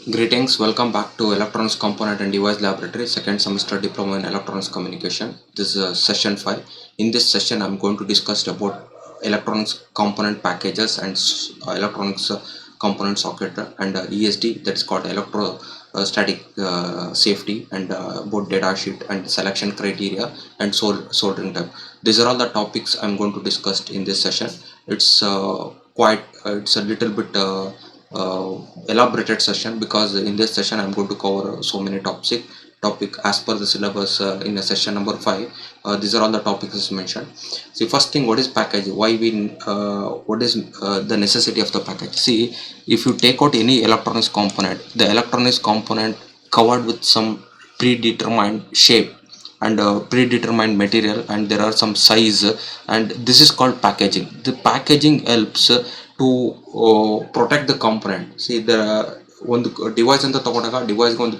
Greetings, welcome back to Electronics Component and Device Laboratory, second semester diploma in Electronics Communication. This is session 5. In this session, I'm going to discuss about electronics component packages and electronics component socket and ESD, that's called electrostatic safety, and about data sheet and selection criteria and soldering type. These are all the topics I'm going to discuss in this session. It's it's a little bit elaborated session, because in this session I'm going to cover so many topic as per the syllabus in a session number 5. These are all the topics as mentioned. See, first thing, what is package? What is the necessity of the package? See, if you take out any electronics component, the electronics component covered with some predetermined shape and predetermined material, and there are some size, and this is called packaging. The packaging helps to protect the component. See, ಒಂದು device ಅಂತ ತಗೊಂಡಾಗ ಡಿವೈಸ್ಗೆ ಒಂದು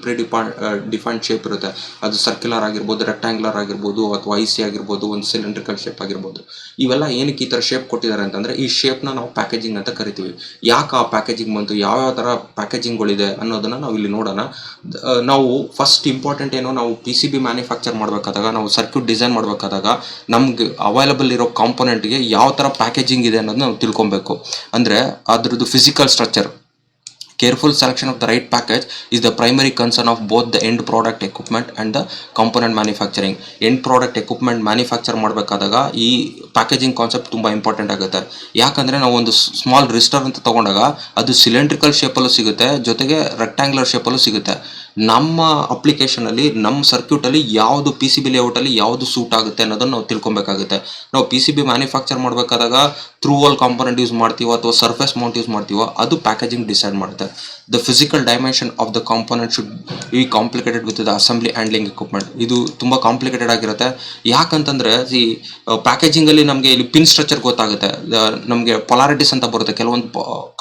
defined shape ಇರುತ್ತೆ. ಅದು circular ಆಗಿರ್ಬೋದು, rectangular ಆಗಿರ್ಬೋದು, ಅಥವಾ IC ಆಗಿರ್ಬೋದು, ಒಂದು ಸಿಲಿಂಡ್ರಿಕಲ್ ಶೇಪ್ ಆಗಿರ್ಬೋದು. ಇವೆಲ್ಲ ಏನಕ್ಕೆ ಈ ಥರ ಶೇಪ್ ಕೊಟ್ಟಿದ್ದಾರೆ ಅಂತಂದರೆ, ಈ ಶೇಪ್ನ ನಾವು ಪ್ಯಾಕೇಜಿಂಗ್ ಅಂತ ಕರಿತೀವಿ. ಯಾಕೆ ಆ ಪ್ಯಾಕೇಜಿಂಗ್ ಬಂತು, ಯಾವ್ಯಾವ ಥರ ಪ್ಯಾಕೇಜಿಂಗ್ಗಳಿದೆ ಅನ್ನೋದನ್ನು ನಾವು ಇಲ್ಲಿ ನೋಡೋಣ. ನಾವು ಫಸ್ಟ್ ಇಂಪಾರ್ಟೆಂಟ್ ಏನು, ನಾವು PCB ಮ್ಯಾನುಫ್ಯಾಕ್ಚರ್ ಮಾಡಬೇಕಾದಾಗ, ನಾವು ಸರ್ಕ್ಯೂಟ್ ಡಿಸೈನ್ ಮಾಡಬೇಕಾದಾಗ ನಮ್ಗೆ ಅವೈಲಬಲ್ ಇರೋ ಕಾಂಪೊನೆಂಟ್ಗೆ ಯಾವ ಥರ ಪ್ಯಾಕೇಜಿಂಗ್ ಇದೆ ಅನ್ನೋದನ್ನ ನಾವು ತಿಳ್ಕೊಬೇಕು. ಅಂದರೆ ಅದ್ರದ್ದು physical structure. Careful selection of the right package is the primary concern of both the end product equipment and the component manufacturing. End product equipment manufacture ಮಾಡಬೇಕಾದಾಗ ಈ ಪ್ಯಾಕೇಜಿಂಗ್ ಕಾನ್ಸೆಪ್ಟ್ ತುಂಬ ಇಂಪಾರ್ಟೆಂಟ್ ಆಗುತ್ತೆ. ಯಾಕಂದರೆ ನಾವು ಒಂದು ಸ್ಮಾಲ್ ರಿಸ್ಟರ್ ಅಂತ ತೊಗೊಂಡಾಗ ಅದು ಸಿಲಿಂಡ್ರಿಕಲ್ ಶೇಪಲ್ಲೂ ಸಿಗುತ್ತೆ, ಜೊತೆಗೆ ರೆಕ್ಟ್ಯಾಂಗ್ಯುಲರ್ ಶೇಪಲ್ಲೂ ಸಿಗುತ್ತೆ. ನಮ್ಮ ಅಪ್ಲಿಕೇಶನಲ್ಲಿ, ನಮ್ಮ ಸರ್ಕ್ಯೂಟಲ್ಲಿ ಯಾವುದು PCB ಲೇಔಟಲ್ಲಿ ಯಾವುದು ಸೂಟ್ ಆಗುತ್ತೆ ಅನ್ನೋದನ್ನು ನಾವು ತಿಳ್ಕೊಬೇಕಾಗುತ್ತೆ. ನಾವು PCB ಮ್ಯಾನುಫ್ಯಾಕ್ಚರ್ ಮಾಡಬೇಕಾದಾಗ ಥ್ರೂ ವಾಲ್ ಕಾಂಪೊನೆಂಟ್ ಯೂಸ್ ಮಾಡ್ತೀವೋ ಅಥವಾ ಸರ್ಫೇಸ್ ಮೌಂಟ್ ಯೂಸ್ ಮಾಡ್ತೀವೋ, ಅದು ಪ್ಯಾಕೇಜಿಂಗ್ ಡಿಸೈಡ್ ಮಾಡುತ್ತೆ. The physical dimension of the component should be complicated with the assembly handling equipment. ಇದು ತುಂಬ ಕಾಂಪ್ಲಿಕೇಟೆಡ್ ಆಗಿರುತ್ತೆ. ಯಾಕಂತಂದರೆ ಈ ಪ್ಯಾಕೇಜಿಂಗಲ್ಲಿ ನಮಗೆ ಇಲ್ಲಿ ಪಿನ್ ಸ್ಟ್ರಕ್ಚರ್ ಗೊತ್ತಾಗುತ್ತೆ. ನಮಗೆ ಪೊಲಾರಿಟೀಸ್ ಅಂತ ಬರುತ್ತೆ. ಕೆಲವೊಂದು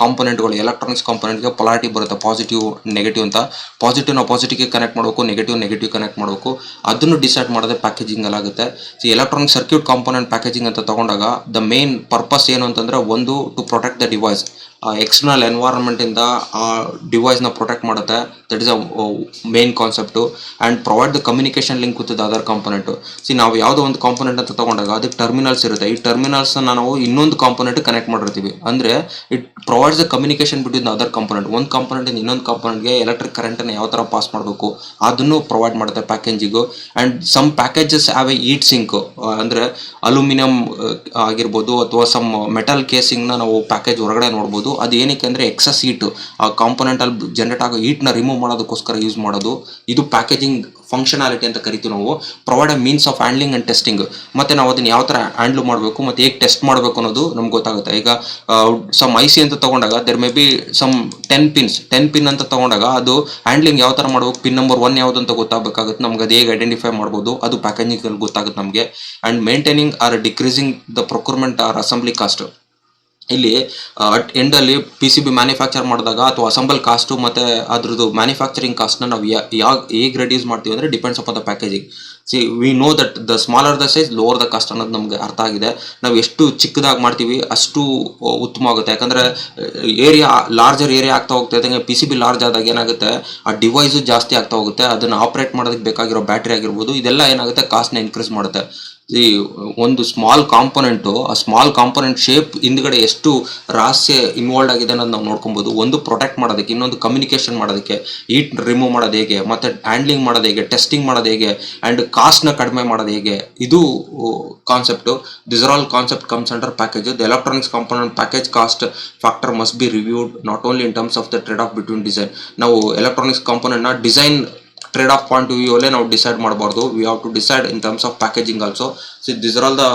ಕಾಂಪೊನೆಂಟ್ಗಳು, ಎಲೆಕ್ಟ್ರಾನಿಕ್ಸ್ ಕಾಂಪೊನೆಂಟ್ಗೆ ಪೊಲಾರಿಟಿ ಬರುತ್ತೆ, ಪಾಸಿಟಿವ್ ನೆಗೆಟಿವ್ ಅಂತ. ಪಾಸಿಟಿವ್ ನಾವು ಪಾಸಿಟಿವ್ಗೆ ಕನೆಕ್ಟ್ ಮಾಡಬೇಕು, ನೆಗೆಟಿವ್ ಕನೆಕ್ಟ್ ಮಾಡಬೇಕು. ಅದನ್ನು ಡಿಸೈಡ್ ಮಾಡೋದೇ ಪ್ಯಾಕೇಜಿಂಗಲ್ಲಾಗುತ್ತೆ. ಎಲೆಕ್ಟ್ರಾನಿಕ್ ಸರ್ಕ್ಯೂಟ್ ಕಾಂಪೊನೆಂಟ್ ಪ್ಯಾಕೇಜಿಂಗ್ ಅಂತ ತಗೊಂಡಾಗ ದ ಮೇನ್ ಪರ್ಪಸ್ ಏನು ಅಂತಂದರೆ, ಒಂದು, to protect the device. External ಎನ್ವೈರನ್ಮೆಂಟಿಂದ ಆ ಡಿವೈಸ್ನ ಪ್ರೊಟೆಕ್ಟ್ ಮಾಡುತ್ತೆ. That is a main concept. And provide the communication link with the other component. ನಾವು ಯಾವುದೋ ಒಂದು ಕಾಂಪೊನೆಂಟ್ ಅಂತ ತಗೊಂಡಾಗ ಅದಕ್ಕೆ ಟರ್ಮಿನಲ್ಸ್ ಇರುತ್ತೆ. ಈ ಟರ್ಮಿನಲ್ಸ್ನ ನಾವು ಇನ್ನೊಂದು ಕಾಂಪೊನೆಂಟ್ ಕನೆಕ್ಟ್ ಮಾಡಿರ್ತೀವಿ. ಅಂದರೆ it provides the communication between the other component. ಒಂದು ಕಾಂಪೊನೆಂಟಿಂದ ಇನ್ನೊಂದು ಕಾಂಪೊನೆಂಟ್ಗೆ ಎಲೆಕ್ಟ್ರಿಕ್ ಕರೆಂಟನ್ನು ಯಾವ ಥರ ಪಾಸ್ ಮಾಡಬೇಕು ಅದನ್ನು ಪ್ರೊವೈಡ್ ಮಾಡುತ್ತೆ packaging. And some packages have a heat sink. ಅಂದರೆ ಅಲ್ಯೂಮಿನಿಯಂ ಆಗಿರ್ಬೋದು ಅಥವಾ ಸಮ್ ಮೆಟಲ್ ಕೇಸಿಂಗ್ನ ನಾವು ಪ್ಯಾಕೇಜ್ ಹೊರಗಡೆ ನೋಡ್ಬೋದು. ಅದು ಏನಕ್ಕೆ ಅಂದರೆ ಎಕ್ಸಸ್ ಹೀಟ್, ಆ ಕಾಂಪೊನೆಂಟಲ್ಲಿ ಜನರೇಟ್ ಆಗೋ ಹೀಟ್ನ ರಿಮೂವ್ ಮಾಡೋದಕ್ಕೋಸ್ಕರ ಯೂಸ್ ಮಾಡೋದು. ಇದು ಪ್ಯಾಕೇಜಿಂಗ್ ಫಂಕ್ಷನಾಲಿಟಿ ಅಂತ ಕರಿತೀವಿ ನಾವು. Provide a means of handling and testing. ಮತ್ತು ನಾವು ಅದನ್ನು ಯಾವ ಥರ ಹ್ಯಾಂಡ್ಲ್ ಮಾಡಬೇಕು ಮತ್ತು ಹೇಗೆ ಟೆಸ್ಟ್ ಮಾಡಬೇಕು ಅನ್ನೋದು ನಮ್ಗೆ ಗೊತ್ತಾಗುತ್ತೆ. ಈಗ ಸಮ್ IC ಅಂತ ತೊಗೊಂಡಾಗ there may be some 10 pin ಅಂತ ತೊಗೊಂಡಾಗ ಅದು ಹ್ಯಾಂಡ್ಲಿಂಗ್ ಯಾವ ಥರ ಮಾಡಬೇಕು, ಪಿನ್ ನಂಬರ್ 1 ಯಾವುದು ಅಂತ ಗೊತ್ತಾಗಬೇಕಾಗುತ್ತೆ ನಮ್ಗೆ. ಅದು ಹೇಗೆ ಐಡೆಂಟಿಫೈ ಮಾಡ್ಬೋದು, ಅದು ಪ್ಯಾಕೇಜಿಂಗಲ್ಲಿ ಗೊತ್ತಾಗುತ್ತೆ ನಮಗೆ. And maintaining or decreasing the procurement or assembly cost. ಇಲ್ಲಿ ಎಂಡಲ್ಲಿ PCB ಮ್ಯಾನುಫ್ಯಾಕ್ಚರ್ ಮಾಡಿದಾಗ ಅಥವಾ ಅಸೆಂಬಲ್ ಕಾಸ್ಟು ಮತ್ತು ಅದ್ರದ್ದು ಮ್ಯಾನುಫ್ಯಾಕ್ಚರಿಂಗ್ ಕಾಸ್ಟ್ನ ನಾವು ಹೇಗೆ ರೆಡ್ಯೂಸ್ ಮಾಡ್ತೀವಿ ಅಂದರೆ depends upon the packaging. V know that the smaller the size lower the cost ಅನ್ನೋದು ನಮಗೆ ಅರ್ಥ ಆಗಿದೆ. ನಾವು ಎಷ್ಟು ಚಿಕ್ಕದಾಗಿ ಮಾಡ್ತೀವಿ ಅಷ್ಟು ಉತ್ತಮ ಆಗುತ್ತೆ. ಯಾಕಂದರೆ ಲಾರ್ಜರ್ ಏರಿಯಾ ಆಗ್ತಾ ಹೋಗ್ತಾ PCB ಲಾರ್ಜ್ ಆದಾಗ ಏನಾಗುತ್ತೆ, ಆ ಡಿವೈಸು ಜಾಸ್ತಿ ಆಗ್ತಾ ಹೋಗುತ್ತೆ. ಅದನ್ನು ಆಪ್ರೇಟ್ ಮಾಡೋದಕ್ಕೆ ಬೇಕಾಗಿರೋ ಬ್ಯಾಟ್ರಿ ಆಗಿರ್ಬೋದು, ಇದೆಲ್ಲ ಏನಾಗುತ್ತೆ, ಕಾಸ್ಟ್ನ ಇನ್ಕ್ರೀಸ್ ಮಾಡುತ್ತೆ. ಒಂದು ಸ್ಮಾಲ್ ಕಾಂಪೊನೆಂಟು, ಆ ಸ್ಮಾಲ್ ಕಾಂಪೊನೆಂಟ್ ಶೇಪ್ ಹಿಂದ್ಗಡೆ ಎಷ್ಟು ರಹಸ್ಯ ಇನ್ವಾಲ್ವ್ ಆಗಿದೆ ಅನ್ನೋದು ನಾವು ನೋಡ್ಕೊಬೋದು. ಒಂದು ಪ್ರೊಟೆಕ್ಟ್ ಮಾಡೋದಕ್ಕೆ, ಇನ್ನೊಂದು ಕಮ್ಯುನಿಕೇಷನ್ ಮಾಡೋದಕ್ಕೆ, ಹೀಟ್ ರಿಮೂವ್ ಮಾಡೋದು ಹೇಗೆ, ಮತ್ತು ಹ್ಯಾಂಡ್ಲಿಂಗ್ ಮಾಡೋದು ಹೇಗೆ, ಟೆಸ್ಟಿಂಗ್ ಮಾಡೋದು ಹೇಗೆ, ಆ್ಯಂಡ್ ಕಾಸ್ಟ್ನ ಕಡಿಮೆ ಮಾಡೋದು ಹೇಗೆ, ಇದು concept. This are all concept comes under package. The electronics component package cost factor must be reviewed not only in terms of the trade off between design. ನಾವು ಎಲೆಕ್ಟ್ರಾನಿಕ್ಸ್ ಕಾಂಪೊನೆಂಟ್ನ design trade off point view ಅಲ್ಲೇ ನಾವು decide ಮಾಡಬಾರ್ದು. We have to decide in terms of packaging also. So this are all the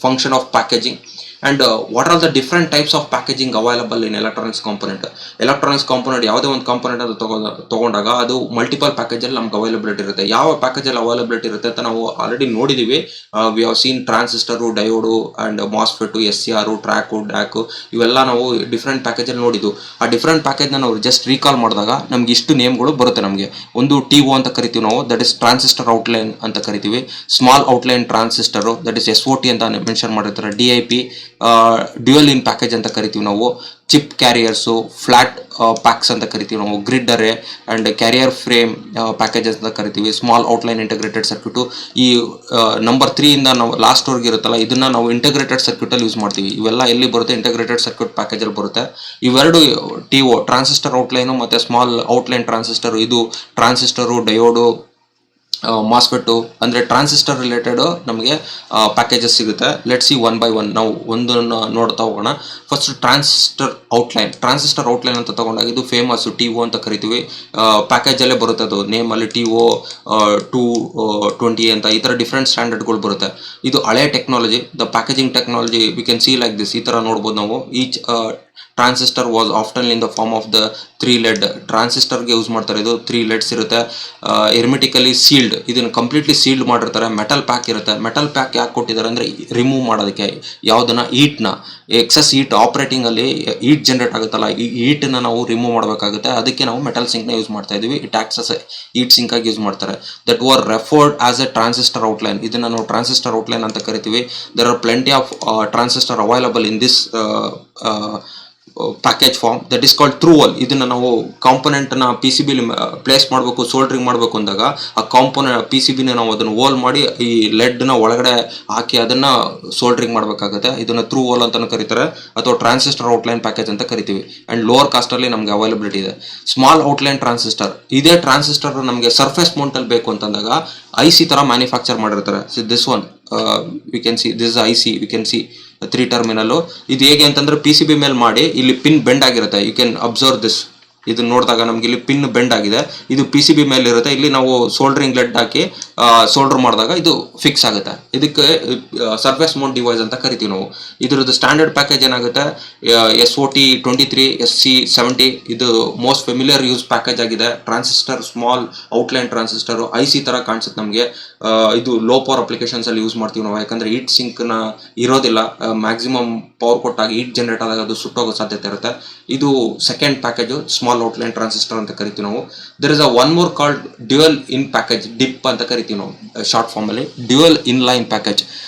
function of packaging. And what are the different types of packaging available in electronics component. Electronics component ಯಾವುದೇ ಒಂದು component ಅದು ತೊಗೊಂಡಾಗ ಅದು multiple ಪ್ಯಾಕೇಜಲ್ಲಿ ನಮ್ಗೆ availability ಇರುತ್ತೆ. ಯಾವ ಪ್ಯಾಕೇಜಲ್ಲಿ availability ಇರುತ್ತೆ ಅಂತ ನಾವು ಆಲ್ರೆಡಿ ನೋಡಿದ್ದೀವಿ. We have seen transistor, diode and MOSFET, SCR, triac, diac, ಇವೆಲ್ಲ ನಾವು ಡಿಫ್ರೆಂಟ್ ಪ್ಯಾಕೇಜಲ್ಲಿ ನೋಡಿದ್ದು. ಆ ಡಿಫ್ರೆಂಟ್ ಪ್ಯಾಕೇಜ್ನ ನಾವು ಜಸ್ಟ್ ರೀಕಾಲ್ ಮಾಡಿದಾಗ ನಮ್ಗೆ ಇಷ್ಟು ನೇಮ್ಗಳು ಬರುತ್ತೆ ನಮಗೆ. ಒಂದು TO ಅಂತ ಕರಿತೀವಿ ನಾವು, ದಟ್ ಇಸ್ ಟ್ರಾನ್ಸಿಸ್ಟರ್ ಔಟ್ಲೈನ್ ಅಂತ ಕರಿತೀವಿ. Small outline transistor, that is SOT ಅಂತ ಮೆನ್ಷನ್ ಮಾಡಿರ್ತಾರೆ. DIP ಡ್ಯುಯಲ್ ಇನ್ ಪ್ಯಾಕೇಜ್ ಅಂತ ಕರಿತೀವಿ ನಾವು. ಚಿಪ್ ಕ್ಯಾರಿಯರ್ಸು, ಫ್ಲಾಟ್ ಪ್ಯಾಕ್ಸ್ ಅಂತ ಕರಿತೀವಿ ನಾವು, grid array and carrier frame packages ಅಂತ ಕರಿತೀವಿ, ಸ್ಮಾಲ್ ಔಟ್ಲೈನ್ ಇಂಟಗ್ರೇಟೆಡ್ ಸರ್ಕ್ಯೂಟು. ಈ ನಂಬರ್ 3 ಇಂದ ನಾವು ಲಾಸ್ಟ್ ವರ್ಗೆ ಇರುತ್ತಲ್ಲ, ಇದನ್ನ ನಾವು ಇಂಟಗ್ರೇಟೆಡ್ ಸರ್ಕ್ಯೂಟಲ್ಲಿ ಯೂಸ್ ಮಾಡ್ತೀವಿ. ಇವೆಲ್ಲ ಎಲ್ಲಿ ಬರುತ್ತೆ? ಇಂಟಗ್ರೇಟೆಡ್ ಸರ್ಕ್ಯೂಟ್ ಪ್ಯಾಕೇಜಲ್ಲಿ ಬರುತ್ತೆ. ಇವೆರಡು TO ಟ್ರಾನ್ಸಿಸ್ಟರ್ ಔಟ್ಲೈನು ಮತ್ತು ಸ್ಮಾಲ್ ಔಟ್ಲೈನ್ ಟ್ರಾನ್ಸಿಸ್ಟರ್, ಇದು ಟ್ರಾನ್ಸಿಸ್ಟರು, ಡಯೋಡು, ಮಾಸ್ಫೆಟ್ಟು ಅಂದರೆ ಟ್ರಾನ್ಸಿಸ್ಟರ್ ರಿಲೇಟೆಡ್ ನಮಗೆ ಪ್ಯಾಕೇಜಸ್ ಸಿಗುತ್ತೆ. Let see one by one, ನಾವು ಒಂದನ್ನು ನೋಡ್ತಾ ಹೋಗೋಣ. ಫಸ್ಟ್ ಟ್ರಾನ್ಸಿಸ್ಟರ್ ಔಟ್ಲೈನ್ ಅಂತ ತಗೊಂಡಾಗ ಇದು ಫೇಮಸ್ TO ಅಂತ ಕರಿತೀವಿ. ಪ್ಯಾಕೇಜಲ್ಲೇ ಬರುತ್ತೆ, ಅದು ನೇಮಲ್ಲಿ TO 220 ಅಂತ ಈ ಥರ ಡಿಫ್ರೆಂಟ್ ಸ್ಟ್ಯಾಂಡರ್ಡ್ಗಳು ಬರುತ್ತೆ. ಇದು ಹಳೆ technology, the packaging technology we can see like this. ಈ ಥರ ನೋಡ್ಬೋದು ನಾವು. Each transistor was often in the form of the 3 lead. ಟ್ರಾನ್ಸಿಸ್ಟರ್ಗೆ ಯೂಸ್ ಮಾಡ್ತಾರೆ, ಇದು 3 leads ಇರುತ್ತೆ. ಎರ್ಮೆಟಿಕಲಿ ಸೀಲ್ಡ್, ಇದನ್ನು ಕಂಪ್ಲೀಟ್ಲಿ ಸೀಲ್ಡ್ ಮಾಡಿರ್ತಾರೆ. ಮೆಟಲ್ ಪ್ಯಾಕ್ ಇರುತ್ತೆ. ಮೆಟಲ್ ಪ್ಯಾಕ್ ಯಾಕೆ ಕೊಟ್ಟಿದ್ದಾರೆ ಅಂದರೆ ರಿಮೂವ್ ಮಾಡೋದಕ್ಕೆ, ಯಾವುದನ್ನ ಹೀಟ್ನ, ಎಕ್ಸಸ್ ಹೀಟ್ ಆಪ್ರೇಟಿಂಗಲ್ಲಿ ಹೀಟ್ ಜನರೇಟ್ ಆಗುತ್ತಲ್ಲ, ಈ ಹೀಟನ್ನ ನಾವು ರಿಮೂವ್ ಮಾಡಬೇಕಾಗುತ್ತೆ. ಅದಕ್ಕೆ ನಾವು ಮೆಟಲ್ ಸಿಂಕ್ನ ಯೂಸ್ ಮಾಡ್ತಾ ಇದೀವಿ. It acts as heat sink ಆಗಿ ಯೂಸ್ ಮಾಡ್ತಾರೆ. That were referred as a transistor outline. ಇದನ್ನು ನಾವು ಟ್ರಾನ್ಸಿಸ್ಟರ್ ಔಟ್ಲೈನ್ ಅಂತ ಕರಿತೀವಿ. There are plenty of transistor available in this package form, that is called through hole. ಇದನ್ನು ನಾವು ಕಾಂಪೊನೆಂಟ್ನ PCB ಪ್ಲೇಸ್ ಮಾಡಬೇಕು, ಸೋಲ್ಡ್ರಿಂಗ್ ಮಾಡಬೇಕು ಅಂದಾಗ ಆ PCBನ ನಾವು ಅದನ್ನು ಹೋಲ್ ಮಾಡಿ ಈ ಲೆಡ್ನ ಒಳಗಡೆ ಹಾಕಿ ಅದನ್ನು ಸೋಲ್ಡ್ರಿಂಗ್ ಮಾಡಬೇಕಾಗುತ್ತೆ. ಇದನ್ನು ಥ್ರೂ ಹೋಲ್ ಅಂತಲೂ ಕರೀತಾರೆ, ಅಥವಾ ಟ್ರಾನ್ಸಿಸ್ಟರ್ ಔಟ್ಲೈನ್ ಪ್ಯಾಕೇಜ್ ಅಂತ ಕರಿತೀವಿ. ಆ್ಯಂಡ್ ಲೋವರ್ ಕಾಸ್ಟಲ್ಲಿ ನಮಗೆ ಅವೈಲಬಿಲಿಟಿ ಇದೆ. ಸ್ಮಾಲ್ ಔಟ್ಲೈನ್ ಟ್ರಾನ್ಸಿಸ್ಟರ್, ಇದೇ ಟ್ರಾನ್ಸಿಸ್ಟರ್ ನಮಗೆ ಸರ್ಫೇಸ್ ಮೌಂಟಲ್ಲಿ ಬೇಕು ಅಂತಂದಾಗ IC ಥರ ಮ್ಯಾನುಫ್ಯಾಕ್ಚರ್ ಮಾಡಿರ್ತಾರೆ. This one we can see, this IC we can see 3 terminal. ಇದು ಹೇಗೆ ಅಂತಂದ್ರೆ PCB ಮೇಲೆ ಮಾಡಿ ಇಲ್ಲಿ ಪಿನ್ ಬೆಂಡ್ ಆಗಿರುತ್ತೆ. You can observe this. ಇದನ್ನ ನೋಡಿದಾಗ ನಮ್ಗೆ ಇಲ್ಲಿ ಪಿನ್ ಬೆಂಡ್ ಆಗಿದೆ, ಇದು PCB ಮೇಲೆ ಇರುತ್ತೆ. ಇಲ್ಲಿ ನಾವು ಸೋಲ್ಡ್ರಿಂಗ್ ಲೆಡ್ ಹಾಕಿ ಸೋಲ್ಡರ್ ಮಾಡಿದಾಗ ಇದು ಫಿಕ್ಸ್ ಆಗುತ್ತೆ. ಇದಕ್ಕೆ ಸರ್ಫೇಸ್ ಮೌಂಟ್ ಡಿವೈಸ್ ಅಂತ ಕರಿತೀವಿ ನಾವು. ಇದ್ರದ್ದು ಸ್ಟ್ಯಾಂಡರ್ಡ್ ಪ್ಯಾಕೇಜ್ ಏನಾಗುತ್ತೆ? SOT 23 SC70. ಇದು ಮೋಸ್ಟ್ ಫೆಮಿಲಿಯರ್ ಯೂಸ್ ಪ್ಯಾಕೇಜ್ ಆಗಿದೆ. Transistor, small outline transistor IC ಥರ ಕಾಣಿಸುತ್ತೆ ನಮಗೆ. ಇದು ಲೋ ಪವರ್ ಅಪ್ಲಿಕೇಶನ್ಸ್ ಅಲ್ಲಿ ಯೂಸ್ ಮಾಡ್ತೀವಿ ನಾವು, ಯಾಕಂದ್ರೆ ಹೀಟ್ ಸಿಂಕ್ನ ಇರೋದಿಲ್ಲ. ಮ್ಯಾಕ್ಸಿಮಮ್ ಪವರ್ ಕೊಟ್ಟಾಗ ಹೀಟ್ ಜನರೇಟ್ ಆದಾಗ ಅದು ಸುಟ್ಟೋಗೋ ಸಾಧ್ಯತೆ ಇರುತ್ತೆ. ಇದು second package, small outline transistor ಅಂತ ಕರಿತೀವಿ ನಾವು. There is a one more called dual in package, DIP ಅಂತ ಕರಿತೀವಿ ನಾವು ಶಾರ್ಟ್ ಫಾರ್ಮ್ ಅಲ್ಲಿ. ಡ್ಯುಯಲ್ ಇನ್ ಲೈನ್ ಪ್ಯಾಕೇಜ್,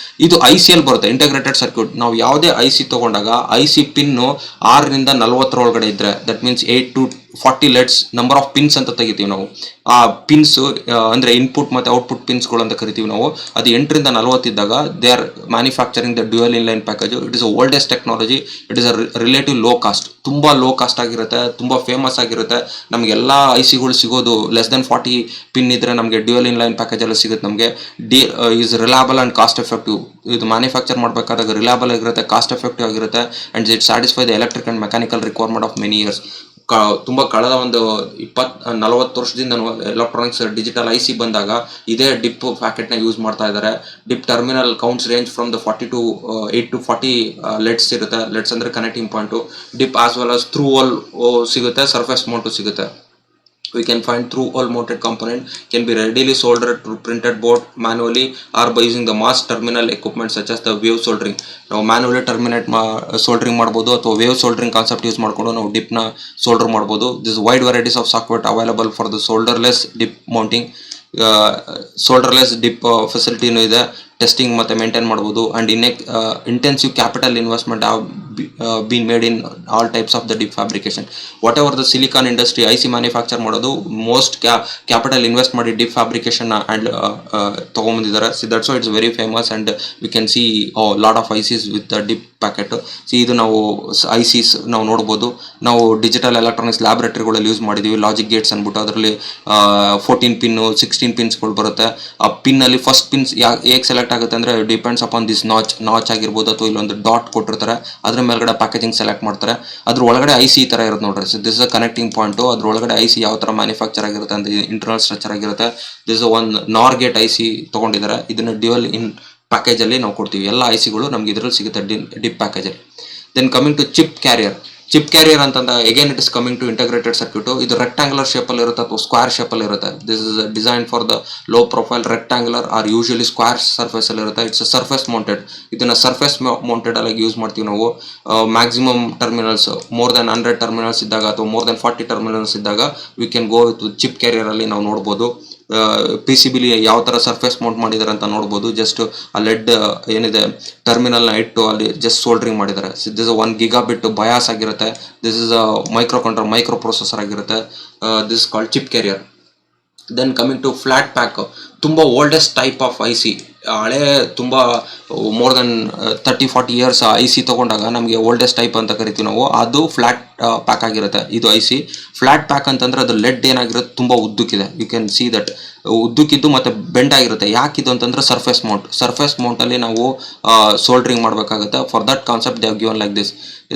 ಇದು IC ಅಲ್ಲಿ ಬರುತ್ತೆ, ಇಂಟಗ್ರೇಟೆಡ್ ಸರ್ಕ್ಯೂಟ್. ನಾವು ಯಾವುದೇ IC ತಗೊಂಡಾಗ IC ಪಿನ್ನು 6ರಿಂದ 40 ಒಳಗಡೆ ಇದ್ರೆ, that means 8 to 40 LEDs number of pins ಅಂತ ತೆಗಿತೀವಿ ನಾವು. ಆ ಪಿನ್ಸ್ ಅಂದ್ರೆ ಇನ್ಪುಟ್ ಮತ್ತು ಔಟ್ಪುಟ್ ಪಿನ್ಸ್ಗಳು ಅಂತ ಕರಿತೀವಿ ನಾವು. ಅದು 8ರಿಂದ 40 ಇದ್ದಾಗ they R manufacturing the dual in line package. It is a oldest technology. It is a relative low cost, ತುಂಬ ಲೋ ಕಾಸ್ಟ್ ಆಗಿರುತ್ತೆ, ತುಂಬ ಫೇಮಸ್ ಆಗಿರುತ್ತೆ. ನಮಗೆಲ್ಲ ICಗಳು ಸಿಗೋದು ಲೆಸ್ ದೆನ್ 40 ಪಿನ್ ಇದ್ರೆ ನಮಗೆ ಡ್ಯುಯಲ್ ಇನ್ ಲೈನ್ ಪ್ಯಾಕೇಜ್ ಎಲ್ಲ ಸಿಗುತ್ತೆ. ನಮಗೆ is reliable and cost effective. ಇದು ಮ್ಯಾನುಫ್ಯಾಕ್ಚರ್ ಮಾಡಬೇಕಾದಾಗ ರಿಲಯಬಲ್ ಆಗಿರುತ್ತೆ, ಕಾಸ್ಟ್ ಎಫೆಕ್ಟಿವ್ ಆಗಿರುತ್ತೆ, and it satisfy the electric and mechanical requirement of many years. ತುಂಬ ಕಳೆದ ಒಂದು 20-40 ವರ್ಷದಿಂದ ಎಲೆಕ್ಟ್ರಾನಿಕ್ಸ್ ಡಿಜಿಟಲ್ IC ಬಂದಾಗ ಇದೇ DIP ಪ್ಯಾಕೆಟ್ನ ಯೂಸ್ ಮಾಡ್ತಾ ಇದ್ದಾರೆ. DIP terminal counts range from the 8 to 40 LEDs ಇರುತ್ತೆ. LEDs ಅಂದರೆ connecting point. DIP as well as through hole ಸಿಗುತ್ತೆ, ಸರ್ಫೇಸ್ ಮೌಂಟು ಸಿಗುತ್ತೆ. We can find through hole mounted component can be readily soldered to printed board manually or by using the mass terminal equipment such as the wave soldering. ನಾವು manually terminate soldering ಮಾಡ್ಬೋದು, ಅಥವಾ wave soldering concept use ಮಾಡಿಕೊಂಡು ನಾವು DIPನ solder ಮಾಡ್ಬೋದು. This wide varieties of software available for the solderless DIP mounting. Solderless DIP ಫೆಸಿಲಿಟಿನೂ ಇದೆ, testing ಮತ್ತು ಮೇಂಟೈನ್ ಮಾಡ್ಬೋದು. And intensive capital investment been made in all types of the DIP fabrication. Whatever the silicon industry IC manufacture ಮಾಡೋದು most capital invest ಮಾಡಿ DIP fabrication and ತೊಗೊಂಬಂದಿದ್ದಾರೆ. See that's why it's very famous and we can C lot of ICs with the DIP packet. C ಇದು ನಾವು ICs ನಾವು ನೋಡ್ಬೋದು. ನಾವು digital electronics ಲ್ಯಾಬ್ರೇಟರಿಗಳಲ್ಲಿ use ಮಾಡಿದ್ದೀವಿ. Logic Gates ಅಂದ್ಬಿಟ್ಟು ಅದರಲ್ಲಿ 14 ಪಿನ್ನು 16 ಪಿನ್ಸ್ಗಳು ಬರುತ್ತೆ. ಆ ಪಿನ್ನಲ್ಲಿ ಫಸ್ಟ್ ಪಿನ್ಸ್ ಹೇಗೆ ಸೆಲೆಕ್ಟ್ ಆಗುತ್ತೆ ಅಂದರೆ ಡಿಪೆಂಡ್ಸ್ ಅಪಾನ್ ದಿಸ್ ನಾಚ್ ಆಗಿರ್ಬೋದು, ಅಥವಾ ಇಲ್ಲೊಂದು ಡಾಟ್ ಕೊಟ್ಟಿರ್ತಾರೆ, ಅದ್ರ ಮೇಲ್ಗಡೆ ಪ್ಯಾಕೇಜಿಂಗ್ ಸೆಲೆಕ್ಟ್ ಮಾಡ್ತಾರೆ. ಅದ್ರ ಒಳಗಡೆ IC ಈ ಥರ ಇರುತ್ತೆ ನೋಡ್ರಿ. So this is a connecting point. ಅದ್ರ ಒಳಗಡೆ IC ಯಾವ ಥರ ಮ್ಯಾನುಫ್ಯಾಕ್ಚರ್ ಆಗಿರುತ್ತೆ ಅಂತ ಇಂಟರ್ನಲ್ ಸ್ಟ್ರಕ್ಚರ್ ಆಗಿರುತ್ತೆ. This one NOR gate IC ತೊಗೊಂಡಿದ್ದಾರೆ. ಇದನ್ನು ಡ್ಯುಯಲ್ ಇನ್ ಪ್ಯಾಕೇಜಲ್ಲಿ ನಾವು ಕೊಡ್ತೀವಿ. ಎಲ್ಲ ICಗಳು ನಮ್ಗೆ ಇದರಲ್ಲಿ ಸಿಗುತ್ತೆ DIP ಪ್ಯಾಕೇಜಲ್ಲಿ. Then coming to chip carrier. Chip carrier ಅಂತಂದ again it is coming to integrated circuit. ಇದು ರೆಕ್ಟಾಂಗುಲರ್ ಶೇಪಲ್ಲಿ ಇರುತ್ತೆ ಅಥವಾ ಸ್ಕ್ವೇರ್ ಶೇಪಲ್ಲಿ ಇರುತ್ತೆ. This is design for the low profile rectangular or usually square surface ಅಲ್ಲಿ ಇರುತ್ತೆ. It's surface mounted. ಇದನ್ನ ಸರ್ಫೇಸ್ ಮೌಂಟೆಡ್ ಆಗಿ ಯೂಸ್ ಮಾಡ್ತೀವಿ ನಾವು. Maximum terminals more than 100 terminals ಇದ್ದಾಗ ಅಥವಾ ಮೋರ್ ದೆನ್ 40 ಟರ್ಮಿನಲ್ಸ್ ಇದ್ದಾಗ we can go with chip carrier ಅಲ್ಲಿ ನಾವು ನೋಡ್ಬೋದು. ಪಿ ಸಿ ಬಿಲಿ ಯಾವ ಥರ ಸರ್ಫೇಸ್ ಮೌಂಟ್ ಮಾಡಿದ್ದಾರೆ ಅಂತ ನೋಡ್ಬೋದು. ಜಸ್ಟ್ ಆ ಲೆಡ್ ಏನಿದೆ ಟರ್ಮಿನಲ್ನ ಇಟ್ಟು ಅಲ್ಲಿ ಜಸ್ಟ್ ಸೋಲ್ಡ್ರಿಂಗ್ ಮಾಡಿದ್ದಾರೆ. ದಿಸ್ 1 ಗಿಗಾಬಿಟ್ ಬಯಾಸ್ ಆಗಿರುತ್ತೆ. ದಿಸ್ ಇಸ್ ಮೈಕ್ರೋ ಪ್ರೊಸೆಸರ್ ಆಗಿರುತ್ತೆ. This called chip carrier. Then coming to flat pack, ತುಂಬ oldest type of I C. ಹಳೆ ತುಂಬ more than 30-40 years I C ತೊಗೊಂಡಾಗ ನಮಗೆ ಓಲ್ಡೆಸ್ಟ್ ಟೈಪ್ ಅಂತ ಕರಿತೀವಿ ನಾವು. ಅದು ಫ್ಲಾಟ್ ಪ್ಯಾಕ್ ಆಗಿರುತ್ತೆ ಇದು ಐ ಸಿ. ಫ್ಲಾಟ್ ಪ್ಯಾಕ್ ಅಂತಂದ್ರೆ ಅದು ಲೆಡ್ ಏನಾಗಿರುತ್ತೆ ತುಂಬ ಉದ್ದಕ್ಕಿದೆ. ಯು ಕ್ಯಾನ್ ಸಿ ದಟ್ ಉದ್ದಕ್ಕಿದ್ದು ಮತ್ತು ಬೆಂಡ್ ಆಗಿರುತ್ತೆ. ಯಾಕಿದು ಅಂತಂದ್ರೆ ಸರ್ಫೇಸ್ ಮೌಂಟಲ್ಲಿ ನಾವು ಸೋಲ್ಡ್ರಿಂಗ್ ಮಾಡಬೇಕಾಗುತ್ತೆ. For that concept they have given like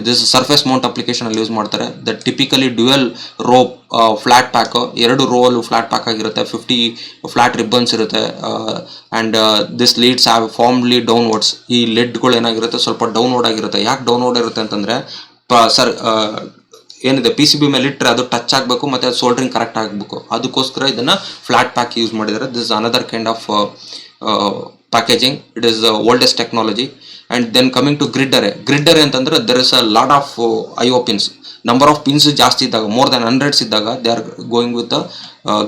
this surface mount ಅಪ್ಲಿಕೇಶನಲ್ಲಿ ಯೂಸ್ ಮಾಡ್ತಾರೆ. That typically dual row flat pack, 2 row ಅಲ್ಲೂ ಫ್ಲಾಟ್ ಪ್ಯಾಕ್ ಆಗಿರುತ್ತೆ. 50 ಫ್ಲಾಟ್ ರಿಬ್ಬನ್ಸ್ ಇರುತ್ತೆ. And this leads have formally downwards. ಈ ಲೆಡ್ಗಳು ಏನಾಗಿರುತ್ತೆ ಸ್ವಲ್ಪ ಡೌನ್ವರ್ಡ್ ಆಗಿರುತ್ತೆ. ಯಾಕೆ ಡೌನ್ವರ್ಡ್ ಇರುತ್ತೆ ಅಂತಂದರೆ ಏನಿದೆ ಪಿ ಸಿ ಬಿ ಮೇಲೆ ಇಟ್ಟರೆ ಅದು ಟಚ್ ಆಗಬೇಕು ಮತ್ತು ಅದು ಸೋಲ್ಡ್ರಿಂಗ್ ಕರೆಕ್ಟ್ ಆಗಬೇಕು. ಅದಕ್ಕೋಸ್ಕರ ಇದನ್ನು ಫ್ಲಾಟ್ ಪ್ಯಾಕ್ ಯೂಸ್ ಮಾಡಿದ್ದಾರೆ. This another kind of packaging. It is oldest technology. And then coming to grid array ಅಂತಂದರೆ there is a lot of I O pins. Number of pins ಜಾಸ್ತಿ ಇದ್ದಾಗ, more than 100s ಇದ್ದಾಗ they are going with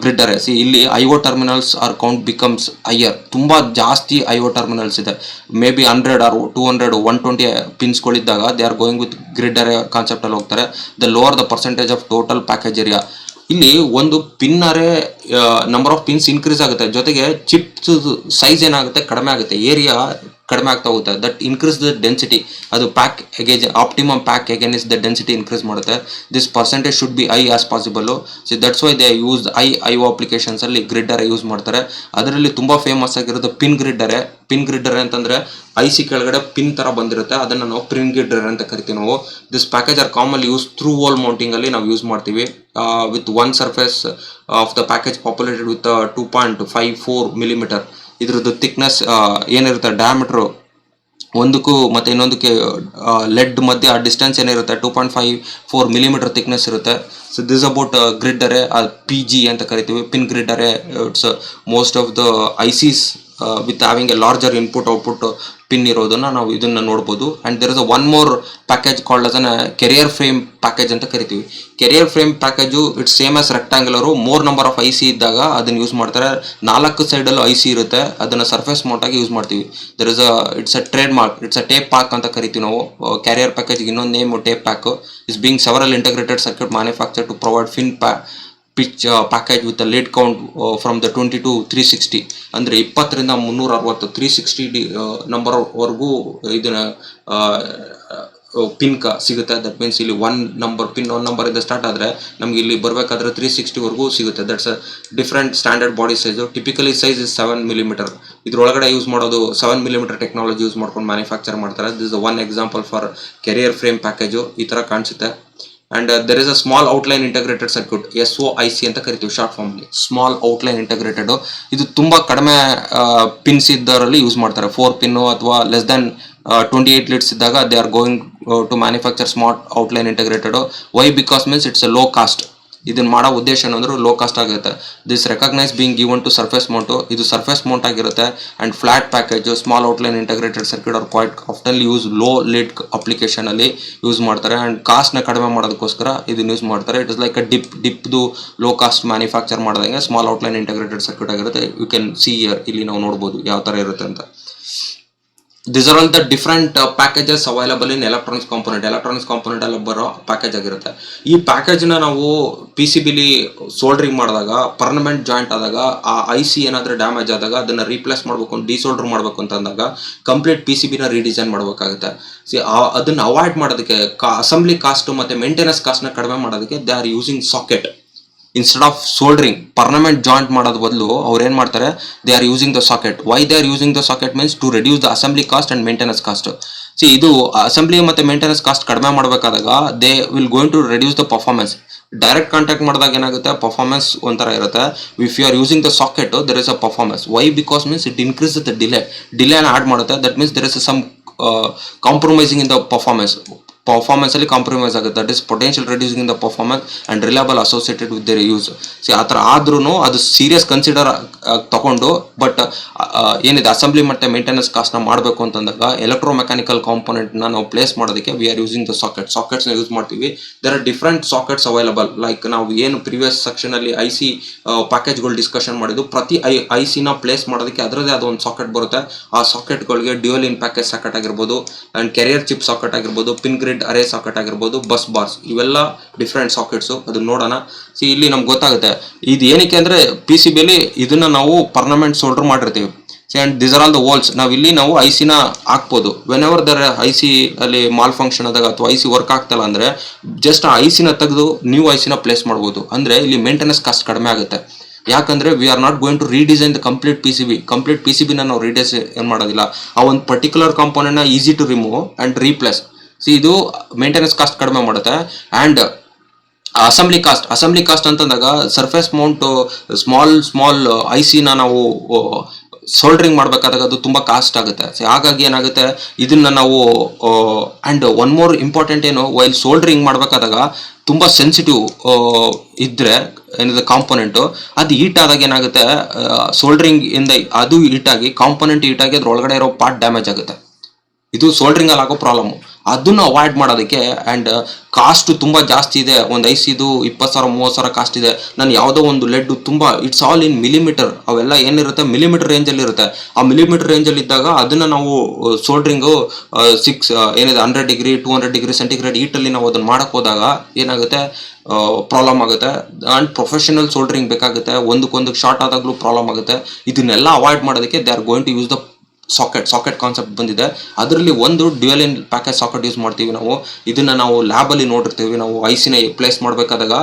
grid array. ಇಲ್ಲಿ I O terminals are count becomes higher. ತುಂಬ ಜಾಸ್ತಿ I O terminals ಇದೆ. Maybe 100 or 200 120 ಪಿನ್ಸ್ಗಳಿದ್ದಾಗ they are going with grid ಅರೇ ಕಾನ್ಸೆಪ್ಟಲ್ಲಿ ಹೋಗ್ತಾರೆ. The lower the percentage of total package area. ಇಲ್ಲಿ ಒಂದು pin array number of pins increase ಆಗುತ್ತೆ, ಜೊತೆಗೆ chips size ಏನಾಗುತ್ತೆ ಕಡಿಮೆ ಆಗುತ್ತೆ, ಏರಿಯಾ ಕಡಿಮೆ ಆಗ್ತಾ ಹೋಗುತ್ತೆ. That increase the density. ಅದು package optimum pack against the density increase ಮಾಡುತ್ತೆ. This percentage should be high as possible. So that's why they use I O applications ಅಲ್ಲಿ ಗ್ರಿಡ್ ಅರೇ ಯೂಸ್ ಮಾಡ್ತಾರೆ. ಅದರಲ್ಲಿ ತುಂಬ famous ಆಗಿರೋದು pin grid ಅರೇ ಅಂತಂದ್ರೆ I C ಕೆಳಗಡೆ pin ತರ ಬಂದಿರುತ್ತೆ, ಅದನ್ನು ನಾವು ಪಿನ್ ಗ್ರಿಡ್ ಅರೇ ಅಂತ ಕರಿತೀವಿ ನಾವು. This package R commonly use through wall mounting ಅಲ್ಲಿ ನಾವು ಯೂಸ್ ಮಾಡ್ತೀವಿ. With one surface of the package populated with 2.54 millimeter. ಇದ್ರದ್ದು ಥಿಕ್ನೆಸ್ ಏನಿರುತ್ತೆ, ಡಯಾಮೀಟ್ರು ಒಂದಕ್ಕೂ ಮತ್ತು ಇನ್ನೊಂದಕ್ಕೆ ಲೆಡ್ ಮಧ್ಯೆ ಆ ಡಿಸ್ಟೆನ್ಸ್ ಏನಿರುತ್ತೆ 2.54 millimeter ಥಿಕ್ನೆಸ್ ಇರುತ್ತೆ. So this about grid array, P G ಅಂತ ಕರಿತೀವಿ, pin grid array. It's most of the ISIS with having A larger input output pin ಇರೋದನ್ನು ನಾವು ಇದನ್ನು ನೋಡ್ಬೋದು. And there is a one more package called as an carrier frame package ಅಂತ ಕರಿತೀವಿ. Carrier frame package it's same as rectangular. More number of I C ಇದ್ದಾಗ ಅದನ್ನು use ಮಾಡ್ತಾರೆ. 4 ಸೈಡಲ್ಲೂ I C ಇರುತ್ತೆ, ಅದನ್ನು ಸರ್ಫೇಸ್ ಮೌಂಟ್ ಆಗಿ ಯೂಸ್ ಮಾಡ್ತೀವಿ. There is it's a trade mark, it's a tape pack ಅಂತ ಕರಿತೀವಿ ನಾವು. ಕ್ಯಾರಿಯರ್ ಪ್ಯಾಕೇಜ್ಗೆ ಇನ್ನೊಂದು name tape pack. Is being several integrated circuit manufacture to provide pitch package with lead count from the 20 to 360. ಅಂದರೆ 20 ರಿಂದ 360 360 number ವರೆಗೂ ಇದನ್ನ pin ಸಿಗುತ್ತೆ. ದಟ್ ಮೀನ್ಸ್ ಇಲ್ಲಿ 1 ನಂಬರ್ ಇಂದ ಸ್ಟಾರ್ಟ್ ಆದರೆ ನಮ್ಗೆ ಇಲ್ಲಿ ಬರಬೇಕಾದ್ರೆ 360 ವರೆಗೂ ಸಿಗುತ್ತೆ. That's a different standard body size. Typically size is 7 millimeter. ಇದ್ರೊಳಗಡೆ ಯೂಸ್ ಮಾಡೋದು 7 millimeter ಟೆಕ್ನಾಲಜಿ ಯೂಸ್ ಮಾಡ್ಕೊಂಡು ಮ್ಯಾನುಫ್ಯಾಕ್ಚರ್ ಮಾಡ್ತಾರೆ. This is one example for carrier frame package. ಈ ಥರ ಕಾಣಿಸುತ್ತೆ. And there is a small outline integrated circuit, SOIC ಅಂತ ಕರಿತೀವಿ short formally. Small outline integrated. ಇದು ತುಂಬ ಕಡಿಮೆ ಪಿನ್ಸ್ ಇದ್ದವರಲ್ಲಿ ಯೂಸ್ ಮಾಡ್ತಾರೆ. 4 ಪಿನ್ನು ಅಥವಾ ಲೆಸ್ ದೆನ್ 28 leads ಇದ್ದಾಗ they are going to manufacture smart outline integrated. Why because means it's a low cost. ಇದನ್ನ ಮಾಡೋ ಉದ್ದೇಶ ಏನಂದ್ರೆ ಲೋ ಕಾಸ್ಟ್ ಆಗಿರುತ್ತೆ. This recognise being given to surface mount. ಇದು ಸರ್ಫೇಸ್ ಮೌಂಟ್ ಆಗಿರುತ್ತೆ. And flat package, small outline integrated circuit are quite oftenly use low lead ಅಪ್ಲಿಕೇಶನಲ್ಲಿ use ಮಾಡ್ತಾರೆ. And ಕಾಸ್ಟ್ನ ಕಡಿಮೆ ಮಾಡೋದಕ್ಕೋಸ್ಕರ ಇದನ್ನು ಯೂಸ್ ಮಾಡ್ತಾರೆ. It is like a ಡಿಪ್ದು low cost manufacture ಮಾಡಿದಂಗೆ ಸ್ಮಾಲ್ ಔಟ್ಲೈನ್ ಇಂಟಗ್ರೇಟೆಡ್ ಸರ್ಕ್ಯೂಟ್ ಆಗಿರುತ್ತೆ. ಯು ಕ್ಯಾನ್ ಸಿ ಇಯರ್, ಇಲ್ಲಿ ನಾವು ನೋಡ್ಬೋದು ಯಾವ ಥರ ಇರುತ್ತೆ ಅಂತ. These are all the different packages available in electronics component ಅಲ್ಲಿ ಬರೋ ಪ್ಯಾಕೇಜ್ ಆಗಿರುತ್ತೆ. ಈ ಪ್ಯಾಕೇಜ್ನ ನಾವು ಪಿ ಸಿ ಬಿಲಿ ಸೋಲ್ಡ್ರಿಂಗ್ ಮಾಡಿದಾಗ, ಪರ್ಮನೆಂಟ್ ಜಾಯಿಂಟ್ ಆದಾಗ, ಆ ಐ ಸಿ ಏನಾದರೂ ಡ್ಯಾಮೇಜ್ ಆದಾಗ ಅದನ್ನು ರೀಪ್ಲೇಸ್ ಮಾಡಬೇಕು, ಡಿಸೋಲ್ಡರ್ ಮಾಡಬೇಕು ಅಂತ ಅಂದಾಗ ಕಂಪ್ಲೀಟ್ ಪಿ ಸಿ ಬಿನ ರೀಡಿಸೈನ್ ಮಾಡಬೇಕಾಗುತ್ತೆ. ಅದನ್ನು ಅವಾಯ್ಡ್ ಮಾಡೋದಕ್ಕೆ, ಅಸೆಂಬ್ಲಿ ಕಾಸ್ಟ್ ಮತ್ತು ಮೇಂಟೆನೆನ್ಸ್ ಕಾಸ್ಟ್ನ ಕಡಿಮೆ ಮಾಡೋದಕ್ಕೆ they are using socket instead of soldering. Permanent joint ಮಾಡೋದು ಬದಲು ಅವ್ರು ಏನು ಮಾಡ್ತಾರೆ, they are using the socket. Why they are using the socket means to reduce the assembly cost and maintenance cost. ಇದು ಅಸೆಂಬ್ಲಿ ಮತ್ತು ಮೇಂಟೆನೆನ್ಸ್ ಕಾಸ್ಟ್ ಕಡಿಮೆ ಮಾಡಬೇಕಾದಾಗ they will going to reduce the performance. Direct contact ಮಾಡಿದಾಗ ಏನಾಗುತ್ತೆ, performance ಒಂಥರ ಇರುತ್ತೆ. If you are using the socket there is a performance. Why because means it increase the ಡಿಲೇನ add ಮಾಡುತ್ತೆ. That means there is some compromising in the performance. Performance ಅಲ್ಲಿ compromise ಆಗುತ್ತೆ. That is potential reducing the performance and reliable associated with their use. ಆ ಥರ ಆದ್ರೂ ಅದು serious consider ತಗೊಂಡು but ಏನಿದೆ ಅಸೆಂಬ್ಲಿ ಮತ್ತೆ ಮೇಂಟೆನೆನ್ಸ್ ಕಾಸ್ಟ್ ನ ಮಾಡಬೇಕು ಅಂತಂದಾಗ ಎಲೆಕ್ಟ್ರೋ ಮೆಕ್ಯಾನಿಕಲ್ ಕಾಂಪೋನೆಂಟ್ ನ ನಾವು ಪ್ಲೇಸ್ ಮಾಡೋದಕ್ಕೆ we are using the sockets ನ ಯೂಸ್ ಮಾಡ್ತೀವಿ. There are different sockets available. Like ನಾವು ಏನು ಪ್ರಿವಿಯಸ್ ಸೆಕ್ಷನ್ ಅಲ್ಲಿ ಐಸಿ ಪ್ಯಾಕೇಜ್ಗಳು ಡಿಸ್ಕಷನ್ ಮಾಡಿದ್ದು, ಪ್ರತಿ ಐಸಿ ನ ಪ್ಲೇಸ್ ಮಾಡೋದಕ್ಕೆ ಅದರದೇ ಆದ ಒಂದು ಸಾಕೆಟ್ ಬರುತ್ತೆ. ಆ ಸಾಕೆಟ್ಗಳಿಗೆ ಡ್ಯೂಯಲ್ ಇನ್ ಪ್ಯಾಕೇಜ್ ಸಾಕೆಟ್ ಆಗಿರ್ಬೋದು, ಅಂಡ್ ಕೆರಿಯರ್ ಚಿಪ್ ಸಾಕೆಟ್ ಆಗಿರ್ಬೋದು, ಪಿನ್ ಗ್ರಿಡ್ ಅರೇ ಸಾಕೆಟ್ ಆಗಿರ್ಬೋದು, ಬಸ್ ಬಾರ್ಸ್, ಇವೆಲ್ಲ ಡಿಫರೆಂಟ್ ಸಾಕೆಟ್ಸ್. ಅದನ್ನ ನೋಡೋಣ. ಇಲ್ಲಿ ನಮ್ಗೆ ಗೊತ್ತಾಗುತ್ತೆ ಇದು ಏನಕ್ಕೆ ಅಂದ್ರೆ ಪಿ ಸಿ ಬಿಲಿ ಇದನ್ನ ನಾವು ಪರ್ಮನೆಂಟ್ ಸೋಲ್ಡರ್ ಮಾಡಿರ್ತೀವಿ. And this are all the walls. ನಾವು ಇಲ್ಲಿ ನಾವು ಐಸಿನ ಹಾಕ್ಬೋದು. ವೆನ್ ಎವರ್ ದರ್ ಐಸಿ ಅಲ್ಲಿ ಮಾಲ್ ಫಂಕ್ಷನ್ ಆದಾಗ ಅಥವಾ ಐಸಿ ವರ್ಕ್ ಆಗ್ತಲ್ಲ ಅಂದ್ರೆ ಜಸ್ಟ್ ಆ ಐಸಿನ ತೆಗೆದು ನ್ಯೂ ಐಸಿನ ಪ್ಲೇಸ್ ಮಾಡ್ಬೋದು. ಅಂದ್ರೆ ಇಲ್ಲಿ ಮೇಂಟೆನೆನ್ಸ್ ಕಾಸ್ಟ್ ಕಡಿಮೆ ಆಗುತ್ತೆ. ಯಾಕಂದ್ರೆ we are not going to redesign the complete P C ಬಿನ ನಾವು ರೀಡಿಸೈನ್ ಮಾಡೋದಿಲ್ಲ. ಆ ಒಂದು ಪರ್ಟಿಕ್ಯುಲರ್ ಕಾಂಪೋನೆಂಟ್ ನ easy to remove and replace. ಇದು ಮೇಂಟೆನೆನ್ಸ್ ಕಾಸ್ಟ್ ಕಡಿಮೆ ಮಾಡುತ್ತೆ. ಅಂಡ್ ಅಸೆಂಬ್ಲಿ ಕಾಸ್ಟ್ ಅಂತಂದಾಗ ಸರ್ಫೇಸ್ ಮೌಂಟ್ ಸ್ಮಾಲ್ ಐಸಿನ ನಾವು ಸೋಲ್ಡರಿಂಗ್ ಮಾಡಬೇಕಾದಾಗ ಅದು ತುಂಬಾ ಕಾಸ್ಟ್ ಆಗುತ್ತೆ. ಹಾಗಾಗಿ ಏನಾಗುತ್ತೆ ಇದನ್ನ ನಾವು ಅಂಡ್ ಒನ್ ಮೋರ್ ಇಂಪಾರ್ಟೆಂಟ್ ಏನು, ವೈಲ್ ಸೋಲ್ಡರಿಂಗ್ ಮಾಡಬೇಕಾದಾಗ ತುಂಬಾ ಸೆನ್ಸಿಟಿವ್ ಇದ್ರೆ ಏನಿದೆ ಕಾಂಪೋನೆಂಟ್, ಅದು ಹೀಟ್ ಆದಾಗ ಏನಾಗುತ್ತೆ ಸೋಲ್ಡರಿಂಗ್ ಇಂದ ಅದು ಹೀಟ್ ಆಗಿ ಕಾಂಪೋನೆಂಟ್ ಹೀಟ್ ಆಗಿ ಅದ್ರೊಳಗಡೆ ಇರೋ ಪಾರ್ಟ್ ಡ್ಯಾಮೇಜ್ ಆಗುತ್ತೆ. ಇದು ಸೋಲ್ಡರಿಂಗ್ ಅಲ್ಲಿ ಆಗೋ ಪ್ರಾಬ್ಲಮ್. ಅದನ್ನು ಅವಾಯ್ಡ್ ಮಾಡೋದಕ್ಕೆ ಅಂಡ್ ಕಾಸ್ಟ್ ತುಂಬಾ ಜಾಸ್ತಿ ಇದೆ. ಒಂದು ಐಸಿದು 20,000-30,000 ಕಾಸ್ಟ್ ಇದೆ. ನಾನು ಯಾವುದೋ ಒಂದು ಲೆಡ್ ತುಂಬಾ ಇಟ್ಸ್ ಆಲ್ ಇನ್ ಮಿಲಿಮೀಟರ್, ಅವೆಲ್ಲ ಏನಿರುತ್ತೆ ಮಿಲಿಮೀಟರ್ ರೇಂಜ್ ಅಲ್ಲಿ ಇರುತ್ತೆ. ಆ ಮಿಲಿಮೀಟರ್ ರೇಂಜ್ ಅಲ್ಲಿ ಇದ್ದಾಗ ಅದನ್ನ ನಾವು ಸೋಲ್ಡರಿಂಗು 100 ಡಿಗ್ರಿ 200 ಡಿಗ್ರಿ ಸೆಂಟಿಗ್ರೇಡ್ ಹೀಟ್ ಅಲ್ಲಿ ನಾವು ಅದನ್ನ ಮಾಡಕ್ ಹೋದಾಗ ಏನಾಗುತ್ತೆ ಪ್ರಾಬ್ಲಮ್ ಆಗುತ್ತೆ. ಅಂಡ್ ಪ್ರೊಫೆಷನಲ್ ಸೋಲ್ಡರಿಂಗ್ ಬೇಕಾಗುತ್ತೆ. ಒಂದಕ್ಕೊಂದಕ್ಕೆ ಶಾರ್ಟ್ ಆದಾಗ್ಲೂ ಪ್ರಾಬ್ಲಮ್ ಆಗುತ್ತೆ. ಇದನ್ನೆಲ್ಲ ಅವಾಯ್ಡ್ ಮಾಡೋದಕ್ಕೆ they are going to use the socket concept ಬಂದಿದೆ. ಅದರಲ್ಲಿ ಒಂದು dual in package socket use ಮಾಡ್ತೀವಿ ನಾವು. ಇದನ್ನ ನಾವು ಲ್ಯಾಬ್ ಅಲ್ಲಿ ನೋಡಿರ್ತೀವಿ. ನಾವು ಐಸಿನ ಪ್ಲೇಸ್ ಮಾಡಬೇಕಾದಾಗ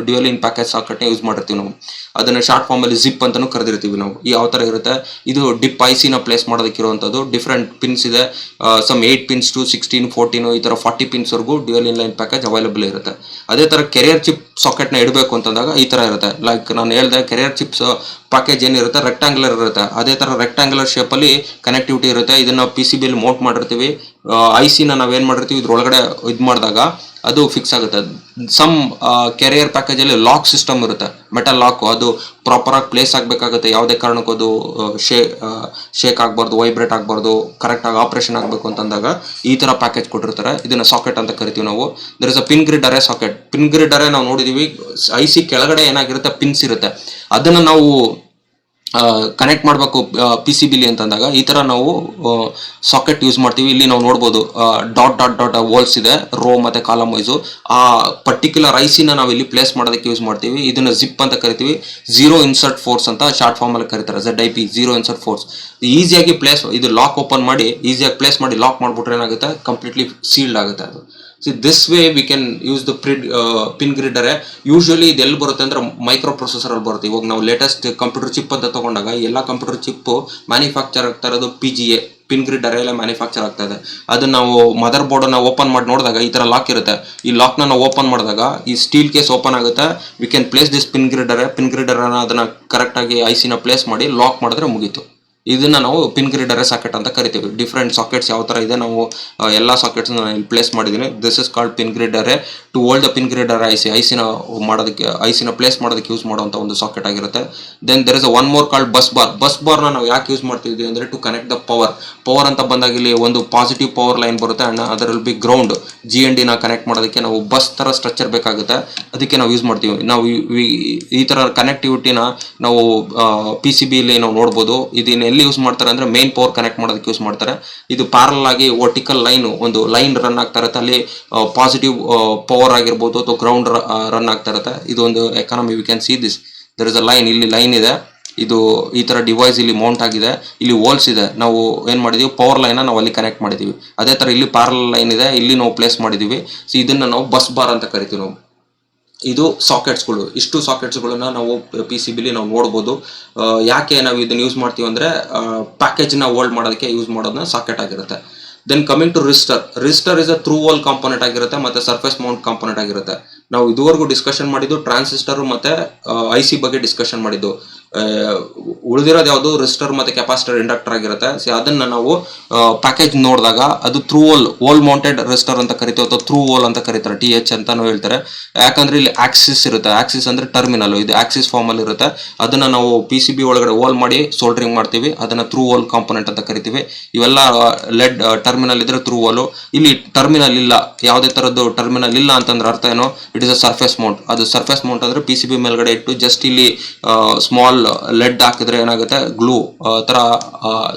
dual in package socket use ಮಾಡಿರ್ತೀವಿ ನಾವು. ಅದನ್ನ ಶಾರ್ಟ್ ಫಾರ್ಮ್ ಅಲ್ಲಿ ಜಿಪ್ ಅಂತಾನು ಕರೆದಿರ್ತೀವಿ ನಾವು. ಯಾವ ತರ ಇರುತ್ತೆ ಇದು ಡಿಪ್ ಐಸಿನ ಪ್ಲೇಸ್ ಮಾಡೋದಕ್ಕಿರುವಂತದ್ದು. ಡಿಫರೆಂಟ್ ಪಿನ್ಸ್ ಇದೆ. ಸಮ್ 8 ಪಿನ್ಸ್ ಟು 16, 14 ಈ ತರ 40 ಪಿನ್ಸ್ ವರೆಗೂ dual in line package available ಇರುತ್ತೆ. ಅದೇ ತರ ಕೆರಿಯರ್ ಚಿಪ್ ಸಾಕೆಟ್ ನ ಇಡಬೇಕು ಅಂತಂದಾಗ ಈ ತರ ಇರುತ್ತೆ. ಲೈಕ್ ನಾನು ಹೇಳ್ದೆ ಕೆರಿಯರ್ ಚಿಪ್ಸ್ ಪ್ಯಾಕೇಜ್ ಏನಿರುತ್ತೆ ರೆಕ್ಟಾಂಗ್ಯುಲರ್ ಇರುತ್ತೆ. ಅದೇ ತರ ರೆಕ್ಟಾಂಗ್ಯುಲರ್ ಶೇಪ್ ಅಲ್ಲಿ ಕನೆಕ್ಟಿವಿಟಿ ಇರುತ್ತೆ. ಇದನ್ನ ಪಿ ಸಿ ಬಿಲಿ ಮೌಂಟ್ ಮಾಡಿರ್ತೀವಿ. ಐಸಿನ ನಾವೇನ್ ಮಾಡಿರ್ತೀವಿ ಇದ್ರೊಳಗಡೆ ಇದು ಮಾಡಿದಾಗ ಅದು ಫಿಕ್ಸ್ ಆಗುತ್ತೆ. ಸಮ್ ಕೆರಿಯರ್ ಪ್ಯಾಕೇಜ್ ಅಲ್ಲಿ ಲಾಕ್ ಸಿಸ್ಟಮ್ ಇರುತ್ತೆ, ಮೆಟಲ್ ಲಾಕ್. ಅದು ಪ್ರಾಪರ್ ಆಗಿ ಪ್ಲೇಸ್ ಆಗಬೇಕಾಗುತ್ತೆ. ಯಾವುದೇ ಕಾರಣಕ್ಕೂ ಅದು ಶೇಕ್ ಆಗಬಾರ್ದು, ವೈಬ್ರೇಟ್ ಆಗಬಾರ್ದು, ಕರೆಕ್ಟ್ ಆಗಿ ಆಪರೇಷನ್ ಆಗಬೇಕು ಅಂತಂದಾಗ ಈ ತರ ಪ್ಯಾಕೇಜ್ ಕೊಟ್ಟಿರ್ತಾರೆ. ಇದನ್ನ ಸಾಕೆಟ್ ಅಂತ ಕರಿತೀವಿ ನಾವು. There is a pin grid array socket. Pin grid array ನಾವು ನೋಡಿದೀವಿ. ಐಸಿ ಕೆಳಗಡೆ ಏನಾಗಿರುತ್ತೆ ಪಿನ್ಸ್ ಇರುತ್ತೆ. ಅದನ್ನ ನಾವು ಕನೆಕ್ಟ್ ಮಾಡಬೇಕು ಪಿ ಸಿ ಬಿಲಿ ಅಂತಂದಾಗ ಈ ತರ ನಾವು ಸಾಕೆಟ್ ಯೂಸ್ ಮಾಡ್ತೀವಿ. ಇಲ್ಲಿ ನಾವು ನೋಡ್ಬೋದು ಡಾಟ್ ವಾಲ್ಸ್ ಇದೆ, ರೋ ಮತ್ತೆ ಕಾಲಮ್ ವೈಸು. ಆ ಪರ್ಟಿಕ್ಯುಲರ್ ಐಸಿನ ನಾವು ಇಲ್ಲಿ ಪ್ಲೇಸ್ ಮಾಡೋದಕ್ಕೆ ಯೂಸ್ ಮಾಡ್ತೀವಿ. ಇದನ್ನ ಜಿಪ್ ಅಂತ ಕರಿತೀವಿ. ಝೀರೋ ಇನ್ಸರ್ಟ್ ಫೋರ್ಸ್ ಅಂತ ಶಾರ್ಟ್ ಫಾರ್ಮ್ ಅಲ್ಲಿ ಕರೀತಾರೆ. ZIP, zero insert force. ಈಸಿಯಾಗಿ ಪ್ಲೇಸ್ ಇದು ಲಾಕ್ ಓಪನ್ ಮಾಡಿ ಈಸಿಯಾಗಿ ಪ್ಲೇಸ್ ಮಾಡಿ ಲಾಕ್ ಮಾಡ್ಬಿಟ್ರೆ ಏನಾಗುತ್ತೆ ಕಂಪ್ಲೀಟ್ಲಿ ಸೀಲ್ಡ್ ಆಗುತ್ತೆ ಅದು. This way we can use the pin grid array. Usually ಇದು ಎಲ್ಲಿ ಬರುತ್ತೆ ಅಂದ್ರೆ ಮೈಕ್ರೋ ಪ್ರೊಸೆಸರ್ ಅಲ್ಲಿ ಬರುತ್ತೆ. ಇವಾಗ ನಾವು ಲೇಟೆಸ್ಟ್ ಕಂಪ್ಯೂಟರ್ ಚಿಪ್ ಅಂತ ತಗೊಂಡಾಗ ಎಲ್ಲ ಕಂಪ್ಯೂಟರ್ ಚಿಪ್ ಮ್ಯಾನುಫ್ಯಾಕ್ಚರ್ ಆಗ್ತಾ ಇರೋದು PGA ಪಿನ್ ಗ್ರಿಡ್ ಅರೇ ಎಲ್ಲ ಮ್ಯಾನುಫ್ಯಾಕ್ಚರ್ ಆಗ್ತಾ ಇದೆ. ಅದನ್ನ ನಾವು ಮದರ್ ಬೋರ್ಡ್ ಅನ್ನ ಓಪನ್ ಮಾಡಿ ನೋಡಿದಾಗ ಈ ತರ ಲಾಕ್ ಇರುತ್ತೆ. ಈ ಲಾಕ್ ನ ನಾವು ಓಪನ್ ಮಾಡಿದಾಗ ಈ ಸ್ಟೀಲ್ ಕೇಸ್ ಓಪನ್ ಆಗುತ್ತೆ. We can place this pin grid array ಅದನ್ನ ಕರೆಕ್ಟ್ ಆಗಿ ಐಸಿನ ಪ್ಲೇಸ್ ಮಾಡಿ ಲಾಕ್ ಮಾಡಿದ್ರೆ ಮುಗೀತು. ಇದನ್ನ ನಾವು ಪಿನ್ ಗ್ರಿಡ್ ಅರೇ ಸಾಕೆಟ್ ಅಂತ ಕರಿತೀವಿ. ಡಿಫರೆಂಟ್ ಸಾಕೆಟ್ಸ್ ಯಾವ ತರ ಇದೆ ನಾವು ಎಲ್ಲಾ ಸಾಕೆಟ್ಸ್ ಇಲ್ಲಿ ಪ್ಲೇಸ್ ಮಾಡಿದ್ದೀನಿ. This is called pin grid array to hold the pin grid array ಐಸಿನ ಪ್ಲೇಸ್ ಮಾಡೋದಕ್ಕೆ ಯೂಸ್ ಮಾಡುವಂತ ಒಂದು ಸಾಕೆಟ್ ಆಗಿರುತ್ತೆ. Then there is one more called bus bar ನ ನಾವು ಯಾಕೆ ಯೂಸ್ ಮಾಡ್ತಿದ್ವಿ ಅಂದ್ರೆ ಟು ಕನೆಕ್ಟ್ ದ ಪವರ್ ಅಂತ ಬಂದಾಗ ಇಲ್ಲಿ ಒಂದು ಪಾಸಿಟಿವ್ ಪವರ್ ಲೈನ್ ಬರುತ್ತೆ ಅಂಡ್ ಅದರಲ್ಲಿ ಬಿ ಗ್ರೌಂಡ್ GND ನ ಕನೆಕ್ಟ್ ಮಾಡೋದಕ್ಕೆ ನಾವು ಬಸ್ ತರ ಸ್ಟ್ರಕ್ಚರ್ ಬೇಕಾಗುತ್ತೆ. ಅದಕ್ಕೆ ನಾವು ಯೂಸ್ ಮಾಡ್ತೀವಿ. ನಾವು ಈ ತರ ಕನೆಕ್ಟಿವಿಟಿನ ನಾವು PCB ಇಲ್ಲಿ ನಾವು ನೋಡ್ಬೋದು. ಇದನ್ನ ಎಲ್ಲಿ ಯೂಸ್ ಮಾಡ್ತಾರೆ ಅಂದ್ರೆ ಮೇನ್ ಪವರ್ ಕನೆಕ್ಟ್ ಮಾಡೋದಕ್ಕೆ ಯೂಸ್ ಮಾಡ್ತಾರೆ. ಇದು ಪ್ಯಾರಲ್ ಆಗಿ ವರ್ಟಿಕಲ್ ಲೈನ್ ಒಂದು ಲೈನ್ ರನ್ ಆಗ್ತಾ ಇರುತ್ತೆ. ಅಲ್ಲಿ ಪಾಸಿಟಿವ್ ಪವರ್ ಆಗಿರ್ಬೋದು ಅಥವಾ ಗ್ರೌಂಡ್ ರನ್ ಆಗ್ತಾ ಇರುತ್ತೆ. ಇದು ಒಂದು economy. We can see this. There is a line. ಇಲ್ಲಿ ಲೈನ್ ಇದೆ. ಇದು ಈ ತರ ಡಿವೈಸ್ ಇಲ್ಲಿ ಮೌಂಟ್ ಆಗಿದೆ. ಇಲ್ಲಿ ಹೋಲ್ಸ್ ಇದೆ. ನಾವು ಏನ್ ಮಾಡಿದೀವಿ ಪವರ್ ಲೈನ್ ನಾವು ಅಲ್ಲಿ ಕನೆಕ್ಟ್ ಮಾಡಿದೀವಿ. ಅದೇ ತರ ಇಲ್ಲಿ ಪ್ಯಾರಲ್ ಲೈನ್ ಇದೆ. ಇಲ್ಲಿ ನಾವು ಪ್ಲೇಸ್ ಮಾಡಿದೀವಿ. ಸೊ ಇದನ್ನ ನಾವು ಬಸ್ ಬಾರ್ ಅಂತ ಕರಿತೀವಿ ನಾವು. ಇದು ಸಾಕೆಟ್ಸ್ಗಳು. ಇಷ್ಟು ಸಾಕೆಟ್ಸ್ಗಳನ್ನ ನಾವು PCBಲಿ ನಾವು ನೋಡ್ಬೋದು. ಯಾಕೆ ನಾವು ಇದನ್ನ ಯೂಸ್ ಮಾಡ್ತೀವಿ ಅಂದ್ರೆ ಪ್ಯಾಕೇಜ್ನ ಹೋಲ್ಡ್ ಮಾಡೋದಕ್ಕೆ ಯೂಸ್ ಮಾಡೋದನ್ನ ಸಾಕೆಟ್ ಆಗಿರುತ್ತೆ. Then coming to register is a through wall component ಆಗಿರುತ್ತೆ ಮತ್ತೆ ಸರ್ಫೇಸ್ ಮೌಂಟ್ ಕಾಂಪೋನೆಂಟ್ ಆಗಿರುತ್ತೆ. ನಾವು ಇದುವರೆಗೂ ಡಿಸ್ಕಷನ್ ಮಾಡಿದ್ದು ಟ್ರಾನ್ಸಿಸ್ಟರ್ ಮತ್ತೆ IC ಬಗ್ಗೆ ಡಿಸ್ಕಷನ್ ಮಾಡಿದ್ದು. ಉಳಿದಿರೋದು ಯಾವುದು ರೆಸಿಸ್ಟರ್ ಮತ್ತೆ ಕೆಪಾಸಿಟರ್ ಇಂಡಕ್ಟರ್ ಆಗಿರುತ್ತೆ. ಸೊ ಅದನ್ನ ನಾವು ಪ್ಯಾಕೇಜ್ ನೋಡಿದಾಗ ಅದು ಥ್ರೂ ಹೋಲ್ ಮೌಂಟೆಡ್ ರೆಸಿಸ್ಟರ್ ಅಂತ ಕರಿತೀವಿ, ಅಥವಾ ಥ್ರೂ ಹೋಲ್ ಅಂತ ಕರೀತಾರೆ, TH ಅಂತಾನು ಹೇಳ್ತಾರೆ. ಯಾಕಂದ್ರೆ ಇಲ್ಲಿ ಆಕ್ಸಿಸ್ ಇರುತ್ತೆ, ಆಕ್ಸಿಸ್ ಅಂದ್ರೆ ಟರ್ಮಿನಲ್, ಇದು ಆಕ್ಸಿಸ್ ಫಾರ್ಮ್ ಅಲ್ಲಿ ಇರುತ್ತೆ. ಅದನ್ನ ನಾವು PCB ಒಳಗಡೆ ಹೋಲ್ ಮಾಡಿ ಸೋಲ್ಡರಿಂಗ್ ಮಾಡ್ತೀವಿ, ಅದನ್ನ ಥ್ರೂ ಹೋಲ್ ಕಾಂಪೊನೆಂಟ್ ಅಂತ ಕರಿತೀವಿ. ಇವೆಲ್ಲ ಲೆಡ್ ಟರ್ಮಿನಲ್ ಇದ್ರೆ ಥ್ರೂ ಹೋಲ್. ಇಲ್ಲಿ ಟರ್ಮಿನಲ್ ಇಲ್ಲ, ಯಾವುದೇ ತರದ್ದು ಟರ್ಮಿನಲ್ ಇಲ್ಲ ಅಂತಂದ್ರೆ ಅರ್ಥ ಏನು, it is a surface Mount. ಅದು ಸರ್ಫೇಸ್ ಮೌಂಟ್ ಅಂದ್ರೆ PCB ಮೇಲ್ಗಡೆ ಇಟ್ಟು ಜಸ್ಟ್ ಇಲ್ಲಿ ಸ್ಮಾಲ್ ಲೆಡ್ ಹಾಕಿದ್ರೆ ಏನಾಗುತ್ತೆ, ಗ್ಲೂ ತರ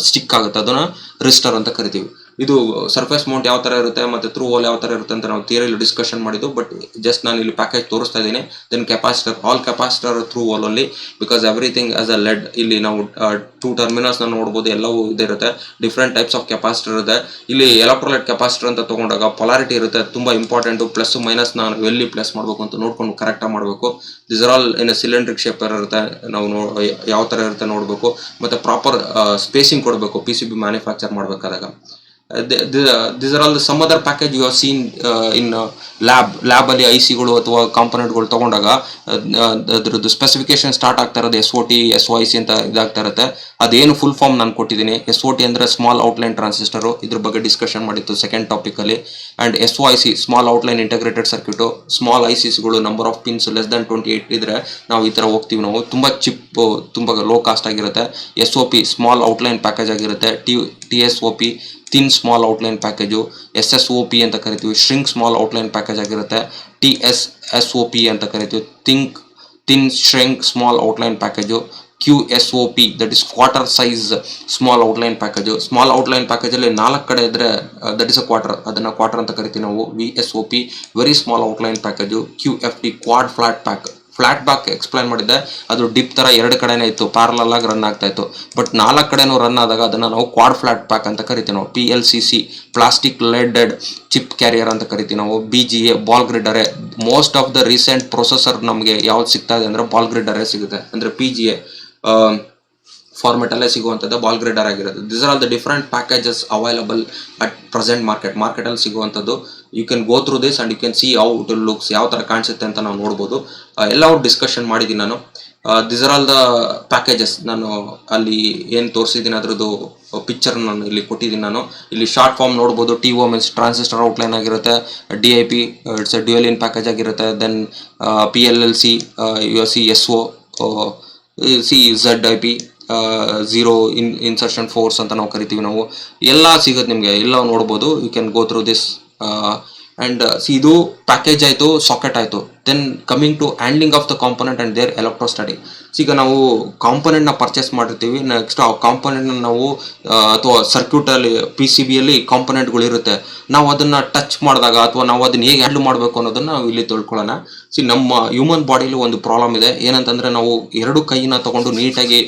ಸ್ಟಿಕ್ ಆಗುತ್ತೆ, ಅದನ್ನ ರೆಸಿಸ್ಟರ್ ಅಂತ ಕರಿತೀವಿ. ಇದು ಸರ್ಫೇಸ್ ಮೌಂಟ್ ಯಾವ ತರ ಇರುತ್ತೆ ಮತ್ತೆ ಥ್ರೂ ಹೋಲ್ ಯಾವ ತರ ಇರುತ್ತೆ ಅಂತ ನಾವು ಥಿಯರಿಯಲ್ಲಿ ಡಿಸ್ಕಷನ್ ಮಾಡಿದ್ದು, ಬಟ್ ಜಸ್ಟ್ ನಾನು ಇಲ್ಲಿ ಪ್ಯಾಕೇಜ್ ತೋರಿಸ್ತಾ ಇದ್ದೀನಿ. Then capacitor, all capacitor through hole ಅಲ್ಲಿ, because everything as a lead. ಇಲ್ಲಿ ನಾವು 2 ಟರ್ಮಿನಲ್ಸ್ ನೋಡ್ಬೋದು, ಎಲ್ಲವೂ ಇದೇ ಇರುತ್ತೆ. ಡಿಫ್ರೆಂಟ್ ಟೈಪ್ಸ್ ಆಫ್ ಕೆಪಾಸಿಟರ್ ಇದೆ. ಇಲ್ಲಿ ಎಲೆಕ್ಟ್ರೋಲೈಟ್ ಕೆಪಾಸಿಟರ್ ಅಂತ ತಗೊಂಡಾಗ ಪೊಲಾರಿಟಿ ಇರುತ್ತೆ, ತುಂಬಾ ಇಂಪಾರ್ಟೆಂಟ್. ಪ್ಲಸ್ ಮೈನಸ್ ನಾವು ಎಲ್ಲಿ ಪ್ಲಸ್ ಮಾಡಬೇಕು ಅಂತ ನೋಡ್ಕೊಂಡು ಕರೆಕ್ಟ್ ಆಗಿ ಮಾಡಬೇಕು. This are all in cylindric shape ಇರುತ್ತೆ, ನಾವು ಯಾವ ತರ ಇರುತ್ತೆ ನೋಡಬೇಕು. ಮತ್ತೆ ಪ್ರಾಪರ್ ಸ್ಪೇಸಿಂಗ್ ಕೊಡಬೇಕು PCB ಮ್ಯಾನುಫ್ಯಾಕ್ಚರ್ ಮಾಡಬೇಕಾದಾಗ. these are all some other package you have seen in lab ಅಲ್ಲಿ IC-ಗಳು ಅಥವಾ ಕಾಂಪೊನೆಂಟ್ಗಳು ತಗೊಂಡಾಗ ಅದ್ರದ್ದು ಸ್ಪೆಸಿಫಿಕೇಶನ್ ಸ್ಟಾರ್ಟ್ ಆಗ್ತಾ ಇರೋದು SOT SOIC ಅಂತ ಇದಾಗ್ತಾ ಇರುತ್ತೆ. ಅದೇನು ಫುಲ್ ಫಾರ್ಮ್ ನಾನು ಕೊಟ್ಟಿದ್ದೀನಿ. SOT ಅಂದ್ರೆ ಸ್ಮಾಲ್ ಔಟ್ಲೈನ್ ಟ್ರಾನ್ಸಿಸ್ಟರ್, ಇದ್ರ ಬಗ್ಗೆ ಡಿಸ್ಕಷನ್ ಮಾಡಿತ್ತು ಸೆಕೆಂಡ್ ಟಾಪಿಕ್ ಅಲ್ಲಿ. And SOIC small outline integrated circuit. Small ICs-ಗಳು number of pins less than 28 ಇದ್ರೆ ನಾವು ಈ ತರ ಹೋಗ್ತೀವಿ. ನಾವು ತುಂಬಾ ಚಿಪ್, ತುಂಬಾ ಲೋ ಕಾಸ್ಟ್ ಆಗಿರುತ್ತೆ. SOP ಸ್ಮಾಲ್ ಔಟ್ಲೈನ್ ಪ್ಯಾಕೇಜ್ ಆಗಿರುತ್ತೆ. TSOP thin small outline package. SSOP ಅಂತ ಕರಿತೀವಿ, ಶ್ರಿಂಕ್ ಸ್ಮಾಲ್ ಔಟ್ಲೈನ್ ಪ್ಯಾಕೇಜ್ ಆಗಿರುತ್ತೆ. TSSOP ಅಂತ ಕರಿತೀವಿ, thin shrink small outline package. QSOP that is quarter size small outline package. Small outline package ಅಲ್ಲಿ 4 ಕಡೆ ಇದ್ರೆ that is a quarter, ಅದನ್ನ quarter ಅಂತ ಕರಿತೀವಿ ನಾವು. VSOP very small outline package. QFP Quad flat pack. Flat back explain ಮಾಡಿದ್ದೆ, ಅದು drip ತರ 2 ಕಡೆನೇ ಇತ್ತು, ಪ್ಯಾರಲಲ್ ಆಗಿ ರನ್ ಆಗ್ತಾ ಇತ್ತು. ಬಟ್ 4 ಕಡೆನೂ ರನ್ ಆದಾಗ ಅದನ್ನ ನಾವು ಕ್ವಾಡ್ ಫ್ಲಾಟ್ ಪ್ಯಾಕ್ ಅಂತ ಕರಿತೀವಿ ನಾವು. PLCC ಪ್ಲಾಸ್ಟಿಕ್ ಲೆಡೆಡ್ ಚಿಪ್ ಕ್ಯಾರಿಯರ್ ಅಂತ ಕರಿತೀವಿ ನಾವು. BGA ball grid array. Most of the recent processor ನಮಗೆ ಯಾವ್ದು ಸಿಗ್ತಾ ಇದೆ ಅಂದ್ರೆ ಬಾಲ್ ಗ್ರಿಡ್ ಅರೇ ಸಿಗುತ್ತೆ, ಅಂದ್ರೆ PGA ಫಾರ್ಮೆಟ್ ಅಲ್ಲೇ ಸಿಗುವಂಥದ್ದು ಬಾಲ್ ಗ್ರಿಡರ್ ಆಗಿರುತ್ತೆ. This are all the different packages available at present market ಅಲ್ಲಿ ಸಿಗುವಂಥದ್ದು. You can go through this and you can see how it looks, ಯಾವ ತರ ಕಾಣಿಸುತ್ತೆ ಅಂತ ನಾವು ನೋಡ್ಬೋದು. ಎಲ್ಲವೂ ಡಿಸ್ಕಷನ್ ಮಾಡಿದ್ದೀನಿ ನಾನು. This are all the packages. ನಾನು ಅಲ್ಲಿ ಏನು ತೋರಿಸಿದ್ದೀನಿ ಅದ್ರದ್ದು ಪಿಕ್ಚರ್ ನಾನು ಇಲ್ಲಿ ಕೊಟ್ಟಿದ್ದೀನಿ. ನಾನು ಇಲ್ಲಿ ಶಾರ್ಟ್ ಫಾರ್ಮ್ ನೋಡ್ಬೋದು. TO ಮೀನ್ಸ್ ಟ್ರಾನ್ಸಿಸ್ಟರ್ ಔಟ್ಲೈನ್ ಆಗಿರುತ್ತೆ. DIP it's a dual in package ಆಗಿರುತ್ತೆ. Then PLLC SO ZIP zero insertion force ಅಂತ ನಾವು ಕರಿತೀವಿ ನಾವು. ಎಲ್ಲ ಸಿಗುತ್ತೆ ನಿಮಗೆ, ಎಲ್ಲ ನೋಡ್ಬೋದು. You can go through this. And ಇದು ಪ್ಯಾಕೇಜ್ ಆಯಿತು, ಸಾಕೆಟ್ ಆಯಿತು. Then coming to handling of the component and there electrostatic. ಈಗ ನಾವು ಕಾಂಪೊನೆಂಟ್ನ ಪರ್ಚೇಸ್ ಮಾಡಿರ್ತೀವಿ. ನೆಕ್ಸ್ಟ್ ಆ ಕಾಂಪೊನೆಂಟ್ನ ನಾವು ಅಥವಾ ಸರ್ಕ್ಯೂಟಲ್ಲಿ PCBಯಲ್ಲಿ ಕಾಂಪೊನೆಂಟ್ಗಳು ಇರುತ್ತೆ, ನಾವು ಅದನ್ನು ಟಚ್ ಮಾಡಿದಾಗ ಅಥವಾ ನಾವು ಅದನ್ನ ಹೇಗೆ ಹ್ಯಾಂಡಲ್ ಮಾಡಬೇಕು ಅನ್ನೋದನ್ನು ನಾವು ಇಲ್ಲಿ ತಿಳ್ಕೊಳ್ಳೋಣ. ನಮ್ಮ ಹ್ಯೂಮನ್ ಬಾಡಿಲಿ ಒಂದು ಪ್ರಾಬ್ಲಮ್ ಇದೆ. ಏನಂತಂದರೆ ನಾವು 2 ಕೈನ ತಗೊಂಡು ನೀಟಾಗಿ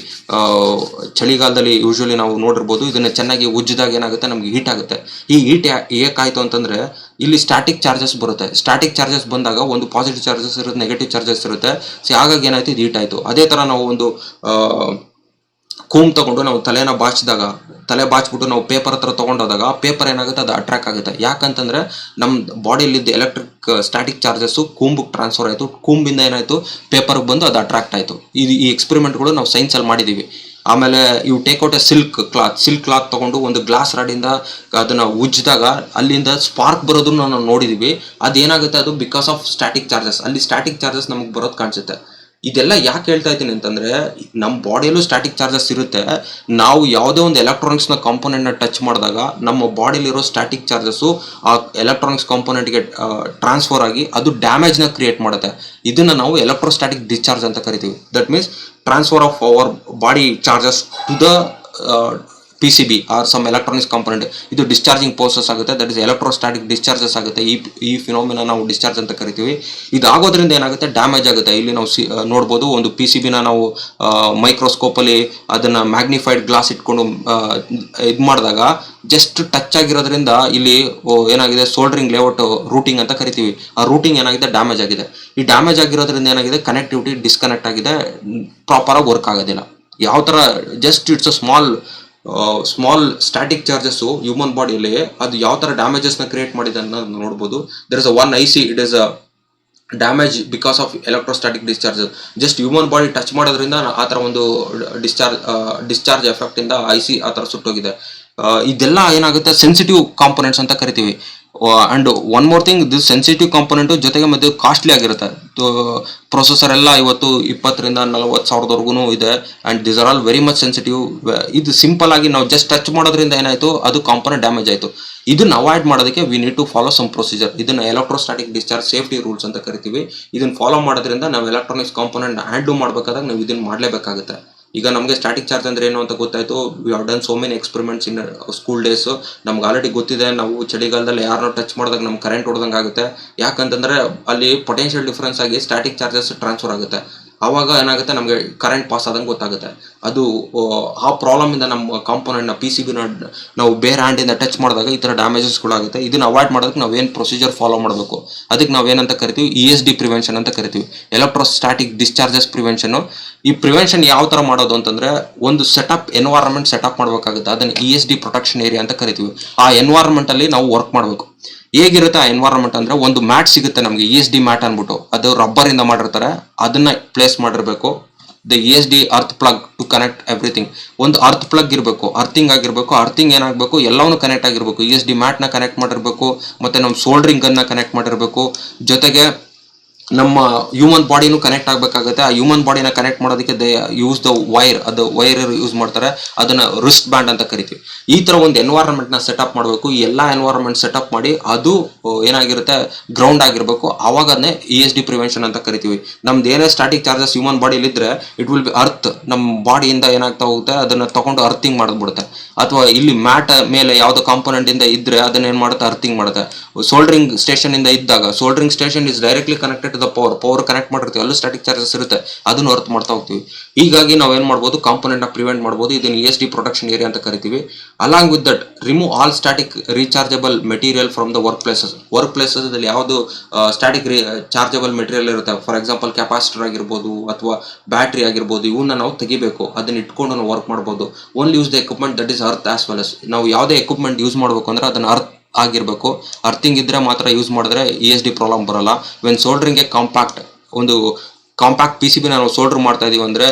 ಚಳಿಗಾಲದಲ್ಲಿ ಯೂಶ್ವಲಿ ನಾವು ನೋಡಿರ್ಬೋದು, ಇದನ್ನು ಚೆನ್ನಾಗಿ ಉಜ್ಜಿದಾಗ ಏನಾಗುತ್ತೆ, ನಮಗೆ ಹೀಟ್ ಆಗುತ್ತೆ. ಈ ಹೀಟ್ ಏಕಾಯಿತು ಅಂತಂದರೆ ಇಲ್ಲಿ ಸ್ಟ್ಯಾಟಿಕ್ ಚಾರ್ಜಸ್ ಬರುತ್ತೆ. ಸ್ಟ್ಯಾಟಿಕ್ ಚಾರ್ಜಸ್ ಬಂದಾಗ ಒಂದು ಪಾಸಿಟಿವ್ ಚಾರ್ಜಸ್ ಇರುತ್ತೆ, ನೆಗೆಟಿವ್ ಚಾರ್ಜಸ್ ಇರುತ್ತೆ. ಸೊ ಹಾಗಾಗಿ ಏನಾಯ್ತು, ಇದು ಹೀಟ್ ಆಯಿತು. ಅದೇ ಥರ ನಾವು ಒಂದು ಕೂಮ್ ತಗೊಂಡು ನಾವು ತಲೆನ ತಲೆ ಬಾಚ್ಬಿಟ್ಟು ನಾವು ಪೇಪರ್ ಹತ್ರ ತೊಗೊಂಡೋದಾಗ ಪೇಪರ್ ಏನಾಗುತ್ತೆ, ಅದು ಅಟ್ರಾಕ್ಟ್ ಆಗುತ್ತೆ. ಯಾಕಂತಂದರೆ ನಮ್ಮ ಬಾಡಿಯಲ್ಲಿದ್ದ ಎಲೆಕ್ಟ್ರಿಕ್ ಸ್ಟ್ಯಾಟಿಕ್ ಚಾರ್ಜಸ್ಸು ಕೂಂಬಿಗೆ ಟ್ರಾನ್ಸ್ಫರ್ ಆಯಿತು. ಕೂಂಬಿಂದ ಏನಾಯಿತು, ಪೇಪರ್ಗೆ ಬಂದು ಅದು ಅಟ್ರಾಕ್ಟ್ ಆಯಿತು. ಈ ಎಕ್ಸ್ಪೆರಿಮೆಂಟ್ಗಳು ನಾವು ಸೈನ್ಸಲ್ಲಿ ಮಾಡಿದ್ದೀವಿ. ಆಮೇಲೆ ಇವು take out A silk cloth ತಗೊಂಡು ಒಂದು ಗ್ಲಾಸ್ ರಾಡಿಂದ ಅದನ್ನು ಉಜ್ಜಿದಾಗ ಅಲ್ಲಿಂದ ಸ್ಪಾರ್ಕ್ ಬರೋದನ್ನು ನಾವು ನೋಡಿದ್ದೀವಿ. ಅದೇನಾಗುತ್ತೆ, ಅದು ಬಿಕಾಸ್ ಆಫ್ ಸ್ಟ್ಯಾಟಿಕ್ ಚಾರ್ಜಸ್. ಅಲ್ಲಿ ಸ್ಟ್ಯಾಟಿಕ್ ಚಾರ್ಜಸ್ ನಮಗೆ ಬರೋದು ಕಾಣಿಸುತ್ತೆ. ಇದೆಲ್ಲ ಯಾಕೆ ಹೇಳ್ತಾ ಇದ್ದೀನಿ ಅಂತಂದರೆ, ನಮ್ಮ ಬಾಡಿಯಲ್ಲೂ ಸ್ಟ್ಯಾಟಿಕ್ ಚಾರ್ಜಸ್ ಇರುತ್ತೆ. ನಾವು ಯಾವುದೇ ಒಂದು ಎಲೆಕ್ಟ್ರಾನಿಕ್ಸ್ನ ಕಾಂಪೊನೆಂಟ್ನ ಟಚ್ ಮಾಡಿದಾಗ ನಮ್ಮ ಬಾಡಿಲಿರೋ ಸ್ಟ್ಯಾಟಿಕ್ ಚಾರ್ಜಸ್ಸು ಆ ಎಲೆಕ್ಟ್ರಾನಿಕ್ಸ್ ಕಾಂಪೊನೆಂಟ್ಗೆ ಟ್ರಾನ್ಸ್ಫರ್ ಆಗಿ ಅದು ಡ್ಯಾಮೇಜ್ನ ಕ್ರಿಯೇಟ್ ಮಾಡುತ್ತೆ. ಇದನ್ನು ನಾವು ಎಲೆಕ್ಟ್ರೋಸ್ಟ್ಯಾಟಿಕ್ ಡಿಸ್ಚಾರ್ಜ್ ಅಂತ ಕರಿತೀವಿ. That means transfer of our body charges to the PCB or some electronics component. ಇದು ಡಿಸ್ಚಾರ್ಜಿಂಗ್ ಪ್ರೋಸೆಸ್ ಆಗುತ್ತೆ. ದಟ್ ಇಸ್ ಎಲೆಕ್ಟ್ರೋಸ್ಟ್ಯಾಟಿಕ್ ಡಿಸ್ಚಾರ್ಜಸ್ ಆಗುತ್ತೆ. ಈ ಫಿನೋಮಿನ ನಾವು ಡಿಸ್ಚಾರ್ಜ್ ಅಂತ ಕರಿತೀವಿ. ಇದಾಗೋದ್ರಿಂದ ಏನಾಗುತ್ತೆ, ಡ್ಯಾಮೇಜ್ ಆಗುತ್ತೆ. ಇಲ್ಲಿ ನಾವು ನೋಡ್ಬೋದು, ಒಂದು PCBನ ನಾವು ಮೈಕ್ರೋಸ್ಕೋಪಲ್ಲಿ ಅದನ್ನು ಮ್ಯಾಗ್ನಿಫೈಡ್ ಗ್ಲಾಸ್ ಇಟ್ಕೊಂಡು ಇದು ಮಾಡಿದಾಗ ಜಸ್ಟ್ ಟಚ್ ಆಗಿರೋದ್ರಿಂದ ಇಲ್ಲಿ ಏನಾಗಿದೆ, ಸೋಲ್ಡರಿಂಗ್ ಲೇಔಟ್ ರೂಟಿಂಗ್ ಅಂತ ಕರಿತೀವಿ. ಆ ರೂಟಿಂಗ್ ಏನಾಗಿದೆ, ಡ್ಯಾಮೇಜ್ ಆಗಿದೆ. ಈ ಡ್ಯಾಮೇಜ್ ಆಗಿರೋದ್ರಿಂದ ಏನಾಗಿದೆ, ಕನೆಕ್ಟಿವಿಟಿ ಡಿಸ್ಕನೆಕ್ಟ್ ಆಗಿದೆ, ಪ್ರಾಪರಾಗಿ ವರ್ಕ್ ಆಗೋದಿಲ್ಲ. ಯಾವ ಥರ just it's a small static charges human ಬಾಡಿಯಲ್ಲಿ ಅದು ಯಾವ ಥರ ಡ್ಯಾಮೇಜಸ್ನ ಕ್ರಿಯೇಟ್ ಮಾಡಿದೆ ಅನ್ನೋದು ನೋಡ್ಬೋದು. There is a one IC, damage because of electrostatic discharge. Just human body touch ಮಾಡೋದ್ರಿಂದ ಆ ಥರ ಒಂದು ಡಿಸ್ಚಾರ್ಜ್ ಎಫೆಕ್ಟ್ ಇಂದ ಐಸಿ ಆ ಥರ ಸುಟ್ಟೋಗಿದೆ. ಇದೆಲ್ಲ ಏನಾಗುತ್ತೆ ಸೆನ್ಸಿಟಿವ್ ಕಾಂಪೊನೆಂಟ್ಸ್ ಅಂತ ಕರಿತೀವಿ. And one more thing, this sensitive component ಜೊತೆಗೆ ಮತ್ತೆ ಕಾಸ್ಟ್ಲಿ ಆಗಿರುತ್ತೆ. ಪ್ರೊಸೆಸರ್ ಎಲ್ಲ ಇವತ್ತು 20,000-40,000ವರೆಗೂ ಇದೆ. And this are all very much sensitive. ಇದು ಸಿಂಪಲ್ ಆಗಿ ನಾವು ಜಸ್ಟ್ ಟಚ್ ಮಾಡೋದ್ರಿಂದ ಏನಾಯ್ತು, ಅದು ಕಾಂಪೊನೆಂಟ್ ಡ್ಯಾಮೇಜ್ ಆಯಿತು. ಇದನ್ನ ಅವಾಯ್ಡ್ ಮಾಡೋದಕ್ಕೆ we need to follow some procedure. ಇದನ್ನ ಎಲೆಕ್ಟ್ರೋಸ್ಟಾಟಿಕ್ ಡಿಸ್ಚಾರ್ಜ್ ಸೇಫ್ಟಿ ರೂಲ್ಸ್ ಅಂತ ಕರಿತೀವಿ. ಇದನ್ನ ಫಾಲೋ ಮಾಡೋದ್ರಿಂದ ನಾವು ಎಲೆಕ್ಟ್ರಾನಿಕ್ಸ್ ಕಾಂಪೊನೆಂಟ್ ಹ್ಯಾಂಡಲ್ ಮಾಡಬೇಕಾದಾಗ ನಾವು ಇದನ್ನ ಮಾಡಲೇಬೇಕಾಗುತ್ತೆ. ಈಗ ನಮಗೆ ಸ್ಟಾಟಿಕ್ ಚಾರ್ಜ್ ಅಂದ್ರೆ ಏನು ಅಂತ ಗೊತ್ತಾಯ್ತು. We have done so many experiments in school days. ನಮ್ಗೆ ಆಲ್ರೆಡಿ ಗೊತ್ತಿದೆ, ನಾವು ಚಳಿಗಾಲದಲ್ಲಿ ಯಾರನ್ನೋ ಟಚ್ ಮಾಡಿದಾಗ ನಮ್ಗೆ ಕರೆಂಟ್ ಹೊಡೆದಂಗೆ ಆಗುತ್ತೆ. ಯಾಕಂತಂದ್ರೆ ಅಲ್ಲಿ ಪೊಟೆನ್ಷಿಯಲ್ ಡಿಫರೆನ್ಸ್ ಆಗಿ ಸ್ಟಾಟಿಕ್ ಚಾರ್ಜಸ್ ಟ್ರಾನ್ಸ್ಫರ್ ಆಗುತ್ತೆ. ಆವಾಗ ಏನಾಗುತ್ತೆ, ನಮಗೆ ಕರೆಂಟ್ ಪಾಸ್ ಆದಂಗೆ ಗೊತ್ತಾಗುತ್ತೆ. ಅದು ಆ ಪ್ರಾಬ್ಲಮ್ ಇಂದ ನಮ್ಮ ಕಾಂಪೊನೆಂಟ್ನ PCB ನಾವು ಬೇರೆ ಹ್ಯಾಂಡಿಂದ ಟಚ್ ಮಾಡಿದಾಗ ಈ ಥರ ಡ್ಯಾಮೇಜಸ್ಗಳಾಗುತ್ತೆ. ಇದನ್ನ ಅವಾಯ್ಡ್ ಮಾಡೋದಕ್ಕೆ ನಾವೇನು ಪ್ರೊಸೀಜರ್ ಫಾಲೋ ಮಾಡಬೇಕು, ಅದಕ್ಕೆ ನಾವೇನಂತ ಕರಿತೀವಿ, ESD ಪ್ರಿವೆನ್ಷನ್ ಅಂತ ಕರಿತೀವಿ, ಎಲೆಕ್ಟ್ರೋಸ್ಟಾಟಿಕ್ ಡಿಸ್ಚಾರ್ಜಸ್ ಪ್ರಿವೆನ್ಷನ್. ಈ ಪ್ರಿವೆನ್ಷನ್ ಯಾವ ಥರ ಮಾಡೋದು ಅಂತಂದ್ರೆ, ಒಂದು ಎನ್ವೈರನ್ಮೆಂಟ್ ಸೆಟಪ್ ಮಾಡಬೇಕಾಗುತ್ತೆ. ಅದನ್ನು ESD ಪ್ರೊಟೆಕ್ಷನ್ ಏರಿಯಾ ಅಂತ ಕರಿತೀವಿ. ಆ ಎನ್ವೈರನ್ಮೆಂಟ್ ಅಲ್ಲಿ ನಾವು ವರ್ಕ್ ಮಾಡಬೇಕು. ಹೇಗಿರುತ್ತೆ ಆ ಎನ್ವೈರನ್ಮೆಂಟ್ ಅಂದ್ರೆ, ಒಂದು ಮ್ಯಾಟ್ ಸಿಗುತ್ತೆ ನಮಗೆ, ESD ಮ್ಯಾಟ್ ಅಂದ್ಬಿಟ್ಟು, ಅದು ರಬ್ಬರ್ ಇಂದ ಮಾಡಿರ್ತಾರೆ. ಅದನ್ನ ಪ್ಲೇಸ್ ಮಾಡಿರ್ಬೇಕು. The ESD earth plug to connect everything. ಒಂದು ಅರ್ತ್ ಪ್ಲಗ್ ಇರಬೇಕು, ಅರ್ಥಿಂಗ್ ಆಗಿರ್ಬೇಕು. ಅರ್ಥಿಂಗ್ ಏನಾಗಬೇಕು, ಎಲ್ಲವನ್ನೂ ಕನೆಕ್ಟ್ ಆಗಿರ್ಬೇಕು. ESD ಮ್ಯಾಟ್ನ ಕನೆಕ್ಟ್ ಮಾಡಿರ್ಬೇಕು, ಮತ್ತೆ ನಮ್ಮ ಸೋಲ್ಡ್ರಿಂಗ್ ಗನ್ನ ಕನೆಕ್ಟ್ ಮಾಡಿರ್ಬೇಕು. ಜೊತೆಗೆ ನಮ್ಮ ಹ್ಯೂಮನ್ ಬಾಡಿನೂ ಕನೆಕ್ಟ್ ಆಗಬೇಕಾಗುತ್ತೆ. ಆ ಹ್ಯೂಮನ್ ಬಾಡಿನ ಕನೆಕ್ಟ್ ಮಾಡೋದಕ್ಕೆ ದೇ ಯೂಸ್ ದ ವೈರ್, ಅದು ವೈರ್ ಯೂಸ್ ಮಾಡ್ತಾರೆ. ಅದನ್ನ ರಿಸ್ಟ್ ಬ್ಯಾಂಡ್ ಅಂತ ಕರಿತೀವಿ. ಈ ತರ ಒಂದು ಎನ್ವೈರನ್ಮೆಂಟ್ನ ಸೆಟಪ್ ಮಾಡಬೇಕು. ಈ ಎಲ್ಲ ಎನ್ವೈರನ್ಮೆಂಟ್ ಸೆಟಪ್ ಮಾಡಿ ಅದು ಏನಾಗಿರುತ್ತೆ, ಗ್ರೌಂಡ್ ಆಗಿರಬೇಕು. ಆವಾಗ ಅದನ್ನೇ ESD ಪ್ರಿವೆನ್ಷನ್ ಅಂತ ಕರಿತೀವಿ. ನಮ್ದು ಏನೇ ಸ್ಟಾಟಿಕ್ ಚಾರ್ಜಸ್ ಹ್ಯೂಮನ್ ಬಾಡಿಲಿ ಇದ್ರೆ, ಇಟ್ ವಿಲ್ ಬಿ ಅರ್ತ್. ನಮ್ಮ ಬಾಡಿಯಿಂದ ಏನಾಗ್ತಾ ಹೋಗುತ್ತೆ, ಅದನ್ನ ತಗೊಂಡು ಅರ್ಥಿಂಗ್ ಮಾಡಿಬಿಡುತ್ತೆ. ಅಥವಾ ಇಲ್ಲಿ ಮ್ಯಾಟ್ ಮೇಲೆ ಯಾವುದೋ ಕಾಂಪೊನೆಂಟ್ ಇಂದ ಇದ್ರೆ ಅದನ್ನ ಏನ್ ಮಾಡುತ್ತೆ, ಅರ್ಥಿಂಗ್ ಮಾಡುತ್ತೆ. ಸೋಲ್ಡ್ರಿಂಗ್ ಸ್ಟೇಷನ್ ಇಂದ ಇದ್ದಾಗ, soldering station is directly connected to the power connect ಮಾಡಿರ್ತೀವಿ, ಅಲ್ಲೂ ಸ್ಟಾಟಿಕ್ ಚಾರ್ಜಸ್ ಇರುತ್ತೆ, ಅದನ್ನು ಅರ್ಥ ಮಾಡ್ತಾ ಹೋಗ್ತೀವಿ. ಹೀಗಾಗಿ ನಾವು ಏನ್ ಮಾಡ್ಬೋದು, ಕಾಂಪೊನೆಂಟ್ ನ ಪ್ರಿವೆಂಟ್ ಮಾಡ್ಬೋದು. ಇದನ್ನ ESD ಪ್ರೊಟೆಕ್ಷನ್ ಏರಿಯಾ ಅಂತ ಕರಿತೀವಿ. Along with that, remove all static rechargeable material from the work places ಅಲ್ಲಿ ಯಾವುದು ಸ್ಟಾಟಿಕ್ ಚಾರ್ಜಬಲ್ ಮೆಟೀರಿಯಲ್ ಇರುತ್ತೆ, ಫಾರ್ ಎಕ್ಸಾಂಪಲ್ ಕೆಪಾಸಿಟರ್ ಆಗಿರ್ಬೋದು ಅಥವಾ ಬ್ಯಾಟ್ರಿ ಆಗಿರ್ಬೋದು, ಇವನ್ನ ನಾವು ತೆಗಿಬೇಕು. ಅದನ್ನ ಇಟ್ಕೊಂಡು ನಾವು ವರ್ಕ್ ಮಾಡ್ಬೋದು. Only use the equipment that is earth as well. ನಾವು ಯಾವುದೇ ಎಕ್ವಿಪ್ಮೆಂಟ್ ಯೂಸ್ ಮಾಡಬೇಕು ಅಂದ್ರೆ ಅದನ್ನ ಅರ್ತ್ ಆಗಿರ್ಬೇಕು. ಅರ್ಥಿಂಗ್ ಇದ್ರೆ ಮಾತ್ರ ಯೂಸ್ ಮಾಡಿದ್ರೆ ESD ಪ್ರಾಬ್ಲಮ್ ಬರಲ್ಲ. ವೆನ್ ಸೋಲ್ಡ್ರಿಂಗ್ ಎ ಒಂದು ಕಾಂಪ್ಯಾಕ್ಟ್ PCB ನಾವು ಸೋಲ್ಡರ್ ಮಾಡ್ತಾ ಇದೀವಿ ಅಂದ್ರೆ,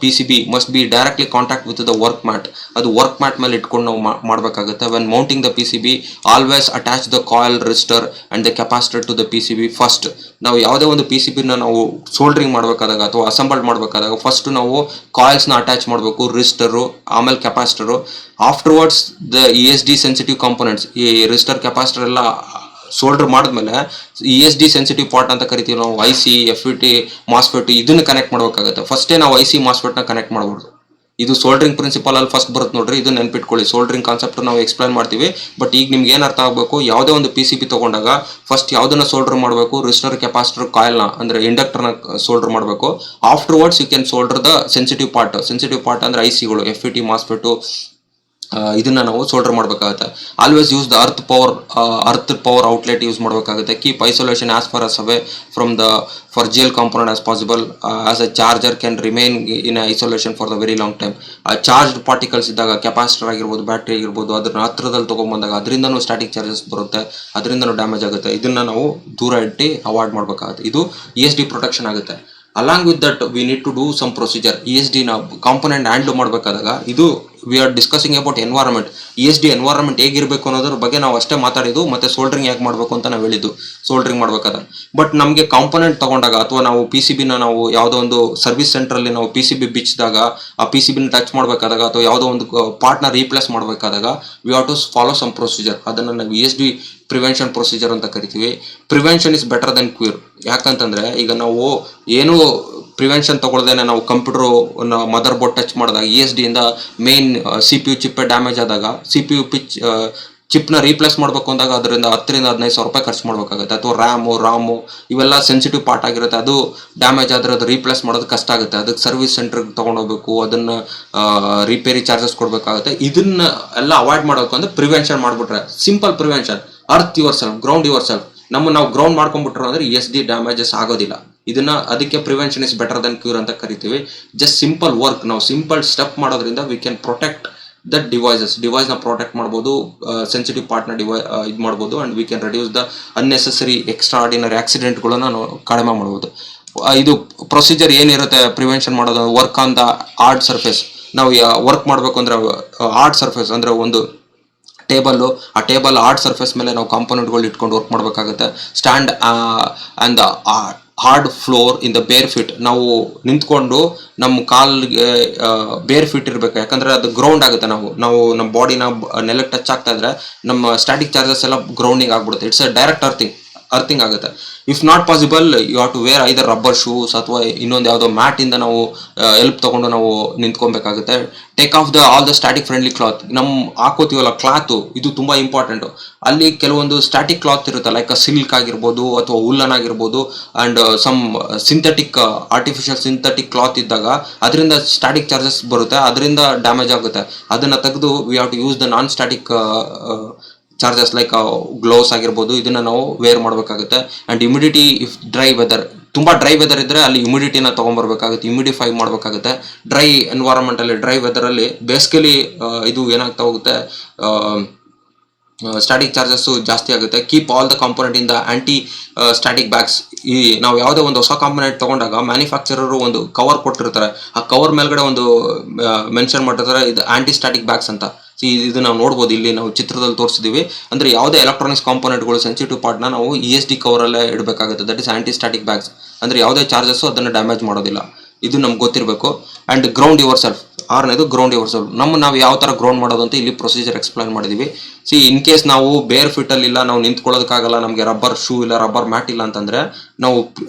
PCB must be directly contact with the work mat. ಅದು ವರ್ಕ್ ಮ್ಯಾಟ್ ಮೇಲೆ ಇಟ್ಕೊಂಡು ನಾವು ಮಾಡಬೇಕಾಗುತ್ತೆ. When mounting the PCB, always attach the coil, resistor and the capacitor to the PCB first. ನಾವು ಯಾವುದೇ ಒಂದು PCB ನಾವು ಸೋಲ್ಡ್ರಿಂಗ್ ಮಾಡಬೇಕಾದಾಗ ಅಥವಾ ಅಸೆಂಬಲ್ಡ್ ಮಾಡಬೇಕಾದಾಗ ಫಸ್ಟ್ ನಾವು ಕಾಯಿಲ್ಸ್ನ ಅಟ್ಯಾಚ್ ಮಾಡಬೇಕು, ರೆಸಿಸ್ಟರು, ಆಮೇಲೆ capacitor. Afterwards the ESD sensitive components, ಈ ರೆಸಿಸ್ಟರ್ ಕೆಪಾಸಿಟರ್ ಎಲ್ಲ ಸೋಲ್ಡರ್ ಮಾಡಿದ್ಮೇಲೆ ESD ಸೆನ್ಸಿಟಿವ್ ಪಾರ್ಟ್ ಅಂತ ಕರಿತೀವಿ ನಾವು, IC, FET, MOSFET ಇದನ್ನ ಕನೆಕ್ಟ್ ಮಾಡಬೇಕಾಗುತ್ತೆ. ಫಸ್ಟೇ ನಾವು IC MOSFET ನ ಕನೆಕ್ಟ್ ಮಾಡಬಹುದು. ಇದು ಸೋಲ್ಡ್ರಿಂಗ್ ಪ್ರಿನ್ಸಿಪಲ್ ಅಲ್ಲಿ ಫಸ್ಟ್ ಬರುತ್ತೆ ನೋಡ್ರಿ, ಇದು ನೆನ್ಪಿಟ್ಕೊಳ್ಳಿ. ಸೋಲ್ಡ್ರಿಂಗ್ ಕಾನ್ಸೆಪ್ಟ್ ನಾವು ಎಕ್ಸ್ಪ್ಲೈನ್ ಮಾಡ್ತೀವಿ. ಬಟ್ ಈಗ ನಿಮ್ಗೆ ಏನ್ ಅರ್ಥ ಆಗಬೇಕು, ಯಾವುದೇ ಒಂದು PCB ತಗೊಂಡಾಗ ಫಸ್ಟ್ ಯಾವ್ದನ್ನ ಸೋಲ್ಡರ್ ಮಾಡಬೇಕು, ರೆಸಿಸ್ಟರ್, ಕೆಪಾಸಿಟರ್, ಕಾಯಿಲ್ನ ಅಂದ್ರೆ ಇಂಡಕ್ಟರ್ನ ಸೋಲ್ಡರ್ ಮಾಡಬೇಕು. Afterwards you can solder the sensitive part ಅಂದ್ರೆ ICಗಳು, FET, MOSFET, ಇದನ್ನ ನಾವು ಸೋಲ್ಡರ್ ಮಾಡಬೇಕಾಗುತ್ತೆ. Always use the earth power outlet use ಮಾಡಬೇಕಾಗುತ್ತೆ. Keep isolation as far as away from the fragile component as possible, as a charger can remain in isolation for the very long time. Charged particles ಇದ್ದಾಗ, capacitor ಆಗಿರ್ಬೋದು, battery ಆಗಿರ್ಬೋದು, ಅದನ್ನ ಹತ್ರದಲ್ಲಿ ತೊಗೊಂಡ್ಬಂದಾಗ ಅದರಿಂದನೂ static charges ಬರುತ್ತೆ, ಅದರಿಂದನೂ damage ಆಗುತ್ತೆ. ಇದನ್ನ ನಾವು ದೂರ ಇಟ್ಟು ಅವಾಯ್ಡ್ ಮಾಡಬೇಕಾಗುತ್ತೆ. ಇದು ESD ಪ್ರೊಟೆಕ್ಷನ್ ಆಗುತ್ತೆ. Along with that we need to do some procedure. ESD ನ ಕಾಂಪೊನೆಂಟ್ ಹ್ಯಾಂಡಲ್ ಮಾಡಬೇಕಾದಾಗ, ಇದು we are discussing about environment. ESD environment ಹೇಗಿರಬೇಕು ಅನ್ನೋದ್ರ ಬಗ್ಗೆ ನಾವು ಅಷ್ಟೇ ಮಾತಾಡಿದ್ದು, ಮತ್ತೆ ಸೋಲ್ಡ್ರಿಂಗ್ ಹೇಗೆ ಮಾಡಬೇಕು ಅಂತ ನಾವು ಹೇಳಿದ್ದು ಸೋಲ್ಡ್ರಿಂಗ್ ಮಾಡಬೇಕಾದ್ರೆ. ಬಟ್ ನಮಗೆ ಕಾಂಪೊನೆಂಟ್ ತಗೊಂಡಾಗ ಅಥವಾ ನಾವು PCB ನಾವು ಯಾವುದೋ ಒಂದು ಸರ್ವಿಸ್ ಸೆಂಟರ್ ಅಲ್ಲಿ ನಾವು PCB ಬಿಚ್ಚಿದಾಗ, ಆ PCB ನ ಟಚ್ ಮಾಡಬೇಕಾದಾಗ ಅಥವಾ ಯಾವುದೋ ಒಂದು ಪಾರ್ಟ್ನ ರೀಪ್ಲೇಸ್ ಮಾಡಬೇಕಾದಾಗ we have to follow some procedure. ಅದನ್ನ ನಾವು ESD ಪ್ರಿವೆನ್ಷನ್ ಪ್ರೊಸೀಜರ್ ಅಂತ ಕರಿತೀವಿ. Prevention is better than cure. ಯಾಕಂತಂದ್ರೆ ಈಗ ನಾವು ಏನು ಪ್ರಿವೆನ್ಷನ್ ತಗೊಳ್ದೇನೆ ನಾವು ಕಂಪ್ಯೂಟರ್ ಮದರ್ ಬೋರ್ಡ್ ಟಚ್ ಮಾಡಿದಾಗ ESD ಇಂದ ಮೇನ್ CPU ಚಿಪ್ ಡ್ಯಾಮೇಜ್ ಆದಾಗ, CPU ಚಿಪ್ನ ರೀಪ್ಲೇಸ್ ಮಾಡಬೇಕು ಅಂದಾಗ ಅದರಿಂದ 10,000-15,000 ರೂಪಾಯಿ ಖರ್ಚು ಮಾಡಬೇಕಾಗುತ್ತೆ. ಅಥವಾ ರಾಮು ಇವೆಲ್ಲ ಸೆನ್ಸಿಟಿವ್ ಪಾರ್ಟ್ ಆಗಿರುತ್ತೆ, ಅದು ಡ್ಯಾಮೇಜ್ ಆದರೆ ಅದು ರೀಪ್ಲೇಸ್ ಮಾಡೋದು ಕಷ್ಟ ಆಗುತ್ತೆ. ಅದಕ್ಕೆ ಸರ್ವಿಸ್ ಸೆಂಟರ್ಗೆ ತೊಗೊಂಡೋಗ್ಬೇಕು, ಅದನ್ನ ರಿಪೇರಿ ಚಾರ್ಜಸ್ ಕೊಡಬೇಕಾಗುತ್ತೆ. ಇದನ್ನ ಎಲ್ಲ ಅವಾಯ್ಡ್ ಮಾಡಬೇಕು ಅಂದ್ರೆ ಪ್ರಿವೆನ್ಷನ್ ಮಾಡಿಬಿಟ್ರೆ, simple prevention, earth yourself, ground yourself. ನಾವು ಗ್ರೌಂಡ್ ಮಾಡ್ಕೊಂಡ್ಬಿಟ್ರು ಅಂದ್ರೆ ESD ಡ್ಯಾಮೇಜಸ್ ಆಗೋದಿಲ್ಲ. ಅದಕ್ಕೆ prevention is better than cure ಅಂತ ಕರಿತೀವಿ. ಜಸ್ಟ್ ಸಿಂಪಲ್ ವರ್ಕ್, ನಾವು ಸಿಂಪಲ್ ಸ್ಟೆಪ್ ಮಾಡೋದ್ರಿಂದ ವಿ ಕ್ಯಾನ್ ಪ್ರೊಟೆಕ್ಟ್ ದಟ್ ಡಿವೈಸ್ನ ಪ್ರೊಟೆಕ್ಟ್ ಮಾಡ್ಬೋದು, ಸೆನ್ಸಿಟಿವ್ ಪಾರ್ಟ್ನ ಇದು ಮಾಡ್ಬೋದು, and we can reduce the unnecessary extraordinary ಆಕ್ಸಿಡೆಂಟ್ಗಳನ್ನ ನಾವು ಕಡಿಮೆ ಮಾಡ್ಬೋದು. ಇದು ಪ್ರೊಸೀಜರ್ ಏನಿರುತ್ತೆ ಪ್ರಿವೆನ್ಷನ್ ಮಾಡೋದು, work on the hard surface. ನಾವು ವರ್ಕ್ ಮಾಡಬೇಕು ಅಂದರೆ ಹಾರ್ಡ್ ಸರ್ಫೇಸ್ ಅಂದರೆ ಒಂದು ಆ ಟೇಬಲ್ ಹಾರ್ಡ್ ಸರ್ಫೇಸ್ ಮೇಲೆ ನಾವು ಕಾಂಪೋನೆಂಟ್ಗಳು ಇಟ್ಕೊಂಡು ವರ್ಕ್ ಮಾಡಬೇಕಾಗುತ್ತೆ. Stand and the hard floor in the bare feet. ನಾವು ನಿಂತ್ಕೊಂಡು ನಮ್ಮ ಕಾಲಿಗೆ ಬೇರ್ ಫಿಟ್ ಇರಬೇಕು, ಯಾಕಂದರೆ ಅದು ಗ್ರೌಂಡ್ ಆಗುತ್ತೆ. ನಾವು ನಮ್ಮ ಬಾಡಿನ ನೆಲಕ್ಕೆ ಟಚ್ ಆಗ್ತಾ ಇದ್ರೆ ನಮ್ಮ ಸ್ಟ್ಯಾಟಿಕ್ ಚಾರ್ಜಸ್ ಎಲ್ಲ ಗ್ರೌಂಡಿಂಗ್ ಆಗ್ಬಿಡುತ್ತೆ. ಇಟ್ಸ್ ಅ ಡೈರೆಕ್ಟ್ ಅರ್ಥಿಂಗ್ ಆಗುತ್ತೆ. If not possible you have to wear either rubber shoes ಅಥವಾ ಇನ್ನೊಂದು ಯಾವುದೋ ಮ್ಯಾಟಿಂದ ನಾವು ಹೆಲ್ಪ್ ತೊಗೊಂಡು ನಾವು ನಿಂತ್ಕೊಬೇಕಾಗುತ್ತೆ. Take off all the static friendly cloth. ನಮ್ಮ ಹಾಕೋತೀವಲ್ಲ ಕ್ಲಾತು, ಇದು ತುಂಬ ಇಂಪಾರ್ಟೆಂಟು. ಅಲ್ಲಿ ಕೆಲವೊಂದು ಸ್ಟ್ಯಾಟಿಕ್ ಕ್ಲಾತ್ ಇರುತ್ತೆ, ಲೈಕ್ ಸಿಲ್ಕ್ ಆಗಿರ್ಬೋದು ಅಥವಾ ಉಲ್ಲನ್ ಆಗಿರ್ಬೋದು, and some artificial synthetic cloth ಇದ್ದಾಗ ಅದರಿಂದ ಸ್ಟ್ಯಾಟಿಕ್ ಚಾರ್ಜಸ್ ಬರುತ್ತೆ, ಅದರಿಂದ ಡ್ಯಾಮೇಜ್ ಆಗುತ್ತೆ. ಅದನ್ನು ತೆಗೆದು we have to use the non static charges like gloves ಆಗಿರ್ಬೋದು, ಇದನ್ನು ನಾವು ವೇರ್ ಮಾಡಬೇಕಾಗುತ್ತೆ. And humidity, if dry weather, ತುಂಬ ಡ್ರೈ ವೆದರ್ ಇದ್ದರೆ ಅಲ್ಲಿ ಹ್ಯುಮಿಡಿಟಿನ ತೊಗೊಂಬರ್ಬೇಕಾಗುತ್ತೆ, ಹ್ಯುಮಿಡಿಫೈ ಮಾಡಬೇಕಾಗುತ್ತೆ. ಡ್ರೈ ಎನ್ವೈರನ್ಮೆಂಟಲ್ಲಿ, ಡ್ರೈ ವೆದರಲ್ಲಿ ಬೇಸಿಕಲಿ ಇದು ಏನಾಗ್ತಾ ಹೋಗುತ್ತೆ, ಸ್ಟ್ಯಾಟಿಕ್ ಚಾರ್ಜಸ್ಸು ಜಾಸ್ತಿ ಆಗುತ್ತೆ. Keep all the component in the anti static bags. ನಾವು ಯಾವುದೇ ಒಂದು ಹೊಸ ಕಾಂಪೊನೆಂಟ್ ತೊಗೊಂಡಾಗ ಮ್ಯಾನುಫ್ಯಾಕ್ಚರರು ಒಂದು ಕವರ್ ಕೊಟ್ಟಿರ್ತಾರೆ, ಆ ಕವರ್ ಮೇಲ್ಗಡೆ ಒಂದು ಮೆನ್ಷನ್ ಮಾಡಿರ್ತಾರೆ, ಇದು ಆ್ಯಂಟಿ ಸ್ಟ್ಯಾಟಿಕ್ ಬ್ಯಾಗ್ಸ್ ಅಂತ. ಇದು ನಾವು ನೋಡ್ಬೋದು, ಇಲ್ಲಿ ನಾವು ಚಿತ್ರದಲ್ಲಿ ತೋರಿಸಿದ್ದೀವಿ. ಅಂದರೆ ಯಾವುದೇ ಎಲೆಕ್ಟ್ರಾನಿಕ್ಸ್ ಕಾಂಪೊನೆಂಟ್ಗಳು ಸೆನ್ಸಿಟಿವ್ ಪಾರ್ಟ್ನ ನಾವು ESD ಕವರಲ್ಲೇ ಇಡಬೇಕಾಗುತ್ತೆ. That is anti static bags. ಅಂದರೆ ಯಾವುದೇ ಚಾರ್ಜಸ್ಸು ಅದನ್ನು ಡ್ಯಾಮೇಜ್ ಮಾಡೋದಿಲ್ಲ, ಇದು ನಮ್ಗೆ ಗೊತ್ತಿರಬೇಕು. And ground yourself. ಆರನೇದು ಗ್ರೌಂಡ್ ಯುವರ್ ಸೆಲ್ಫ್. ನಾವು ಯಾವ ಥರ ಗ್ರೌಂಡ್ ಮಾಡೋದು ಅಂತ ಇಲ್ಲಿ ಪ್ರೊಸೀಜರ್ ಎಕ್ಸ್ಪ್ಲೈನ್ ಮಾಡಿದ್ದೀವಿ. ಇನ್ ಕೇಸ್ ನಾವು ಬೇರ್ ಫಿಟ್ಟಲ್ಲಿ ಇಲ್ಲ, ನಾವು ನಿಂತ್ಕೊಳ್ಳೋದಕ್ಕಾಗಲ್ಲ, ನಮಗೆ ರಬ್ಬರ್ ಶೂ ಇಲ್ಲ, ರಬ್ಬರ್ ಮ್ಯಾಟ್ ಇಲ್ಲ ಅಂತಂದರೆ ನಾವು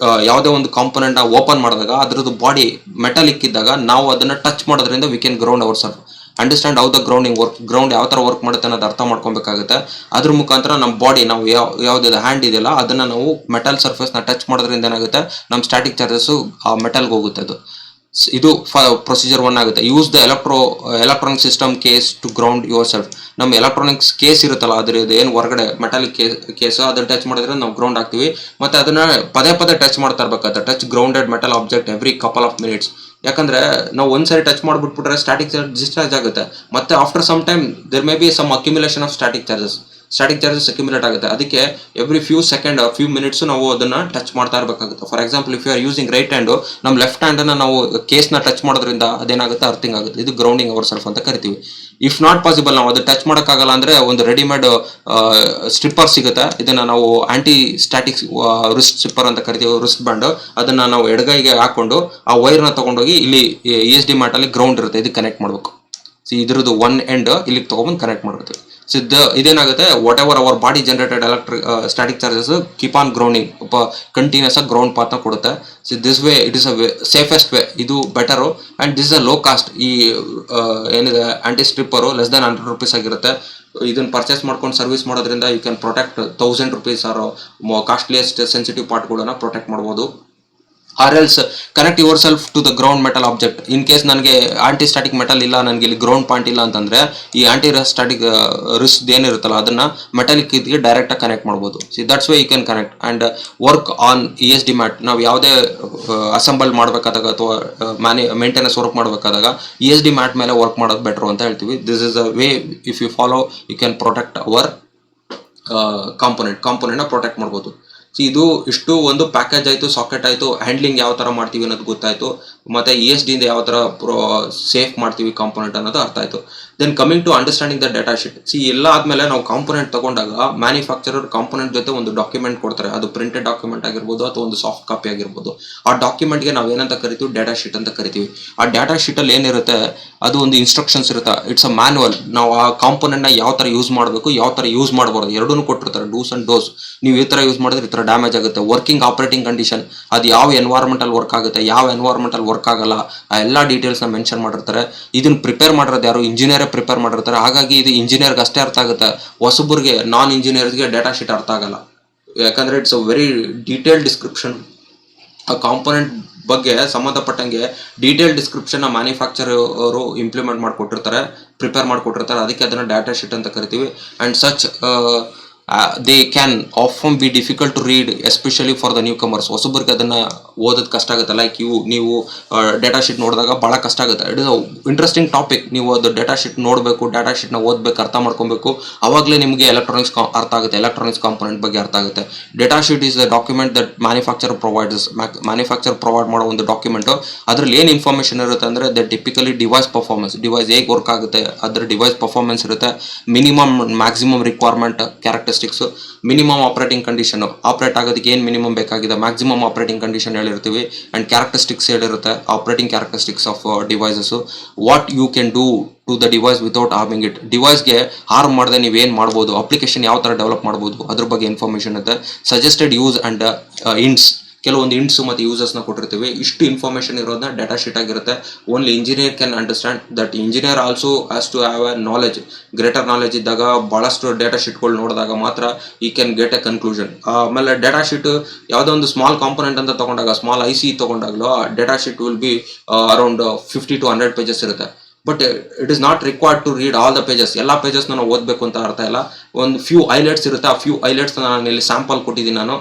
ಯಾವುದೇ ಒಂದು ಕಾಂಪೊನೆಂಟ್ನ ಓಪನ್ ಮಾಡಿದಾಗ ಅದರದ್ದು ಬಾಡಿ ಮೆಟಾಲಿಕ್ ಇದ್ದಾಗ ನಾವು ಅದನ್ನು ಟಚ್ ಮಾಡೋದ್ರಿಂದ we can ground our self. Understand how the ground ಯಾವ ಥರ ವರ್ಕ್ ಮಾಡುತ್ತೆ ಅನ್ನೋದು ಅರ್ಥ ಮಾಡ್ಕೊಬೇಕಾಗುತ್ತೆ. ಅದ್ರ ಮುಖಾಂತರ ನಮ್ಮ ಬಾಡಿ ನಾವು ಯಾವುದಿದೆ ಹ್ಯಾಂಡ್ ಇದೆಯಲ್ಲ ಅದನ್ನು ನಾವು ಮೆಟಲ್ ಸರ್ಫೇಸ್ನ ಟಚ್ ಮಾಡೋದ್ರಿಂದ ಏನಾಗುತ್ತೆ, ನಮ್ಮ ಸ್ಟ್ಯಾಟಿಕ್ ಚಾರ್ಜಸ್ಸು ಆ ಮೆಟಲ್ಗೆ ಹೋಗುತ್ತೆ. ಇದು ಪ್ರೊಸೀಜರ್ 1 ಆಗುತ್ತೆ. Use the electronic system case to ground yourself. ನಮ್ಮ ಎಲೆಕ್ಟ್ರಾನಿಕ್ಸ್ ಕೇಸ್ ಇರುತ್ತಲ್ಲ, ಅದ್ರದ್ದು ಏನು ಹೊರಗಡೆ ಮೆಟಾಲಿಕ್ ಕೇಸು, ಅದನ್ನು ಟಚ್ ಮಾಡಿದ್ರೆ ನಾವು ಗ್ರೌಂಡ್ ಆಗ್ತೀವಿ. ಮತ್ತು ಅದನ್ನು ಪದೇ ಟಚ್ ಮಾಡ್ತಾ ಇರ್ಬೇಕಾಗುತ್ತೆ. Touch grounded metal object every couple of minutes. ಯಾಕಂದರೆ ನಾವು ಒಂದ್ಸರಿ ಟಚ್ ಮಾಡಿಬಿಟ್ಬಿಟ್ರೆ ಸ್ಟ್ಯಾಟಿಕ್ ಚಾರ್ಜ್ ಡಿಸ್ಚಾರ್ಜ್ ಆಗುತ್ತೆ. ಮತ್ತು after some time there may be some accumulation of static charges accumulate ಆಗುತ್ತೆ. ಅದಕ್ಕೆ every few second few minutes ನಾವು ಅದನ್ನು ಟಚ್ ಮಾಡ್ತಾ ಇರಬೇಕಾಗುತ್ತೆ. For example, if you are using right hand, ನಮ್ಮ ಲೆಫ್ಟ್ ಹ್ಯಾಂಡನ್ನು ನಾವು ಕೇಸ್ನ ಟಚ್ ಮಾಡೋದ್ರಿಂದ ಅದೇನಾಗುತ್ತೆ, ಅರ್ಥಿಂಗ್ ಆಗುತ್ತೆ. ಇದು ಗ್ರೌಂಡಿಂಗ್ ಅವರ್ ಸೆಲ್ಫ್ ಅಂತ ಕರಿತೀವಿ. ಇಫ್ ನಾಟ್ ಪಾಸಿಬಲ್, ನಾವು ಅದು ಟಚ್ ಮಾಡೋಕ್ಕಾಗಲ್ಲ ಅಂದರೆ ಒಂದು ರೆಡಿಮೇಡ್ ಸ್ಟ್ರಿಪ್ಪರ್ ಸಿಗುತ್ತೆ. ಇದನ್ನು ನಾವು ಆ್ಯಂಟಿ ಸ್ಟ್ಯಾಟಿಕ್ ರಿಸ್ಟ್ ಸ್ಟ್ರಿಪ್ಪರ್ ಅಂತ ಕರಿತೀವಿ, ರಿಸ್ಟ್ ಬ್ಯಾಂಡು. ಅದನ್ನು ನಾವು ಎಡಗೈಗೆ ಹಾಕ್ಕೊಂಡು ಆ ವೈರ್ನ ತೊಗೊಂಡೋಗಿ ಇಲ್ಲಿ ESD ಮ್ಯಾಟಲ್ಲಿ ಗ್ರೌಂಡ್ ಇರುತ್ತೆ, ಇದಕ್ಕೆ ಕನೆಕ್ಟ್ ಮಾಡಬೇಕು. ಇದ್ರದ್ದು ಒನ್ ಎಂಡ್ ಇಲ್ಲಿಗೆ ತೊಗೊಂಬಂದು ಕನೆಕ್ಟ್ ಮಾಡ್ಬೇಕು. ಇದೇನಾಗುತ್ತೆ, whatever our body generated static charges keep on grounding, continuous ಆಗಿ ಗ್ರೌಂಡ್ ಪಾತ್ನ ಕೊಡುತ್ತೆ. This way it is a safest way, ಇದು better. And this is a low cost. ಈ ಏನಿದೆ anti stripper less than 100 rupees ಆಗಿರುತ್ತೆ. ಇದನ್ನು purchase ಮಾಡ್ಕೊಂಡು service ಮಾಡೋದ್ರಿಂದ you can protect 1000 rupees or costliest sensitive ಪಾರ್ಟ್ಗಳನ್ನ ಪ್ರೊಟೆಕ್ಟ್ ಮಾಡ್ಬೋದು. Or else connect yourself to the ground metal object. In case ನನಗೆ aunty static metal ಇಲ್ಲ, ನನಗೆ ಇಲ್ಲಿ ಗ್ರೌಂಡ್ ಪಾಯಿಂಟ್ ಇಲ್ಲ ಅಂತಂದರೆ ಈ ಆಂಟಿ ಸ್ಟ್ಯಾಟಿಕ್ ರಿಸ್ಟ್ ಏನಿರುತ್ತಲ್ಲ ಅದನ್ನು ಮೆಟಲಿಕ್ ಇದಕ್ಕೆ ಡೈರೆಕ್ಟಾಗಿ ಕನೆಕ್ಟ್ ಮಾಡ್ಬೋದು. That's way you can connect and work on ESD mat. ನಾವು ಯಾವುದೇ ಅಸೆಂಬಲ್ ಮಾಡಬೇಕಾದಾಗ ಅಥವಾ ಮೇಂಟೆನೆನ್ಸ್ ವರ್ಕ್ ಮಾಡಬೇಕಾದಾಗ ESD ಮ್ಯಾಟ್ ಮೇಲೆ ವರ್ಕ್ ಮಾಡೋದು ಬೆಟ್ರು ಅಂತ ಹೇಳ್ತೀವಿ. This is a way, if you follow you can protect our ಕಾಂಪೊನೆಂಟ್ನ ಪ್ರೊಟೆಕ್ಟ್ ಮಾಡ್ಬೋದು. ಇದು ಇಷ್ಟು ಒಂದು ಪ್ಯಾಕೇಜ್ ಆಯಿತು, ಸಾಕೆಟ್ ಆಯಿತು, ಹ್ಯಾಂಡ್ಲಿಂಗ್ ಯಾವ ಥರ ಮಾಡ್ತೀವಿ ಅನ್ನೋದು ಗೊತ್ತಾಯಿತು, ಮತ್ತು ESD ಇಂದ ಯಾವ ಥರ ಸೇಫ್ ಮಾಡ್ತೀವಿ ಕಾಂಪೊನೆಂಟ್ ಅನ್ನೋದು ಅರ್ಥ ಆಯಿತು. Then coming to understanding the data sheet. ಎಲ್ಲ ಆದಮೇಲೆ ನಾವು ಕಾಂಪೊನೆಂಟ್ ತೊಗೊಂಡಾಗ ಮ್ಯಾನುಫ್ಯಾಕ್ಚರರ್ ಕಾಂಪೊನೆಂಟ್ ಜೊತೆ ಒಂದು ಡಾಕ್ಯುಮೆಂಟ್ ಕೊಡ್ತಾರೆ. ಅದು ಪ್ರಿಂಟೆಡ್ ಡಾಕ್ಯುಮೆಂಟ್ ಆಗಿರ್ಬೋದು ಅಥವಾ ಒಂದು ಸಾಫ್ಟ್ ಕಾಪಿ ಆಗಿರ್ಬೋದು. ಆ ಡಾಕ್ಯುಮೆಂಟ್ಗೆ ನಾವು ಏನಂತ ಕರಿತೀವಿ, ಡೇಟಾ ಶೀಟ್ ಅಂತ ಕರಿತೀವಿ. ಆ ಡೇಟಾ ಶೀಟಲ್ಲಿ ಏನಿರುತ್ತೆ, ಅದು ಒಂದು ಇನ್ಸ್ಟ್ರಕ್ಷನ್ಸ್ ಇರುತ್ತೆ. It's a manual. ನಾವು ಆ ಕಾಂಪೊನೆಂಟ್ನ ಯಾವ ಥರ ಯೂಸ್ ಮಾಡಬೇಕು, ಯಾವ ಥರ ಯೂಸ್ ಮಾಡಬಾರ್ದು, ಎರಡೂ ಕೊಟ್ಟಿರ್ತಾರೆ, ಡೂಸ್ ಆ್ಯಂಡ್ ಡೋಸ್. ನೀವು ಈ ಥರ ಯೂಸ್ ಮಾಡಿದ್ರೆ ಈ ಥರ ಡ್ಯಾಮೇಜ್ ಆಗುತ್ತೆ. ವರ್ಕಿಂಗ್ ಆಪರೇಟಿಂಗ್ ಕಂಡೀಷನ್, ಅದು ಯಾವ ಎನ್ವೈರನ್ಮೆಂಟಲ್ ವರ್ಕ್ ಆಗುತ್ತೆ, ಯಾವ ಎನ್ವೈರನ್ಮೆಂಟಲ್ ವರ್ಕ್ ಆಗಲ್ಲ, ಆ ಎಲ್ಲ ಡೀಟೇಲ್ಸ್ನ ಮೆನ್ಷನ್ ಮಾಡಿರ್ತಾರೆ. ಇದನ್ನು ಪ್ರಿಪೇರ್ ಮಾಡಿರೋದು ಯಾರು, ಇಂಜಿನಿಯರೇ ಪ್ರಿಪೇರ್ ಮಾಡಿರ್ತಾರೆ. ಹಾಗಾಗಿ ಇದು ಇಂಜಿನಿಯರ್ಗೆ ಅಷ್ಟೇ ಅರ್ಥ ಆಗುತ್ತೆ, ಹೊಸಬ್ರಿಗೆ ನಾನ್ ಇಂಜಿನಿಯರ್ಸ್ಗೆ ಡೇಟಾ ಶೀಟ್ ಅರ್ಥ ಆಗಲ್ಲ. ಯಾಕಂದರೆ it's a very detailed description. ಆ ಕಾಂಪೊನೆಂಟ್ ಬಗ್ಗೆ ಸಂಬಂಧಪಟ್ಟಂಗೆ ಡೀಟೇಲ್ ಡಿಸ್ಕ್ರಿಪ್ಷನ್ನ ಮ್ಯಾನುಫ್ಯಾಕ್ಚರ್ ಅವರು ಇಂಪ್ಲಿಮೆಂಟ್ ಮಾಡಿಕೊಟ್ಟಿರ್ತಾರೆ, ಪ್ರಿಪೇರ್ ಮಾಡಿಕೊಟ್ಟಿರ್ತಾರೆ. ಅದಕ್ಕೆ ಅದನ್ನು ಡೇಟಾ ಶೀಟ್ ಅಂತ ಕರಿತೀವಿ. And such they can often be difficult to read especially for the newcomers. ಹೊಸಬರಿಗೆ ಅದನ್ನು ಓದೋದು ಕಷ್ಟ ಆಗುತ್ತೆ. ಲೈಕ್ ನೀವು ಡೇಟಾ ಶೀಟ್ ನೋಡಿದಾಗ ಭಾಳ ಕಷ್ಟ ಆಗುತ್ತೆ. It is a interesting topic. ನೀವು ಅದು ಡೇಟಾ ಶೀಟ್ ನೋಡಬೇಕು, ಡೇಟಾ ಶೀಟ್ನ ಓದಬೇಕು, ಅರ್ಥ ಮಾಡ್ಕೊಬೇಕು. ಅವಾಗಲೇ ನಿಮಗೆ ಎಲೆಕ್ಟ್ರಾನಿಕ್ಸ್ ಅರ್ಥ ಆಗುತ್ತೆ, ಎಲೆಕ್ಟ್ರಾನಿಕ್ಸ್ ಕಾಂಪೊನೆಂಟ್ ಬಗ್ಗೆ ಅರ್ಥ ಆಗುತ್ತೆ. Data sheet is the document that manufacture provide ಮಾಡೋ ಒಂದು ಡಾಕ್ಯುಮೆಂಟು. ಅದರಲ್ಲಿ ಏನು ಇನ್ಫಾರ್ಮೇಷನ್ ಇರುತ್ತೆ ಅಂದರೆ the typically device performance, device ಹೇಗೆ ವರ್ಕ್ ಆಗುತ್ತೆ, ಅದರ ಡಿವೈಸ್ ಪರ್ಫಾರ್ಮೆನ್ಸ್ ಇರುತ್ತೆ. Minimum maximum requirement characteristics, minimum operating condition, operate ಆಗೋದಕ್ಕೆ ಏನು ಮಿನಿಮಮ್ ಬೇಕಾಗಿದೆ, ಮ್ಯಾಕ್ಸಿಮಮ್ ಆಪರೇಟಿಂಗ್ ಕಂಡೀಷನ್ ಹೇಳಿರ್ತೀವಿ, ಆ್ಯಂಡ್ ಕ್ಯಾರೆಕ್ಟರಿಸ್ಟಿಕ್ಸ್ ಹೇಳಿರುತ್ತೆ, operating characteristics of devices, what you can do to the device without harming it. ಡಿವೈಸ್ಗೆ harm ಮಾಡದೆ ನೀವೇನು ಮಾಡ್ಬೋದು, ಅಪ್ಲಿಕೇಶನ್ ಯಾವ ಥರ ಡೆವಲಪ್ ಮಾಡ್ಬೋದು ಅದ್ರ ಬಗ್ಗೆ ಇನ್ಫಾರ್ಮೇಷನ್ ಇರುತ್ತೆ. ಸಜೆಸ್ಟೆಡ್ ಯೂಸ್ ಆ್ಯಂಡ್ ಇಂಟ್ಸ್, ಕೆಲವೊಂದು ಇಂಟ್ಸ್ ಮತ್ತು ಯೂಸಸ್ನ ಕೊಟ್ಟಿರ್ತೀವಿ. ಇಷ್ಟು ಇನ್ಫಾರ್ಮೇಷನ್ ಇರೋದನ್ನ ಡೇಟಾ ಶೀಟ್ ಆಗಿರುತ್ತೆ. Only engineer can understand that. Engineer also has to have a knowledge, greater knowledge ಇದ್ದಾಗ, ಭಾಳಷ್ಟು ಡೇಟಾ ಶೀಟ್ಗಳು ನೋಡಿದಾಗ ಮಾತ್ರ ಈ ಕ್ಯಾನ್ ಗೆಟ್ ಎ ಕನ್ಕ್ಲೂಷನ್. ಆಮೇಲೆ ಡೇಟಾ ಶೀಟ್ ಯಾವುದೋ ಒಂದು ಸ್ಮಾಲ್ ಕಾಂಪೊನೆಂಟ್ ಅಂತ ತೊಗೊಂಡಾಗ, ಸ್ಮಾಲ್ IC ತೊಗೊಂಡಾಗಲೂ data sheet will be around 50 to 100 pages ಇರುತ್ತೆ. But it is not required to read all the pages. ಎಲ್ಲ ಪೇಜಸ್ನ ನಾವು ಓದಬೇಕು ಅಂತ ಅರ್ಥ ಇಲ್ಲ. ಒಂದು ಫ್ಯೂ ಹೈಲೈಟ್ಸ್ ಇರುತ್ತೆ, ಆ ಫ್ಯೂ ಹೈಲೈಟ್ಸ್ನ ನಾನು ಇಲ್ಲಿ ಸ್ಯಾಂಪಲ್ ಕೊಟ್ಟಿದ್ದೀನಿ ನಾನು.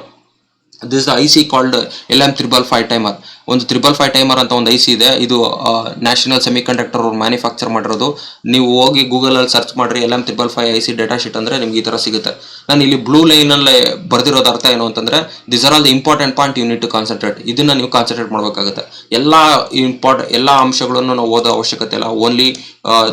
This the IC called LM355 timer. ಒಂದು 355 ಟೈಮರ್ ಅಂತ ಒಂದು IC ಇದೆ. ಇದು ನ್ಯಾಷನಲ್ ಸೆಮಿಕಂಡಕ್ಟರ್ ಅವ್ರು ಮ್ಯಾನುಫ್ಯಾಕ್ಚರ್ ಮಾಡಿರೋದು. ನೀವು ಹೋಗಿ ಗೂಗಲಲ್ಲಿ ಸರ್ಚ್ ಮಾಡಿರಿ LM355 IC ಡೇಟಾ ಶೀಟ್ ಅಂದರೆ ನಿಮ್ಗೆ ಈ ಥರ ಸಿಗುತ್ತೆ. ನಾನು ಇಲ್ಲಿ ಬ್ಲೂ ಲೈನಲ್ಲಿ ಬರೆದಿರೋದು ಅರ್ಥ ಏನು ಅಂತಂದರೆ, this are all the important point you need to concentrate. ಇದನ್ನು ನೀವು ಕಾನ್ಸಂಟ್ರೇಟ್ ಮಾಡಬೇಕಾಗುತ್ತೆ. ಎಲ್ಲ ಅಂಶಗಳನ್ನು ನಾವು ಓದೋ ಅವಶ್ಯಕತೆ ಇಲ್ಲ. ಓನ್ಲಿ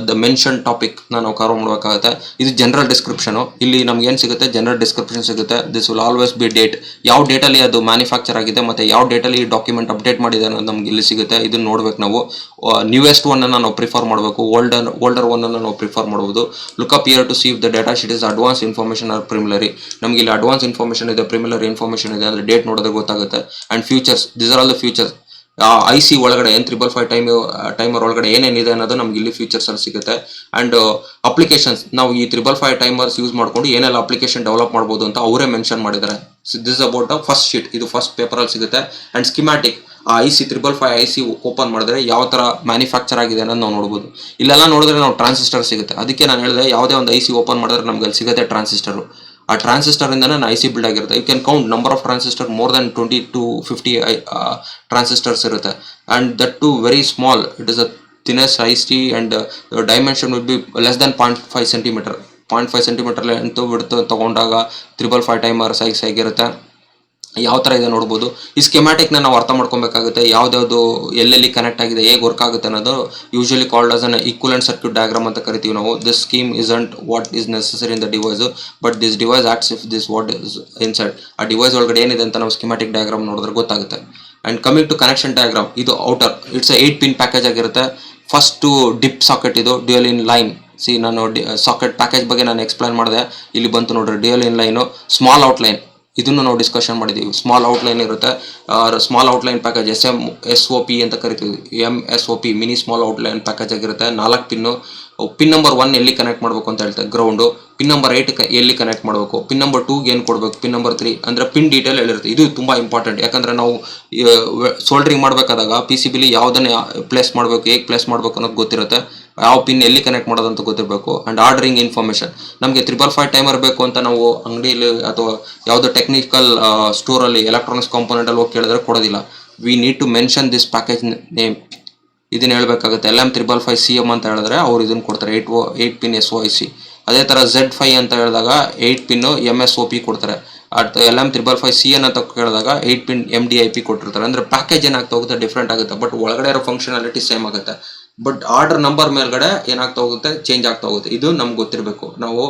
ದ ಮೆನ್ಷನ್ ಟಾಪಿಕ್ ನಾವು ಕವರ್ ಮಾಡಬೇಕಾಗುತ್ತೆ. ಇದು ಜನರಲ್ ಡಿಸ್ಕ್ರಿಪ್ಷನು. ಇಲ್ಲಿ ನಮ್ಗೆ ಏನು ಸಿಗುತ್ತೆ, ಜನರಲ್ ಡಿಸ್ಕ್ರಿಪ್ಷನ್ ಸಿಗುತ್ತೆ. This will always B date, ಯಾವ ಡೇಟಲ್ಲಿ ಅದು ಮ್ಯಾನುಫ್ಯಾಕ್ಚರ್ ಆಗಿದೆ ಮತ್ತು ಯಾವ ಡೇಟಲ್ಲಿ ಈ ಡಾಕ್ಯುಮೆಂಟ್ ಅಪ್ಡೇಟ್ ಮಾಡಿದೆ ಅನ್ನೋದು ನಮ್ಗೆ ಇಲ್ಲಿ ಸಿಗುತ್ತೆ. ಇದನ್ನು ನೋಡ್ಬೇಕು ನಾವು. ನ್ಯೂಯೆಸ್ಟ್ ಒನ್ನನ್ನು ನಾವು ಪ್ರಿಫರ್ ಮಾಡಬೇಕು, ಓಲ್ಡರ್ ಒನ್ನನ್ನು ನಾವು ಪ್ರಿಫರ್ ಮಾಡ್ಬೋದು. Look up here to see if the data sheet is advance information or preliminary. ನಮಗೆ ಇಲ್ಲಿ ಅಡ್ವಾನ್ಸ್ ಇನ್ಫಾರ್ಮೇಷನ್ ಇದೆ, ಪ್ರಿಮಿಲರಿ ಇನ್ಫಾರ್ಮೇಷನ್ ಇದೆ ಅಂದರೆ ಡೇಟ್ ನೋಡೋದ್ರೆ ಗೊತ್ತಾಗುತ್ತೆ. And features, this are all the features. IC ಒಳಗಡೆ N355 ಟೈಮರ್ ಒಳಗಡೆ ಏನೇನಿದೆ ಅನ್ನೋದು ನಮ್ಗೆ ಇಲ್ಲಿ ಫೀಚರ್ಸ್ ಅಲ್ಲಿ ಸಿಗುತ್ತೆ. ಆ್ಯಂಡ್ ಅಪ್ಲಿಕೇಶನ್ಸ್, ನಾವು ಈ 355 ಟೈಮರ್ಸ್ ಯೂಸ್ ಮಾಡ್ಕೊಂಡು ಏನೆಲ್ಲ ಅಪ್ಲಿಕೇಶನ್ ಡೆವಲಪ್ ಮಾಡ್ಬೋದು ಅಂತ ಅವರೇ ಮೆನ್ಷನ್ ಮಾಡಿದ್ದಾರೆ. This about the first sheet, ಇದು ಫಸ್ಟ್ ಪೇಪರಲ್ಲಿ ಸಿಗುತ್ತೆ. ಆ್ಯಂಡ್ ಸ್ಕಿಮ್ಯಾಟಿಕ್, ಆ IC355 IC ಓಪನ್ ಮಾಡಿದ್ರೆ ಯಾವ ಥರ ಮ್ಯಾನುಫ್ಯಾಕ್ಚರ್ ಆಗಿದೆ ಅನ್ನೋದು ನಾವು ನೋಡ್ಬೋದು. ಇಲ್ಲೆಲ್ಲ ನೋಡಿದ್ರೆ ನಾವು ಟ್ರಾನ್ಸಿಸ್ಟರ್ ಸಿಗುತ್ತೆ. ಅದಕ್ಕೆ ನಾನು ಹೇಳಿದೆ, ಯಾವುದೇ ಒಂದು IC ಓಪನ್ ಮಾಡಿದ್ರೆ ನಮ್ಗೆ ಅಲ್ಲಿ ಸಿಗುತ್ತೆ ಟ್ರಾನ್ಸಿಸ್ಟರು. ಆ ಟ್ರಾನ್ಸಿಸ್ಟರ್ ಇಂದನೇ IC ಬಿಲ್ಡ್ ಆಗಿರುತ್ತೆ. You can count number of transistor, more than 20 to 50 transistors ಇರುತ್ತೆ. And that to very small, it is a thinnest IC and dimension will be less than 0.5 centimeter. 0.5 centimeter ಅಂತೂ ಬಿಡ್ತು ತಗೊಂಡಾಗ 355 timer size ಆಗಿರುತ್ತೆ. ಯಾವ ಥರ ಇದೆ ನೋಡ್ಬೋದು. ಈ ಸ್ಕೆಮ್ಯಾಟಿಕ್ನ ನಾವು ಅರ್ಥ ಮಾಡ್ಕೊಬೇಕಾಗುತ್ತೆ. ಯಾವುದ್ಯಾವುದು ಎಲ್ಲೆಲ್ಲಿ ಕನೆಕ್ಟ್ ಆಗಿದೆ, ಹೇಗೆ ವರ್ಕ್ ಆಗುತ್ತೆ ಅನ್ನೋದು usually called as an equivalent circuit diagram ಅಂತ ಕರಿತೀವಿ ನಾವು. This scheme isn't what is necessary in the device, but this device acts if this what is inside. ಆ ಡಿವೈಸ್ ಒಳಗಡೆ ಏನಿದೆ ಅಂತ ನಾವು ಸ್ಕಿಮ್ಯಾಟಿಕ್ ಡಯಾಗ್ರಾಮ್ ನೋಡಿದ್ರೆ ಗೊತ್ತಾಗುತ್ತೆ. And coming to connection diagram, ಇದು ಔಟರ್, ಇಟ್ಸ್ 8 pin ಪ್ಯಾಕೇಜ್ ಆಗಿರುತ್ತೆ. ಫಸ್ಟು ಡಿಪ್ ಸಾಕೆಟ್, ಇದು ಡ್ಯುಯಲ್ ಇನ್ ಲೈನ್. ನಾನು ಸಾಕೆಟ್ ಪ್ಯಾಕೇಜ್ ಬಗ್ಗೆ ನಾನು ಎಕ್ಸ್ಪ್ಲೈನ್ ಮಾಡಿದೆ, ಇಲ್ಲಿ ಬಂತು ನೋಡ್ರಿ. ಡ್ಯುಯಲ್ ಇನ್ ಲೈನು, ಸ್ಮಾಲ್ ಔಟ್ಲೈನ್, ಇದನ್ನು ನಾವು ಡಿಸ್ಕಷನ್ ಮಾಡಿದ್ದೀವಿ. ಸ್ಮಾಲ್ ಔಟ್ಲೈನ್ ಇರುತ್ತೆ. ಸ್ಮಾಲ್ ಔಟ್ಲೈನ್ ಪ್ಯಾಕೇಜ್ SOP ಅಂತ ಕರಿತೀವಿ. MSOP, mini small outline package ಆಗಿರುತ್ತೆ. 4 ಪಿನ್ನು. ಪಿನ್ ನಂಬರ್ 1 ಎಲ್ಲಿ ಕನೆಕ್ಟ್ ಮಾಡಬೇಕು ಅಂತ ಹೇಳ್ತಾರೆ, ಗ್ರೌಂಡು. ಪಿನ್ ನಂಬರ್ 8 ಎಲ್ಲಿ ಕನೆಕ್ಟ್ ಮಾಡಬೇಕು, ಪಿನ್ ನಂಬರ್ 2 ಏನು ಕೊಡಬೇಕು, ಪಿನ್ ನಂಬರ್ 3 ಅಂದರೆ ಪಿನ್ ಡೀಟೇಲ್ ಹೇಳಿರುತ್ತೆ. ಇದು ತುಂಬ ಇಂಪಾರ್ಟೆಂಟ್, ಯಾಕಂದರೆ ನಾವು ಸೋಲ್ಡ್ರಿಂಗ್ ಮಾಡಬೇಕಾದಾಗ PCBಲಿ ಯಾವುದನ್ನೇ ಪ್ಲೇಸ್ ಮಾಡಬೇಕು, ಹೇಗೆ ಪ್ಲೇಸ್ ಮಾಡಬೇಕು ಅನ್ನೋದು ಗೊತ್ತಿರುತ್ತೆ. ಯಾವ ಪಿನ್ ಎಲ್ಲಿ ಕನೆಕ್ಟ್ ಮಾಡೋದಂತ ಗೊತ್ತಿರಬೇಕು. ಆ್ಯಂಡ್ ಆರ್ಡರಿಂಗ್ ಇನ್ಫಾರ್ಮೇಷನ್, ನಮಗೆ 355 ಟೈಮರ್ ಬೇಕು ಅಂತ ನಾವು ಅಂಗಡಿಯಲ್ಲಿ ಅಥವಾ ಯಾವುದೋ ಟೆಕ್ನಿಕಲ್ ಸ್ಟೋರಲ್ಲಿ ಎಲೆಕ್ಟ್ರಾನಿಕ್ಸ್ ಕಾಂಪೋನೆಂಟಲ್ಲಿ ಹೋಗಿ ಕೇಳಿದ್ರೆ ಕೊಡೋದಿಲ್ಲ. We need to mention this package name, ಇದನ್ನು ಹೇಳಬೇಕಾಗುತ್ತೆ. LM355 CM ಅಂತ ಹೇಳಿದ್ರೆ ಅವ್ರು ಇದನ್ನು ಕೊಡ್ತಾರೆ, 8 pin SOIC. ಅದೇ ಥರ Z5 ಅಂತ ಹೇಳಿದಾಗ 8 pin MSOP ಕೊಡ್ತಾರೆ. LM355 CN ಅಂತ ಕೇಳಿದಾಗ 8 pin MDIP ಕೊಟ್ಟಿರ್ತಾರೆ. ಅಂದರೆ ಪ್ಯಾಕೇಜ್ ಏನಾಗ್ತಾ ಹೋಗುತ್ತೆ, ಡಿಫ್ರೆಂಟ್ ಆಗುತ್ತೆ, ಬಟ್ ಒಳಗಡೆ ಇರೋ ಫಂಕ್ಷನಾಲಿಟಿ ಸೇಮ್ ಆಗುತ್ತೆ. ಬಟ್ ಆರ್ಡರ್ ನಂಬರ್ ಮೇಲ್ಗಡೆ ಏನಾಗ್ತಾ ಹೋಗುತ್ತೆ, ಚೇಂಜ್ ಆಗ್ತಾ ಹೋಗುತ್ತೆ. ಇದು ನಮ್ಗೆ ಗೊತ್ತಿರಬೇಕು. ನಾವು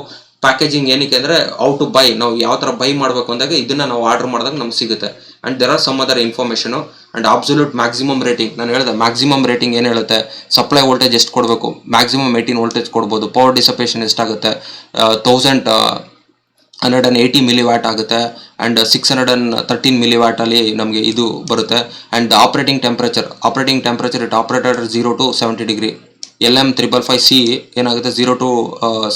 ಪ್ಯಾಕೇಜಿಂಗ್ ಏನಕ್ಕೆ ಅಂದರೆ ಔ ಟು ಬೈ, ನಾವು ಯಾವ ಥರ ಬೈ ಮಾಡಬೇಕು ಅಂದಾಗ ಇದನ್ನು ನಾವು ಆರ್ಡರ್ ಮಾಡಿದಾಗ ನಮ್ಗೆ ಸಿಗುತ್ತೆ. And there are some other information. And absolute maximum rating, ನಾನು ಹೇಳಿದೆ ಮ್ಯಾಕ್ಸಿಮಮ್ ರೇಟಿಂಗ್ ಏನು ಹೇಳುತ್ತೆ, ಸಪ್ಲೈ ವೋಲ್ಟೇಜ್ ಎಷ್ಟು ಕೊಡಬೇಕು, ಮ್ಯಾಕ್ಸಿಮಮ್ 18 ವೋಲ್ಟೇಜ್ ಕೊಡ್ಬೋದು. ಪವರ್ ಡಿಸಪೇಷನ್ ಎಷ್ಟಾಗುತ್ತೆ, 1180 ಮಿಲಿವ್ಯಾಟ್ ಆಗುತ್ತೆ. ಆ್ಯಂಡ್ 613 ಮಿಲಿವ್ಯಾಟಲ್ಲಿ ನಮಗೆ ಇದು ಬರುತ್ತೆ. And operating temperature it operated 0 to 70 degree. LM355C ಏನಾಗುತ್ತೆ, 0 to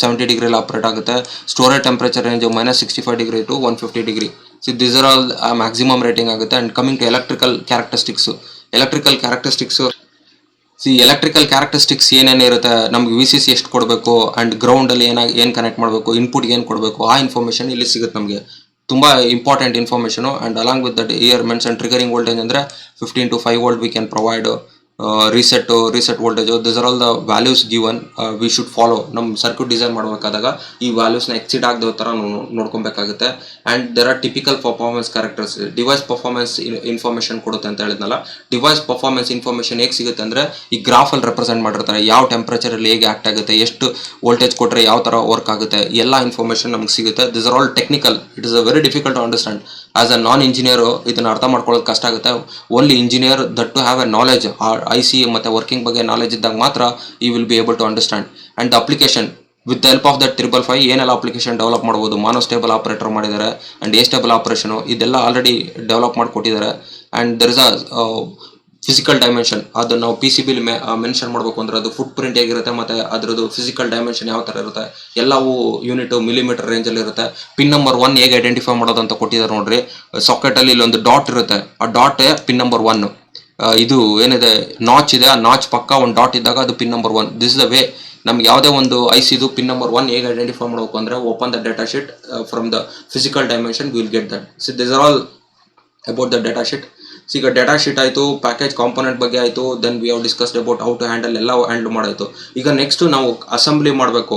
70 ಡಿಗ್ರಿಯಲ್ಲಿ ಆಪ್ರೇಟ್ ಆಗುತ್ತೆ. Storage temperature range -65 degree to 150 degree. So this are all maximum rating ಆಗುತ್ತೆ. And coming to electrical characteristics, see electrical characteristics ಏನೇನಿರುತ್ತೆ, ನಮ್ಗೆ we C C ಎಷ್ಟು ಕೊಡಬೇಕು and ಗ್ರೌಂಡಲ್ಲಿ ಏನು ಕನೆಕ್ಟ್ ಮಾಡಬೇಕು, ಇನ್ಪುಟ್ಗೆ ಏನು ಕೊಡಬೇಕು, ಆ ಇನ್ಫಾರ್ಮೇಷನ್ ಇಲ್ಲಿ ಸಿಗುತ್ತೆ ನಮಗೆ. ತುಂಬ important information. And along with that here mention triggering voltage ಅಂದರೆ 15 to 5 volt we can provide. Reset voltage, this are all the values given we should follow. ನಮ್ಮ ಸರ್ಕ್ಯೂಟ್ ಡಿಸೈನ್ ಮಾಡಬೇಕಾದಾಗ ಈ ವ್ಯಾಲ್ಯೂಸ್ನ ಎಕ್ಸಿಡ್ ಆಗದ ಥರ ನೋಡ್ಕೊಬೇಕಾಗುತ್ತೆ. And there are typical performance characters. Device performance information ಕೊಡುತ್ತೆ ಅಂತ ಹೇಳಿದ್ನಲ್ಲ. ಡಿವೈಸ್ ಪರ್ಫಾರ್ಮೆನ್ಸ್ ಇನ್ಫಾರ್ಮೇಷನ್ ಹೇಗೆ ಸಿಗುತ್ತೆ ಅಂದರೆ, ಈ ಗ್ರಾಫಲ್ಲಿ ರೆಪ್ರೆಸೆಂಟ್ ಮಾಡಿರ್ತಾರೆ, ಯಾವ ಟೆಂಪ್ರೇಚರಲ್ಲಿ ಹೇಗೆ ಆ್ಯಕ್ಟ್ ಆಗುತ್ತೆ, ಎಷ್ಟು ವೋಲ್ಟೇಜ್ ಕೊಟ್ಟರೆ ಯಾವ ಥರ ವರ್ಕ್ ಆಗುತ್ತೆ, ಎಲ್ಲ ಇನ್ಫಾರ್ಮೇಷನ್ ನಮ್ಗೆ ಸಿಗುತ್ತೆ. This are all technical. It is a very difficult to understand. As a non engineer ಇದನ್ನು ಅರ್ಥ ಮಾಡ್ಕೊಳ್ಳೋದು ಕಷ್ಟ ಆಗುತ್ತೆ. Only engineer that to have a knowledge, I C ಮತ್ತು ವರ್ಕಿಂಗ್ ಬಗ್ಗೆ ನಾಲೆಜ್ ಇದ್ದಾಗ ಮಾತ್ರ you will be able to understand. And the application with the help of that 555 ಏನೆಲ್ಲ ಅಪ್ಲಿಕೇಶನ್ ಡೆವಲಪ್ ಮಾಡ್ಬೋದು. ಮಾನೋಸ್ಟೇಬಲ್ ಆಪರೇಟರ್ ಮಾಡಿದ್ದಾರೆ ಆ್ಯಂಡ್ ಸ್ಟೇಬಲ್ ಆಪರೇಷನು, ಇದೆಲ್ಲ already develop ಮಾಡಿಕೊಟ್ಟಿದ್ದಾರೆ. And there is a physical dimension. ಅದು ನಾವು ಪಿ ಸಿ ಬಿಲಿ ಮೆನ್ಷನ್ ಮಾಡಬೇಕು ಅಂದರೆ ಅದು ಫುಟ್ ಪ್ರಿಂಟ್ ಹೇಗಿರುತ್ತೆ ಮತ್ತು ಅದರದ್ದು ಫಿಸಿಕಲ್ ಡೈಮೆನ್ಷನ್ ಯಾವ ಥರ ಇರುತ್ತೆ, ಎಲ್ಲವೂ ಯೂನಿಟು ಮಿಲಿಮೀಟರ್ ರೇಂಜಲ್ಲಿ ಇರುತ್ತೆ. ಪಿನ್ ನಂಬರ್ 1 ಹೇಗೆ ಐಡೆಂಟಿಫೈ ಮಾಡೋದು ಅಂತ ಕೊಟ್ಟಿದ್ದಾರೆ ನೋಡ್ರಿ. ಸಾಕೆಟಲ್ಲಿ ಇಲ್ಲೊಂದು ಡಾಟ್ ಇರುತ್ತೆ, ಆ ಡಾಟ್ ಪಿನ್ ನಂಬರ್ 1. ಇದು ಏನಿದೆ ನಾಚ್ ಇದೆ, ಆ ನಾಚ್ ಪಕ್ಕ ಒಂದು ಡಾಟ್ ಇದ್ದಾಗ ಅದು pin number 1. This is the way ನಮ್ಗೆ ಯಾವುದೇ ಒಂದು ಐ ಸಿದು ಪಿನ್ ನಂಬರ್ 1 ಹೇಗೆ ಐಡೆಂಟಿಫೈ ಮಾಡಬೇಕು ಅಂದರೆ, open the data sheet from the physical dimension will get that. So this are all about the data sheet. ಈಗ data sheet ಆಯಿತು, package component ಬಗ್ಗೆ ಆಯಿತು, then we have discussed about how to handle, ಎಲ್ಲ handle ಮಾಡಾಯಿತು. ಈಗ next ನಾವು assembly ಮಾಡಬೇಕು,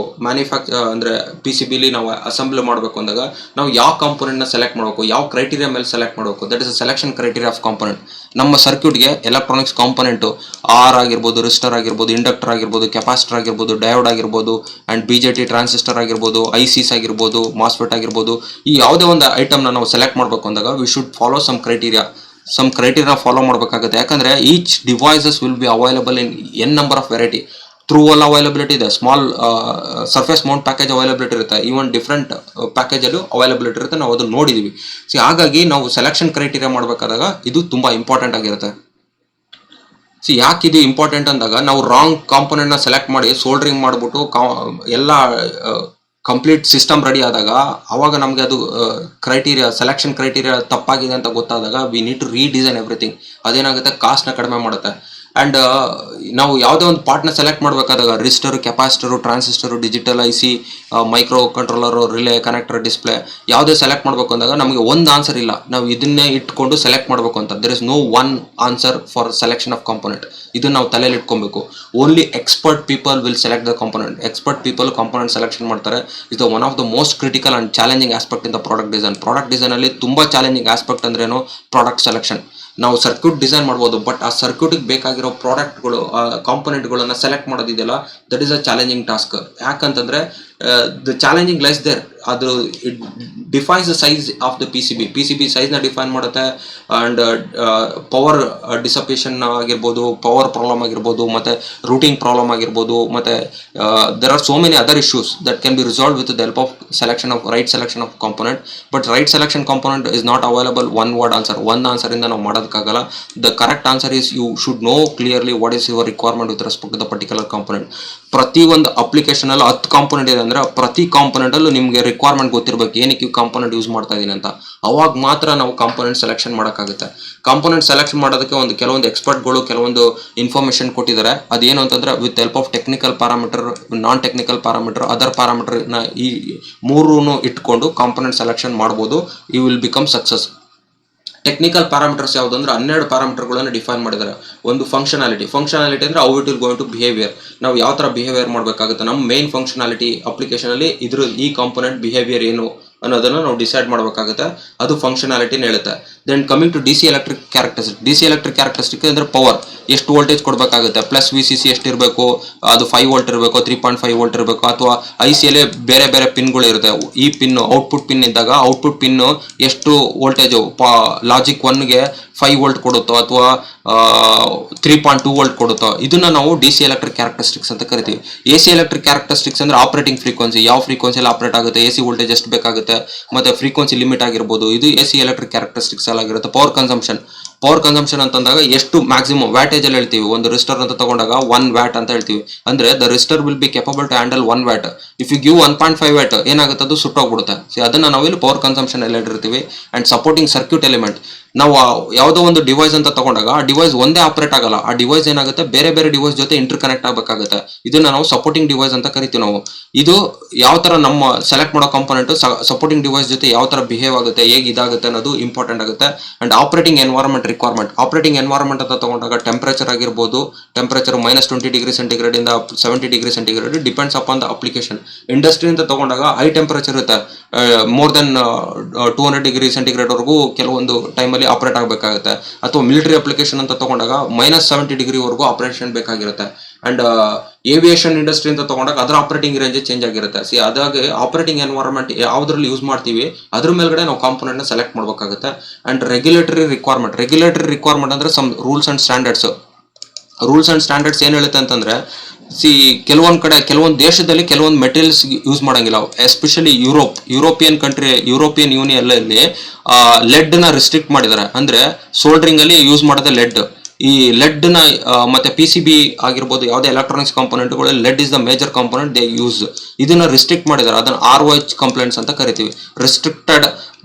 ಅಂದರೆ ಪಿ ಸಿ ಬಿಲಿ ನಾವು ಅಸೆಂಬ್ಲಿ ಮಾಡಬೇಕು ಅಂದಾಗ ನಾವು ಯಾವ ಕಾಂಪೋನೆಂಟ್ನ ಸೆಲೆಕ್ಟ್ ಮಾಡಬೇಕು, ಯಾವ ಕ್ರೈಟೀರಿಯಾ ಮೇಲೆ ಸೆಲೆಕ್ಟ್ ಮಾಡಬೇಕು, that is a selection criteria of component. ನಮ್ಮ ಸರ್ಕ್ಯೂಟ್ಗೆ ಎಲೆಕ್ಟ್ರಾನಿಕ್ಸ್ ಕಾಂಪೋನೆಂಟು ಆರ್ ಆಗಿರ್ಬೋದು, ರಿಸ್ಟರ್ ಆಗಿರ್ಬೋದು, ಇಂಡಕ್ಟರ್ ಆಗಿರ್ಬೋದು, ಕೆಪಾಸಿಟರ್ ಆಗಿರ್ಬೋದು, ಡಯೋಡ್ ಆಗಿರ್ಬೋದು, and B J T transistor ಆಗಿರ್ಬೋದು, ಐ ಸಿಸ್ ಆಗಿರ್ಬೋದು, ಮಾಸ್ಫೆಟ್ ಆಗಿರ್ಬೋದು, ಈ ಯಾವುದೇ ಒಂದು ಐಟಮ್ನ ನಾವು ಸೆಲೆಕ್ಟ್ ಮಾಡಬೇಕು ಅಂದಾಗ we should follow some criteria follow ಮಾಡಬೇಕಾಗುತ್ತೆ. ಯಾಕಂದರೆ each devices will be available in an number of variety. Through hole availability ಇದೆ, small surface mount package availability ಇರುತ್ತೆ, ಈವನ್ ಡಿಫ್ರೆಂಟ್ ಪ್ಯಾಕೇಜಲ್ಲೂ ಅವೈಲಬಿಲಿಟಿ ಇರುತ್ತೆ. ನಾವು ಅದನ್ನು ನೋಡಿದ್ದೀವಿ. ಸೊ ಹಾಗಾಗಿ ನಾವು ಸೆಲೆಕ್ಷನ್ ಕ್ರೈಟೀರಿಯಾ ಮಾಡಬೇಕಾದಾಗ ಇದು ತುಂಬ ಇಂಪಾರ್ಟೆಂಟ್ ಆಗಿರುತ್ತೆ. ಸಿ ಯಾಕೆ ಇದು ಇಂಪಾರ್ಟೆಂಟ್ ಅಂದಾಗ, ನಾವು ರಾಂಗ್ ಕಾಂಪೋನೆಂಟ್ನ ಸೆಲೆಕ್ಟ್ ಮಾಡಿ ಸೋಲ್ಡ್ರಿಂಗ್ ಮಾಡಿಬಿಟ್ಟು ಎಲ್ಲ ಕಂಪ್ಲೀಟ್ ಸಿಸ್ಟಮ್ ರೆಡಿ ಆದಾಗ ಅವಾಗ ನಮಗೆ ಅದು ಸೆಲೆಕ್ಷನ್ ಕ್ರೈಟೀರಿಯಾ ತಪ್ಪಾಗಿದೆ ಅಂತ ಗೊತ್ತಾದಾಗ we need to redesign everything. ಅದೇನಾಗುತ್ತೆ, ಕಾಸ್ಟ್ನ ಕಡಿಮೆ ಮಾಡುತ್ತೆ. ಆ್ಯಂಡ್ ನಾವು ಯಾವುದೇ ಒಂದು ಪಾರ್ಟ್ನ ಸೆಲೆಕ್ಟ್ ಮಾಡಬೇಕಾದಾಗ resistor, capacitor, transistor, digital I C, microcontroller, relay, connector, display ಯಾವುದೇ ಸೆಲೆಕ್ಟ್ ಮಾಡಬೇಕು ಅಂದಾಗ ನಮಗೆ ಒಂದು ಆನ್ಸರ್ ಇಲ್ಲ, ನಾವು ಇದನ್ನೇ ಇಟ್ಕೊಂಡು ಸೆಲೆಕ್ಟ್ ಮಾಡಬೇಕು ಅಂತ. There is no one answer for selection of component. ಇದನ್ನು ನಾವು ತಲೆಯಲ್ಲಿ ಇಟ್ಕೊಬೇಕು. Only expert people will select the component. Expert people component selection ಮಾಡ್ತಾರೆ. ಇದು one of the most critical and challenging aspect in the product design. Product ಡಿಸೈನಲ್ಲಿ ತುಂಬ challenging aspect ಅಂದ್ರೇನು, product selection. ನಾವು ಸರ್ಕ್ಯೂಟ್ ಡಿಸೈನ್ ಮಾಡ್ಬೋದು, ಬಟ್ ಆ ಸರ್ಕ್ಯೂಟಿಗೆ ಬೇಕಾಗಿರೋ ಪ್ರಾಡಕ್ಟ್ಗಳು, ಕಾಂಪೋನೆಂಟ್ಗಳನ್ನು ಸೆಲೆಕ್ಟ್ ಮಾಡೋದಿದೆಯಲ್ಲ, that is a challenging task. ಯಾಕಂತಂದರೆ ದ ಚಾಲೆಂಜಿಂಗ್ ಲೈಸ್ ದೇರ್. ಅದು it defines the size of the P C B ಸೈಜ್ನ ಡಿಫೈನ್ ಮಾಡುತ್ತೆ. ಆ್ಯಂಡ್ ಪವರ್ ಡಿಸಪೇಷನ್ ಆಗಿರ್ಬೋದು, ಪವರ್ ಪ್ರಾಬ್ಲಮ್ ಆಗಿರ್ಬೋದು, ಮತ್ತು ರೂಟಿಂಗ್ ಪ್ರಾಬ್ಲಮ್ ಆಗಿರ್ಬೋದು, ಮತ್ತು there are so many other issues that can be resolve with the help of right selection of component. But right selection component is not available one word answer. ಒಂದು ಆನ್ಸರಿಂದ ನಾವು ಮಾಡೋದಕ್ಕಾಗಲ್ಲ. The correct answer is you should know clearly what is your requirement with respect to the particular component. ಪ್ರತಿ ಒಂದು ಅಪ್ಲಿಕೇಶನಲ್ಲಿ 10 component ಇದೆ ಅಂದರೆ ಪ್ರತಿ ಕಾಂಪೋನೆಂಟಲ್ಲೂ ನಿಮಗೆ ರಿಕ್ವೈರ್ಮೆಂಟ್ ಗೊತ್ತಿರಬೇಕು, ಏನಕ್ಕೆ ಈ ಕಾಂಪೋನೆಂಟ್ ಯೂಸ್ ಮಾಡ್ತಾ ಇದ್ದೀನಿ ಅಂತ. ಅವಾಗ ಮಾತ್ರ ನಾವು ಕಾಂಪೋನೆಂಟ್ ಸೆಲೆಕ್ಷನ್ ಮಾಡೋಕ್ಕಾಗುತ್ತೆ. ಕಾಂಪೋನೆಂಟ್ ಸೆಲೆಕ್ಷನ್ ಮಾಡೋದಕ್ಕೆ ಕೆಲವೊಂದು ಎಕ್ಸ್ಪರ್ಟ್ಗಳು ಕೆಲವೊಂದು ಇನ್ಫಾರ್ಮೇಷನ್ ಕೊಟ್ಟಿದ್ದಾರೆ. ಅದೇನು ಅಂತಂದರೆ, with help of technical parameter, non technical parameter, other ಪ್ಯಾರಾಮೀಟರ್ನ ಈ ಮೂರೂ ಇಟ್ಕೊಂಡು ಕಾಂಪೋನೆಂಟ್ ಸೆಲೆಕ್ಷನ್ ಮಾಡ್ಬೋದು. You will become success. Technical parameters ಯಾವುದು ಅಂದರೆ 12 ಪ್ಯಾರಾಮೀಟರ್ಗಳನ್ನು ಡಿಫೈನ್ ಮಾಡಿದ್ದಾರೆ. ಒಂದು ಫಂಕ್ಷನಾಲಿಟಿ ಅಂದರೆ how it will going to behaviour. ನಾವು ಯಾವ ಥರ ಬಿಹೇವಿಯರ್ ಮಾಡಬೇಕಾಗುತ್ತೆ, ನಮ್ಮ ಮೇನ್ ಫಂಕ್ಷನಾಲಿಟಿ ಅಪ್ಲಿಕೇಶನಲ್ಲಿ ಈ ಕಾಂಪೋನೆಂಟ್ ಬಿಹೇವಿಯರ್ ಏನು ಅನ್ನೋದನ್ನು ನಾವು ಡಿಸೈಡ್ ಮಾಡಬೇಕಾಗುತ್ತೆ. ಅದು ಫಂಕ್ಷನಾಲಿಟಿನ ಹೇಳುತ್ತೆ. Then coming to D C electric characteristic ಅಂದರೆ ಪವರ್, ಎಷ್ಟು ವೋಲ್ಟೇಜ್ ಕೊಡಬೇಕಾಗುತ್ತೆ, ಪ್ಲಸ್ ವಿ ಸಿ ಸಿ ಎಷ್ಟಿರಬೇಕು, ಅದು 5 ವೋಲ್ಟ್ ಇರಬೇಕು, 3.5 ವೋಲ್ಟ್ ಇರಬೇಕು, ಅಥವಾ ಐ ಸಿಯಲ್ಲಿ ಬೇರೆ ಬೇರೆ ಪಿನ್ಗಳು ಇರುತ್ತೆ. ಈ ಪಿನ್ನು ಔಟ್ಪುಟ್ ಪಿನ್ ಇದ್ದಾಗ ಔಟ್ಪುಟ್ ಪಿನ್ನು ಎಷ್ಟು ವೋಲ್ಟೇಜು, ಲಾಜಿಕ್ 1ಗೆ 5 ವೋಲ್ಟ್ ಕೊಡುತ್ತೋ ಅಥವಾ 3.2 ವೋಲ್ಟ್ ಕೊಡುತ್ತೋ, ಇದನ್ನು ನಾವು ಡಿ ಸಿ ಎಲೆಕ್ಟ್ರಿಕ್ ಕ್ಯಾರೆಕ್ಟರಿಸ್ಟಿಕ್ಸ್ ಅಂತ ಕರಿತೀವಿ. ಎ ಸಿ ಎಲೆಕ್ಟ್ರಿಕ್ ಕ್ಯಾರೆಕ್ಟರಿಸ್ಟಿಕ್ಸ್ ಅಂದರೆ ಆಪರೇಟಿಂಗ್ ಫ್ರೀಕ್ವೆನ್ಸಿ, ಯಾವ ಫ್ರೀಕ್ವೆನ್ಸಿಯಲ್ಲಿ ಆಪರೇಟ್ ಆಗುತ್ತೆ, ಎ ಸಿ ವೋಲ್ಟೇಜ್ ಎಷ್ಟು ಬೇಕಾಗುತ್ತೆ, ಮತ್ತು ಫ್ರೀಕ್ವೆನ್ಸಿ ಲಿಮಿಟ್ ಆಗಿರ್ಬೋದು. ಇದು ಎ ಸಿ ಎಲೆಕ್ಟ್ರಿಕ್ ಕ್ಯಾರೆಕ್ಟರಿಸ್ಟಿಕ್ಸ್ ಆಗಿರುತ್ತೆ. ಪವರ್ ಕನ್ಸಂಪ್ಷನ್ ಅಂತಂದಾಗ ಎಷ್ಟು ಮ್ಯಾಕ್ಸಿಮಮ್ ವ್ಯಾಟೇಜಲ್ಲಿ ಹೇಳ್ತೀವಿ. ಒಂದು ರಿಸ್ಟರ್ ಅಂತ ತಗೊಂಡಾಗ 1 ವ್ಯಾಟ್ ಅಂತ ಹೇಳ್ತೀವಿ. ಅಂದರೆ the resistor will be capable to handle 1 watt. If you give 1.5 watt ಏನಾಗುತ್ತೆ, ಅದು ಸುಟ್ಟೋಗ್ಬಿಡುತ್ತೆ. ಸೊ ಅದನ್ನು ನಾವು ಇಲ್ಲಿ ಪವರ್ ಕನ್ಸಂಪ್ಷನ್ ಎಲ್ಲ ಹೇಳಿರ್ತೀವಿ. ಆ್ಯಂಡ್ ಸಪೋರ್ಟಿಂಗ್ ಸರ್ಕ್ಯೂಟ್ ಎಲಿಮೆಂಟ್, ನಾವು ಯಾವುದೋ ಒಂದು ಡಿವೈಸ್ ಅಂತ ತಗೊಂಡಾಗ ಆ ಡಿವೈಸ್ ಒಂದೇ ಆಪರೇಟ್ ಆಗಲ್ಲ, ಆ ಡಿವೈಸ್ ಏನಾಗುತ್ತೆ ಬೇರೆ ಬೇರೆ ಡಿವೈಸ್ ಜೊತೆ ಇಂಟರ್ ಕನೆಕ್ಟ್ ಆಗಬೇಕಾಗುತ್ತೆ. ಇದನ್ನ ನಾವು ಸಪೋರ್ಟಿಂಗ್ ಡಿವೈಸ್ ಅಂತ ಕರಿತೀವಿ ನಾವು. ಇದು ಯಾವ ತರ ನಮ್ಮ ಸೆಲೆಕ್ಟ್ ಮಾಡೋ ಕಾಂಪೊನೆಂಟ್ ಸಪೋರ್ಟಿಂಗ್ ಡಿವೈಸ್ ಜೊತೆ ಯಾವ ತರ ಬಿಹೇವ್ ಆಗುತ್ತೆ, ಹೇಗೆ ಇದಾಗುತ್ತೆ ಅನ್ನೋದು ಇಂಪಾರ್ಟೆಂಟ್ ಆಗುತ್ತೆ. And operating environment requirement, operating environment ಅಂತ ತಗೊಂಡಾಗ ಟೆಂಪರೇಚರ್ ಆಗಿರ್ಬೋದು, ಟೆಂಪರೇಚರ್ -20°C ಇಂದ 70°C depends upon the application. Industry ಅಂತ ತಗೊಂಡಾಗ ಹೈ ಟೆಂಪರೇಚರ್ ಇರುತ್ತೆ, ಮೋರ್ ದೆನ್ 200°C ವರೆಗೂ ಕೆಲವೊಂದು ಟೈಮಲ್ಲಿ ಆಪರೇಟ್ ಆಗಬೇಕಾಗುತ್ತೆ. ಅಥವಾ ಮಿಲಿಟರಿ ಅಪ್ಲಿಕೇಶನ್ ಅಂತ ತಗೊಂಡಾಗ -70° ವರೆಗೂ ಆಪರೇಷನ್ ಬೇಕಾಗಿರುತ್ತೆ. ಅಂಡ್ ಏವಿಯೇಷನ್ ಇಂಡಸ್ಟ್ರಿ ಅಂತ ತಗೊಂಡಾಗ ಅದರ ಆಪರೇಟಿಂಗ್ ರೇಂಜ್ ಚೇಂಜ್ ಆಗಿರುತ್ತೆ. ಅದಾಗಿ ಆಪರೇಟಿಂಗ್ ಎನ್ವೈರನ್ಮೆಂಟ್ ಯಾವ್ದ್ರಲ್ಲಿ ಯೂಸ್ ಮಾಡ್ತೀವಿ ಅದ್ರ ಮೇಲ್ಗಡೆ ನಾವು ಕಾಂಪೊನೆಂಟ್ ನ ಸೆಲೆಕ್ಟ್ ಮಾಡಬೇಕಾಗುತ್ತೆ. ಅಂಡ್ ರೆಗ್ಯುಲೇಟರಿ ರಿಕ್ವೈರ್ಮೆಂಟ್ ಅಂದ್ರೆ ಸಮ್ ರೂಲ್ಸ್ ಅಂಡ್ ಸ್ಟ್ಯಾಂಡರ್ಡ್ಸ್ ಏನ್ ಹೇಳುತ್ತೆ ಅಂತಂದ್ರೆ, ಕೆಲವೊಂದ್ ಕಡೆ ಕೆಲವೊಂದು ದೇಶದಲ್ಲಿ ಕೆಲವೊಂದು ಮೆಟೀರಿಯಲ್ಸ್ ಯೂಸ್ ಮಾಡಂಗಿಲ್ಲ. ಎಸ್ಪೆಷಲಿ ಯುರೋಪಿಯನ್ ಯೂನಿಯನ್ ಅಲ್ಲಿ ಲೆಡ್ ನ ರಿಸ್ಟ್ರಿಕ್ಟ್ ಮಾಡಿದ್ದಾರೆ. ಅಂದ್ರೆ ಸೋಲ್ಡರಿಂಗ್ ಅಲ್ಲಿ ಯೂಸ್ ಮಾಡೋದೇ ಲೆಡ್. ಈ ಲೆಡ್ ನ ಮತ್ತೆ PCB ಆಗಿರ್ಬೋದು, ಯಾವುದೇ ಎಲೆಕ್ಟ್ರಾನಿಕ್ಸ್ ಕಾಂಪೊನೆಂಟ್ಗಳು lead is the major component they use. ಇದನ್ನ ರಿಸ್ಟ್ರಿಕ್ಟ್ ಮಾಡಿದ್ದಾರೆ. ಅದನ್ನ ROH ಕಂಪ್ಲೇಂಟ್ಸ್ ಅಂತ ಕರಿತೀವಿ, ರಿಸ್ಟ್ರಿಕ್ಟೆಡ್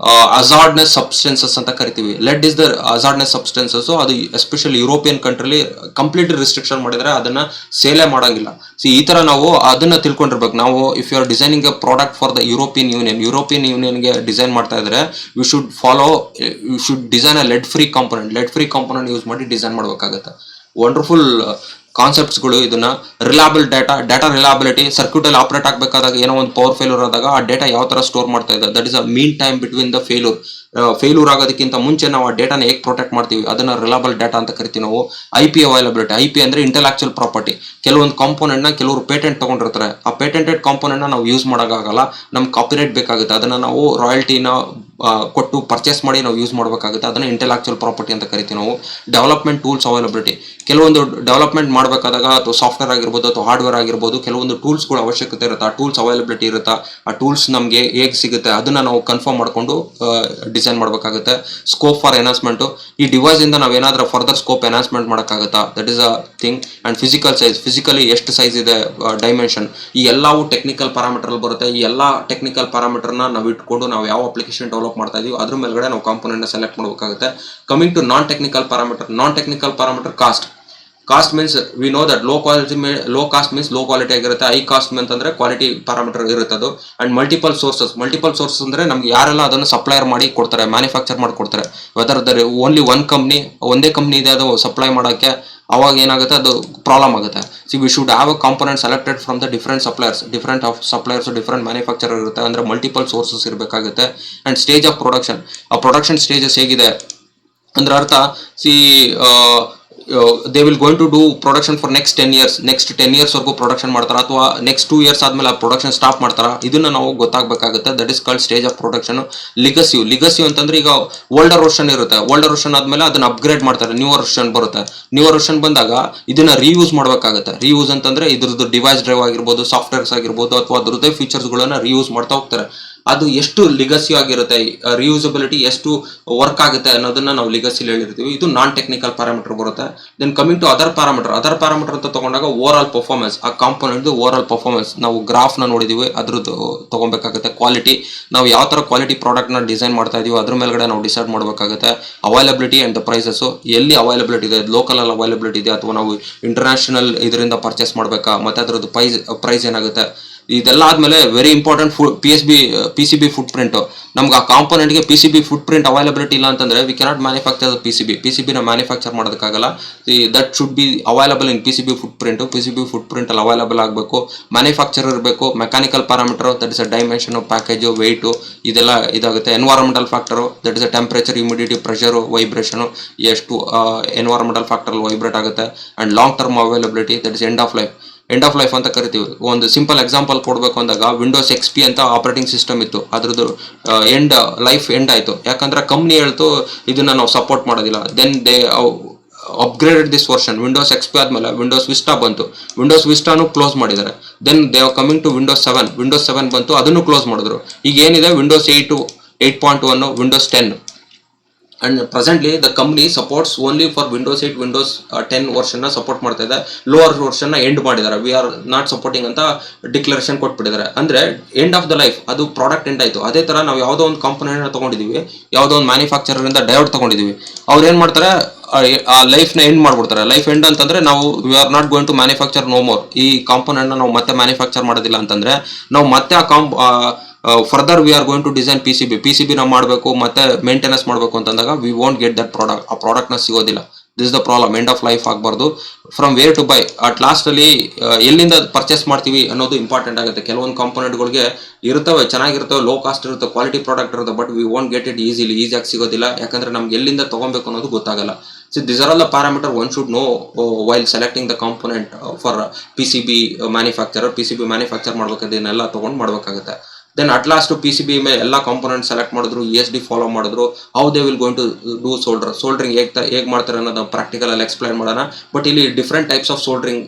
ಹಜಾರ್ಡ್ನೆಸ್ ಸಬ್ಸ್ಟೆನ್ಸಸ್ ಅಂತ ಕರಿತೀವಿ. Lead is the hazardous substances. ಅದು especially European countries complete restriction ಮಾಡಿದ್ರೆ ಅದನ್ನ ಸೇಲೆ ಮಾಡಂಗಿಲ್ಲ. ಈ ತರ ನಾವು ಅದನ್ನ ತಿಳ್ಕೊಂಡಿರ್ಬೇಕು. ನಾವು if you are designing a product for the European ಯೂನಿಯನ್ಗೆ ಡಿಸೈನ್ ಮಾಡ್ತಾ ಇದ್ರೆ you should design a lead free component use ಮಾಡಿ ಡಿಸೈನ್ ಮಾಡಬೇಕಾಗುತ್ತೆ. ವಂಡರ್ಫುಲ್ ಕಾನ್ಸೆಪ್ಟ್ಸ್ಗಳು. ಇದನ್ನ ಡಾಟಾ ರಿಲಯಬಿಲಿಟಿ, ಸರ್ಕ್ಯೂಟ್ ಅಲ್ಲಿ ಆಪರೇಟ್ ಆಗಬೇಕಾದಾಗ ಏನೋ ಒಂದು ಪವರ್ ಫೇಲ್ಯೂರ್ ಆದಾಗ ಆ ಡೇಟಾ ಯಾವ ತರ ಸ್ಟೋರ್ ಮಾಡ್ತಾ ಇದೆ, that is a mean time between the failure ಆಗೋದಕ್ಕಿಂತ ಮುಂಚೆ ನಾವು ಆ ಡೇಟಾನ ಹೇಗೆ ಪ್ರೊಟೆಕ್ಟ್ ಮಾಡ್ತೀವಿ ಅದನ್ನ ರಿಲಯಬಲ್ ಡೇಟಾ ಅಂತ ಕರಿತೀವಿ ನಾವು. IP ಅವೈಲಬಿಲಿಟಿ, IP ಅಂದ್ರೆ ಇಂಟೆಲೆಕ್ಚುಯಲ್ ಪ್ರಾಪರ್ಟಿ. ಕೆಲವೊಂದು ಕಾಂಪೊನೆಂಟ್ ನ ಕೆಲವರು ಪೇಟೆಂಟ್ ತಗೊಂಡಿರ್ತಾರೆ, ಆ ಪೇಟೆಂಟೆಡ್ ಕಾಂಪೊನೆಂಟ್ ನ ನಾವು ಯೂಸ್ ಮಾಡೋಕ್ಕಾಗಲ್ಲ, ನಮ್ಗೆ ಕಾಪಿರೈಟ್ ಬೇಕಾಗುತ್ತೆ. ಅದನ್ನ ನಾವು ರಾಯಲ್ಟಿನ ಕೊಟ್ಟು ಪರ್ಚೇಸ್ ಮಾಡಿ ನಾವು ಯೂಸ್ ಮಾಡಬೇಕಾಗುತ್ತೆ. ಅದನ್ನ ಇಂಟೆಲೆಕ್ಚುಯಲ್ ಪ್ರಾಪರ್ಟಿ ಅಂತ ಕರಿತೀವಿ ನಾವು. ಡೆವಲಪ್ಮೆಂಟ್ ಟೂಲ್ಸ್ ಅವೈಲಬಿಲಿಟಿ, ಕೆಲವೊಂದು ಡೆವಲಪ್ಮೆಂಟ್ ಮಾಡಬೇಕಾದಾಗ ಅಥವಾ ಸಾಫ್ಟ್ವೇರ್ ಆಗಿರ್ಬೋದು ಅಥವಾ ಹಾರ್ಡ್ವೇರ್ ಆಗಿರ್ಬೋದು ಕೆಲವೊಂದು ಟೂಲ್ಸ್ಗಳು ಅವಶ್ಯಕತೆ ಇರುತ್ತೆ. ಆ ಟೂಲ್ಸ್ ಅವೈಲಬಿಲಿಟಿ ಇರುತ್ತೆ, ಆ ಟೂಲ್ಸ್ ನಮಗೆ ಹೇಗೆ ಸಿಗುತ್ತೆ ಅದನ್ನ ನಾವು ಕನ್ಫರ್ಮ್ ಮಾಡ್ಕೊಂಡು ಡಿಸೈನ್ ಮಾಡಬೇಕಾಗುತ್ತೆ. ಸ್ಕೋಪ್ ಫಾರ್ ಎನ್ಹಾನ್ಸ್ಮೆಂಟ್, ಈ ಡಿವೈಸ್ ಇಂದ ನಾವೇನಾದ್ರೂ ಫರ್ದರ್ ಸ್ಕೋಪ್ ಎನ್ಹಾನ್ಸ್ಮೆಂಟ್ ಮಾಡೋಕ್ಕಾಗುತ್ತಾ, that is a thing. And physical size, physically ಎಷ್ಟು ಸೈಜ್ ಇದೆ, ಡೈಮೆನ್ಷನ್, ಈ ಎಲ್ಲವೂ ಟೆಕ್ನಿಕಲ್ ಪ್ಯಾರಾಮೀಟರ್ ಅಲ್ಲಿ ಬರುತ್ತೆ. ಈ ಎಲ್ಲ ಟೆಕ್ನಿಕಲ್ ಪ್ಯಾರಾಮೀಟರ್ನ ನಾವು ಇಟ್ಕೊಂಡು ನಾವು ಯಾವ ಅಪ್ಲಿಕೇಶನ್ ಡೆವಲಪ್ ಮಾಡ್ತಾ ಇದೀವಿ ಅದ್ರ ಮೇಲ್ಗಡೆ ನಾವು ಕಾಂಪೊನೆಂಟ್ ನ ಸೆಲೆಕ್ಟ್ ಮಾಡಬೇಕಾಗುತ್ತೆ. Coming to non technical parameter, cost means we know that low cost means low quality ಆಗಿರುತ್ತೆ. ಹೈ ಕಾಸ್ಟ್ ಅಂತಂದ್ರೆ ಕ್ವಾಲಿಟಿ ಪ್ಯಾರಾಮೀಟರ್ ಇರುತ್ತೆ ಅದು. ಅಂಡ್ ಮಲ್ಟಿಪಲ್ ಸೋರ್ಸಸ್ ಅಂದ್ರೆ ನಮ್ಗೆ ಯಾರೆಲ್ಲ ಅದನ್ನು ಸಪ್ಲೈಯರ್ ಮಾಡಿ ಕೊಡ್ತಾರೆ, ಮ್ಯಾನುಫ್ಯಾಕ್ಚರ್ ಮಾಡಿ ಕೊಡ್ತಾರೆ. ವೆದರ್ ದರ್ ಓನ್ಲಿ ಒಂದೇ ಕಂಪ್ನಿ ಇದೆ ಅದು ಸಪ್ಲೈ ಮಾಡೋಕ್ಕೆ, ಅವಾಗ ಏನಾಗುತ್ತೆ ಅದು ಪ್ರಾಬ್ಲಮ್ ಆಗುತ್ತೆ. We should have a component selected from the different suppliers, different manufacturer ಇರುತ್ತೆ. ಅಂದ್ರೆ ಮಲ್ಟಿಪಲ್ ಸೋರ್ಸಸ್ ಇರಬೇಕಾಗುತ್ತೆ. ಅಂಡ್ ಸ್ಟೇಜ್ ಆಫ್ ಪ್ರೊಡಕ್ಷನ್, ಆ ಪ್ರೊಡಕ್ಷನ್ ಸ್ಟೇಜಸ್ ಹೇಗಿದೆ ಅಂದ್ರೆ ಅರ್ಥ, they will going to do production for next 10 years ವರೆಗೂ ಪ್ರೊಡಕ್ಷನ್ ಮಾಡ್ತಾರ, ಅಥವಾ ನೆಕ್ಸ್ಟ್ 2 years ಆದ್ಮೇಲೆ ಆ ಪ್ರೊಡಕ್ಷನ್ ಸ್ಟಾಪ್ ಮಾಡ್ತಾರ, ಇದನ್ನ ನಾವು ಗೊತ್ತಾಗಬೇಕಾಗುತ್ತೆ. That is called stage of production. Legacy ಅಂತಂದ್ರೆ ಈಗ ಓಲ್ಡರ್ ವರ್ಷನ್ ಇರುತ್ತೆ, ಓಲ್ಡರ್ ವರ್ಷನ್ ಆದ್ಮೇಲೆ ಅದನ್ನ ಅಪ್ಗ್ರೇಡ್ ಮಾಡ್ತಾರೆ, ನ್ಯೂವರ್ ವರ್ಷನ್ ಬರುತ್ತೆ. ನ್ಯೂವರ್ ವರ್ಷನ್ ಬಂದಾಗ ಇದನ್ನ ರೀಯೂಸ್ ಮಾಡಬೇಕಾಗುತ್ತೆ. ರೀಯೂಸ್ ಅಂತಂದ್ರೆ ಇದ್ರದ್ದು ಡಿವೈಸ್ ಡ್ರೈವ್ ಆಗಿರ್ಬೋದು, ಸಾಫ್ಟ್ವೇರ್ಸ್ ಆಗಿರ್ಬೋದು, ಅಥವಾ ಅದ್ರದ್ದೇ ಫೀಚರ್ಸ್ ಗಳನ್ನ ರೀಯೂಸ್ ಮಾಡ್ತಾ ಹೋಗ್ತಾರೆ. ಅದು ಎಷ್ಟು ಲಿಗಸಿ ಆಗಿರುತ್ತೆ, ರಿಯೂಸಬಿಲಿಟಿ ಎಷ್ಟು ವರ್ಕ್ ಆಗುತ್ತೆ ಅನ್ನೋದನ್ನ ನಾವು ಲಿಗಸಿಲಿ ಹೇಳಿರ್ತೀವಿ. ಇದು ನಾನ್ ಟೆಕ್ನಿಕಲ್ ಪ್ಯಾರಾಮೀಟರ್ ಬರುತ್ತೆ. Then coming to other parameter ಅಂತ ತಗೊಂಡಾಗ ಓವರ್ ಆಲ್ ಪರ್ಫಾರ್ಮೆನ್ಸ್, ಆ ಕಾಂಪೊನೆಂಟ್ ಓವರ್ ಆಲ್ ಪರ್ಫಾರ್ಮೆನ್ಸ್ ನಾವು ಗ್ರಾಫ್ ನ ನೋಡಿದೀವಿ, ಅದ್ರದ್ದು ತಗೊಬೇಕಾಗುತ್ತೆ. ಕ್ವಾಲಿಟಿ, ನಾವು ಯಾವ ತರ ಕ್ವಾಲಿಟಿ ಪ್ರಾಡಕ್ಟ್ ನ ಡಿಸೈನ್ ಮಾಡ್ತಾ ಇದೀವಿ ಅದ್ರ ಮೇಲ್ಗಡೆ ನಾವು ಡಿಸೈಡ್ ಮಾಡಬೇಕಾಗುತ್ತೆ. ಅವೈಲಬಿಲಿಟಿ ಅಂಡ್ ದ ಪ್ರೈಸಸ್, ಎಲ್ಲಿ ಅವೈಲಬಿಲಿಟಿ ಇದೆ, ಲೋಕಲ್ ಅಲ್ಲಿ ಅವೈಲಬಿಲಿಟಿ ಇದೆ ಅಥವಾ ನಾವು ಇಂಟರ್ನ್ಯಾಷನಲ್ ಇದರಿಂದ ಪರ್ಚೇಸ್ ಮಾಡಬೇಕಾ, ಮತ್ತೆ ಅದ್ರದ್ದು ಪ್ರೈಸ್ ಏನಾಗುತ್ತೆ. ಇದೆಲ್ಲ ಆದ್ಮೇಲೆ very important PCB footprint. ನಮ್ಗೆ ಆ ಕಾಂಪೊನೆಂಟ್ಗೆ PCB ಫುಟ್ ಪ್ರಿಂಟ್ ಅವೈಲಬಿಲಿಟಿ ಇಲ್ಲ ಅಂತಂದ್ರೆ ವಿ ಕೆನಾಟ್ ಮ್ಯಾನುಫ್ಯಾಕ್ಚರ್ PCB ನ ಮ್ಯಾನುಫ್ಯಾಕ್ಚರ್ ಮಾಡೋದಕ್ಕಾಗಲ್ಲ. That should be available in PCB footprint ಅಲ್ಲಿ ಅವೈಲಬಲ್ ಆಗಬೇಕು. ಮ್ಯಾನುಫ್ಯಾಕ್ಚರ್ ಇರಬೇಕು. Mechanical parameter, that is a dimension, package, weight, ಇದೆಲ್ಲ ಇದಾಗುತ್ತೆ. Environmental factor, that is a temperature, humidity, pressure, vibration, ಎಷ್ಟು environmental factor vibrate ಆಗುತ್ತೆ. And long term availability, that is end of life ಅಂತ ಕರಿತೀವಿ. ಒಂದು simple example ಕೊಡಬೇಕು ಅಂದಾಗ Windows XP ಅಂತ ಆಪರೇಟಿಂಗ್ ಸಿಸ್ಟಮ್ ಇತ್ತು, ಅದ್ರದ್ದು ಲೈಫ್ ಎಂಡ್ ಆಯ್ತು. ಯಾಕಂದ್ರೆ ಕಂಪ್ನಿ ಹೇಳ್ತು ಇದನ್ನ ನಾವು ಸಪೋರ್ಟ್ ಮಾಡೋದಿಲ್ಲ. Then they upgraded this version. Windows XP ಆದ್ಮೇಲೆ ವಿಂಡೋಸ್ ವಿಸ್ಟಾ ಬಂತು, ವಿಂಡೋಸ್ ವಿಸ್ಟಾನು ಕ್ಲೋಸ್ ಮಾಡಿದ್ದಾರೆ. Then they are coming to Windows 7 ಬಂತು, ಅದನ್ನು ಕ್ಲೋಸ್ ಮಾಡಿದ್ರು. ಈಗ ಏನಿದೆ Windows 8.1, Windows 10. And presently the company supports only for Windows 8 Windows 10 version support ಮಾಡ್ತಾ ಇದೆ, ಲೋವರ್ ವರ್ಷನ್ ಎಂಡ್ ಮಾಡಿದ್ದಾರೆ, ವಿ ಆರ್ ನಾಟ್ ಸಪೋರ್ಟಿಂಗ್ ಅಂತ ಡಿಕ್ಲರೇಷನ್ ಕೊಟ್ಬಿಟ್ಟಿದ್ದಾರೆ. ಅಂದ್ರೆ ಎಂಡ್ ಆಫ್ ದ ಲೈಫ್, ಅದು ಪ್ರಾಡಕ್ಟ್ ಎಂಡ್ ಆಯ್ತು. ಅದೇ ತರ ನಾವು ಯಾವುದೋ ಒಂದು ಕಾಂಪೋನೆಂಟ್ ತಗೊಂಡಿದೀವಿ, ಯಾವುದೋ ಒಂದು ಮ್ಯಾನುಫ್ಯಾಕ್ಚರರ್ ಇಂದ ಡಯೋಡ್ ತಗೊಂಡಿದೀವಿ, ಅವ್ರು ಏನ್ ಮಾಡ್ತಾರೆ, ಆ ಲೈಫ್ ನ ಎಂಡ್ ಮಾಡ್ಬಿಡ್ತಾರೆ. ಲೈಫ್ ಎಂಡ್ ಅಂತಂದ್ರೆ ನಾವು we are not going to manufacture no more. ಈ ಕಾಂಪೋನೆಂಟ್ ನಾವು ಮತ್ತೆ ಮ್ಯಾನುಫ್ಯಾಕ್ಚರ್ ಮಾಡೋದಿಲ್ಲ ಅಂತಂದ್ರೆ ನಾವು ಮತ್ತೆ further we are going to design P C B ನಾವು ಮಾಡಬೇಕು, ಮತ್ತೆ ಮೇಂಟೆನೆನ್ಸ್ ಮಾಡಬೇಕು ಅಂತಂದಾಗ we won't get that product, ಆ ಪ್ರಾಡಕ್ಟ್ ನ ಸಿಗೋದಿಲ್ಲ. This the problem, end of life ಆಗಬಾರ್ದು. From where to buy, at last ಅಲ್ಲಿ ಎಲ್ಲಿಂದ ಪರ್ಚೇಸ್ ಮಾಡ್ತೀವಿ ಅನ್ನೋದು ಇಂಪಾರ್ಟೆಂಟ್ ಆಗುತ್ತೆ. ಕೆಲವೊಂದು ಕಾಂಪೋನೆಂಟ್ಗಳಿಗೆ ಇರ್ತವೆ, ಚೆನ್ನಾಗಿರ್ತವೆ, ಲೋ ಕಾಸ್ಟ್ ಇರುತ್ತೆ, ಕ್ವಾಲಿಟಿ ಪ್ರಾಡಕ್ಟ್ ಇರುತ್ತೆ, but we won't get it ಈಸಿಯಾಗಿ ಸಿಗೋದಿಲ್ಲ, ಯಾಕಂದ್ರೆ ನಮ್ಗೆ ಎಲ್ಲಿಂದ ತಗೊಬೇಕು ಅನ್ನೋದು ಗೊತ್ತಾಗಲ್ಲ. So this are all the parameter one should know while selecting the component for P C B manufacture ಮಾಡ್ಬೇಕಾದ್ರೆ ಇದನ್ನೆಲ್ಲ ತಗೊಂಡು ಮಾಡ್ಬೇಕಾಗುತ್ತೆ. ದೆನ್ ಅಟ್ ಲಾಸ್ಟ್ ಪಿ.ಸಿ.ಬಿ ಮೇಲೆ ಎಲ್ಲ ಕಾಂಪೋನೆಂಟ್ ಸೆಲೆಕ್ಟ್ ಮಾಡಿದ್ರು, ESD ಫಾಲೋ ಮಾಡಿದ್ರು, how they will going to do soldering ಹೇಗೆ ಮಾಡ್ತಾರೆ ಅನ್ನೋದು ಪ್ರಾಕ್ಟಿಕಲ್ ಅಲ್ಲಿ ಎಕ್ಸ್ಪ್ಲೈನ್ ಮಾಡೋಣ. ಬಟ್ ಇಲ್ಲಿ ಡಿಫ್ರೆಂಟ್ ಟೈಪ್ಸ್ ಆಫ್ ಸೋಲ್ಡ್ರಿಂಗ್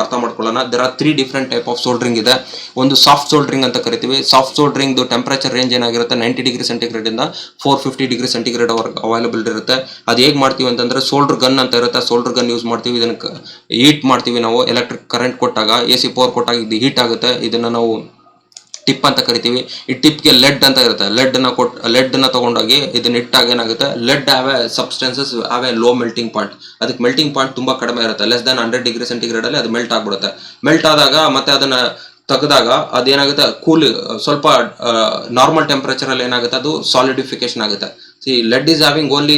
ಅರ್ಥ ಮಾಡ್ಕೊಳ್ಳೋಣ. There are 3 different type of soldering ಇದೆ. ಒಂದು ಸಾಫ್ಟ್ ಸೋಲ್ಡ್ರಿಂಗ್ ಅಂತ ಕರಿತೀವಿ. ಸಾಫ್ಟ್ ಸೋಲ್ಡ್ರಿಂಗ್ ಟೆಂಪರೇಚರ್ ರೇಂಜ್ ಏನಾಗಿರುತ್ತೆ, 90 ಡಿಗ್ರಿ ಸೆಂಟಿಗ್ರೇಡ್ ಇಂದ 450 ಡಿಗ್ರಿ ಸೆಂಟಿಗ್ರೇಡ್ ಅವೈಲಬಲ್ ಇರುತ್ತೆ. ಅದು ಹೇಗೆ ಮಾಡ್ತೀವಿ ಅಂತಂದ್ರೆ ಸೋಲ್ಡರ್ ಗನ್ ಅಂತ ಇರುತ್ತೆ, ಸೋಲ್ಡರ್ ಗನ್ ಯೂಸ್ ಮಾಡ್ತೀವಿ. ಇದನ್ನ ಹೀಟ್ ಮಾಡ್ತೀವಿ ನಾವು, ಎಲೆಕ್ಟ್ರಿಕ್ ಕರೆಂಟ್ ಕೊಟ್ಟಾಗ, AC ಪವರ್ ಕೊಟ್ಟಾಗ ಇದು ಹೀಟ್ ಆಗುತ್ತೆ. ಇದನ್ನ ನಾವು ಟಿಪ್ ಅಂತ ಕರಿತೀವಿ. ಈ ಟಿಪ್ಗೆ ಲೆಡ್ ಅಂತ ಇರುತ್ತೆ, ಲೆಡ್ ನ ತಗೊಂಡೋಗಿ ಇದನ್ನ ಇಟ್ಟಾಗ ಏನಾಗುತ್ತೆ, lead have a substances have a low melting point. ಅದಕ್ಕೆ ಮೆಲ್ಟಿಂಗ್ ಪಾಯಿಂಟ್ ತುಂಬಾ ಕಡಿಮೆ ಇರುತ್ತೆ, ಲೆಸ್ ದನ್ 100 ಡಿಗ್ರಿ ಸೆಂಟಿಗ್ರೇಡ್ ಅಲ್ಲಿ ಅದು ಮೆಲ್ಟ್ ಆಗ್ಬಿಡುತ್ತೆ. ಮೆಲ್ಟ್ ಆದಾಗ ಮತ್ತೆ ಅದನ್ನ ತೆಗೆದಾಗ ಅದೇನಾಗುತ್ತೆ, ಸ್ವಲ್ಪ ನಾರ್ಮಲ್ ಟೆಂಪರೇಚರ್ ಅಲ್ಲಿ ಏನಾಗುತ್ತೆ, ಅದು ಸಾಲಿಡಿಫಿಕೇಶನ್ ಆಗುತ್ತೆ. See, lead is having only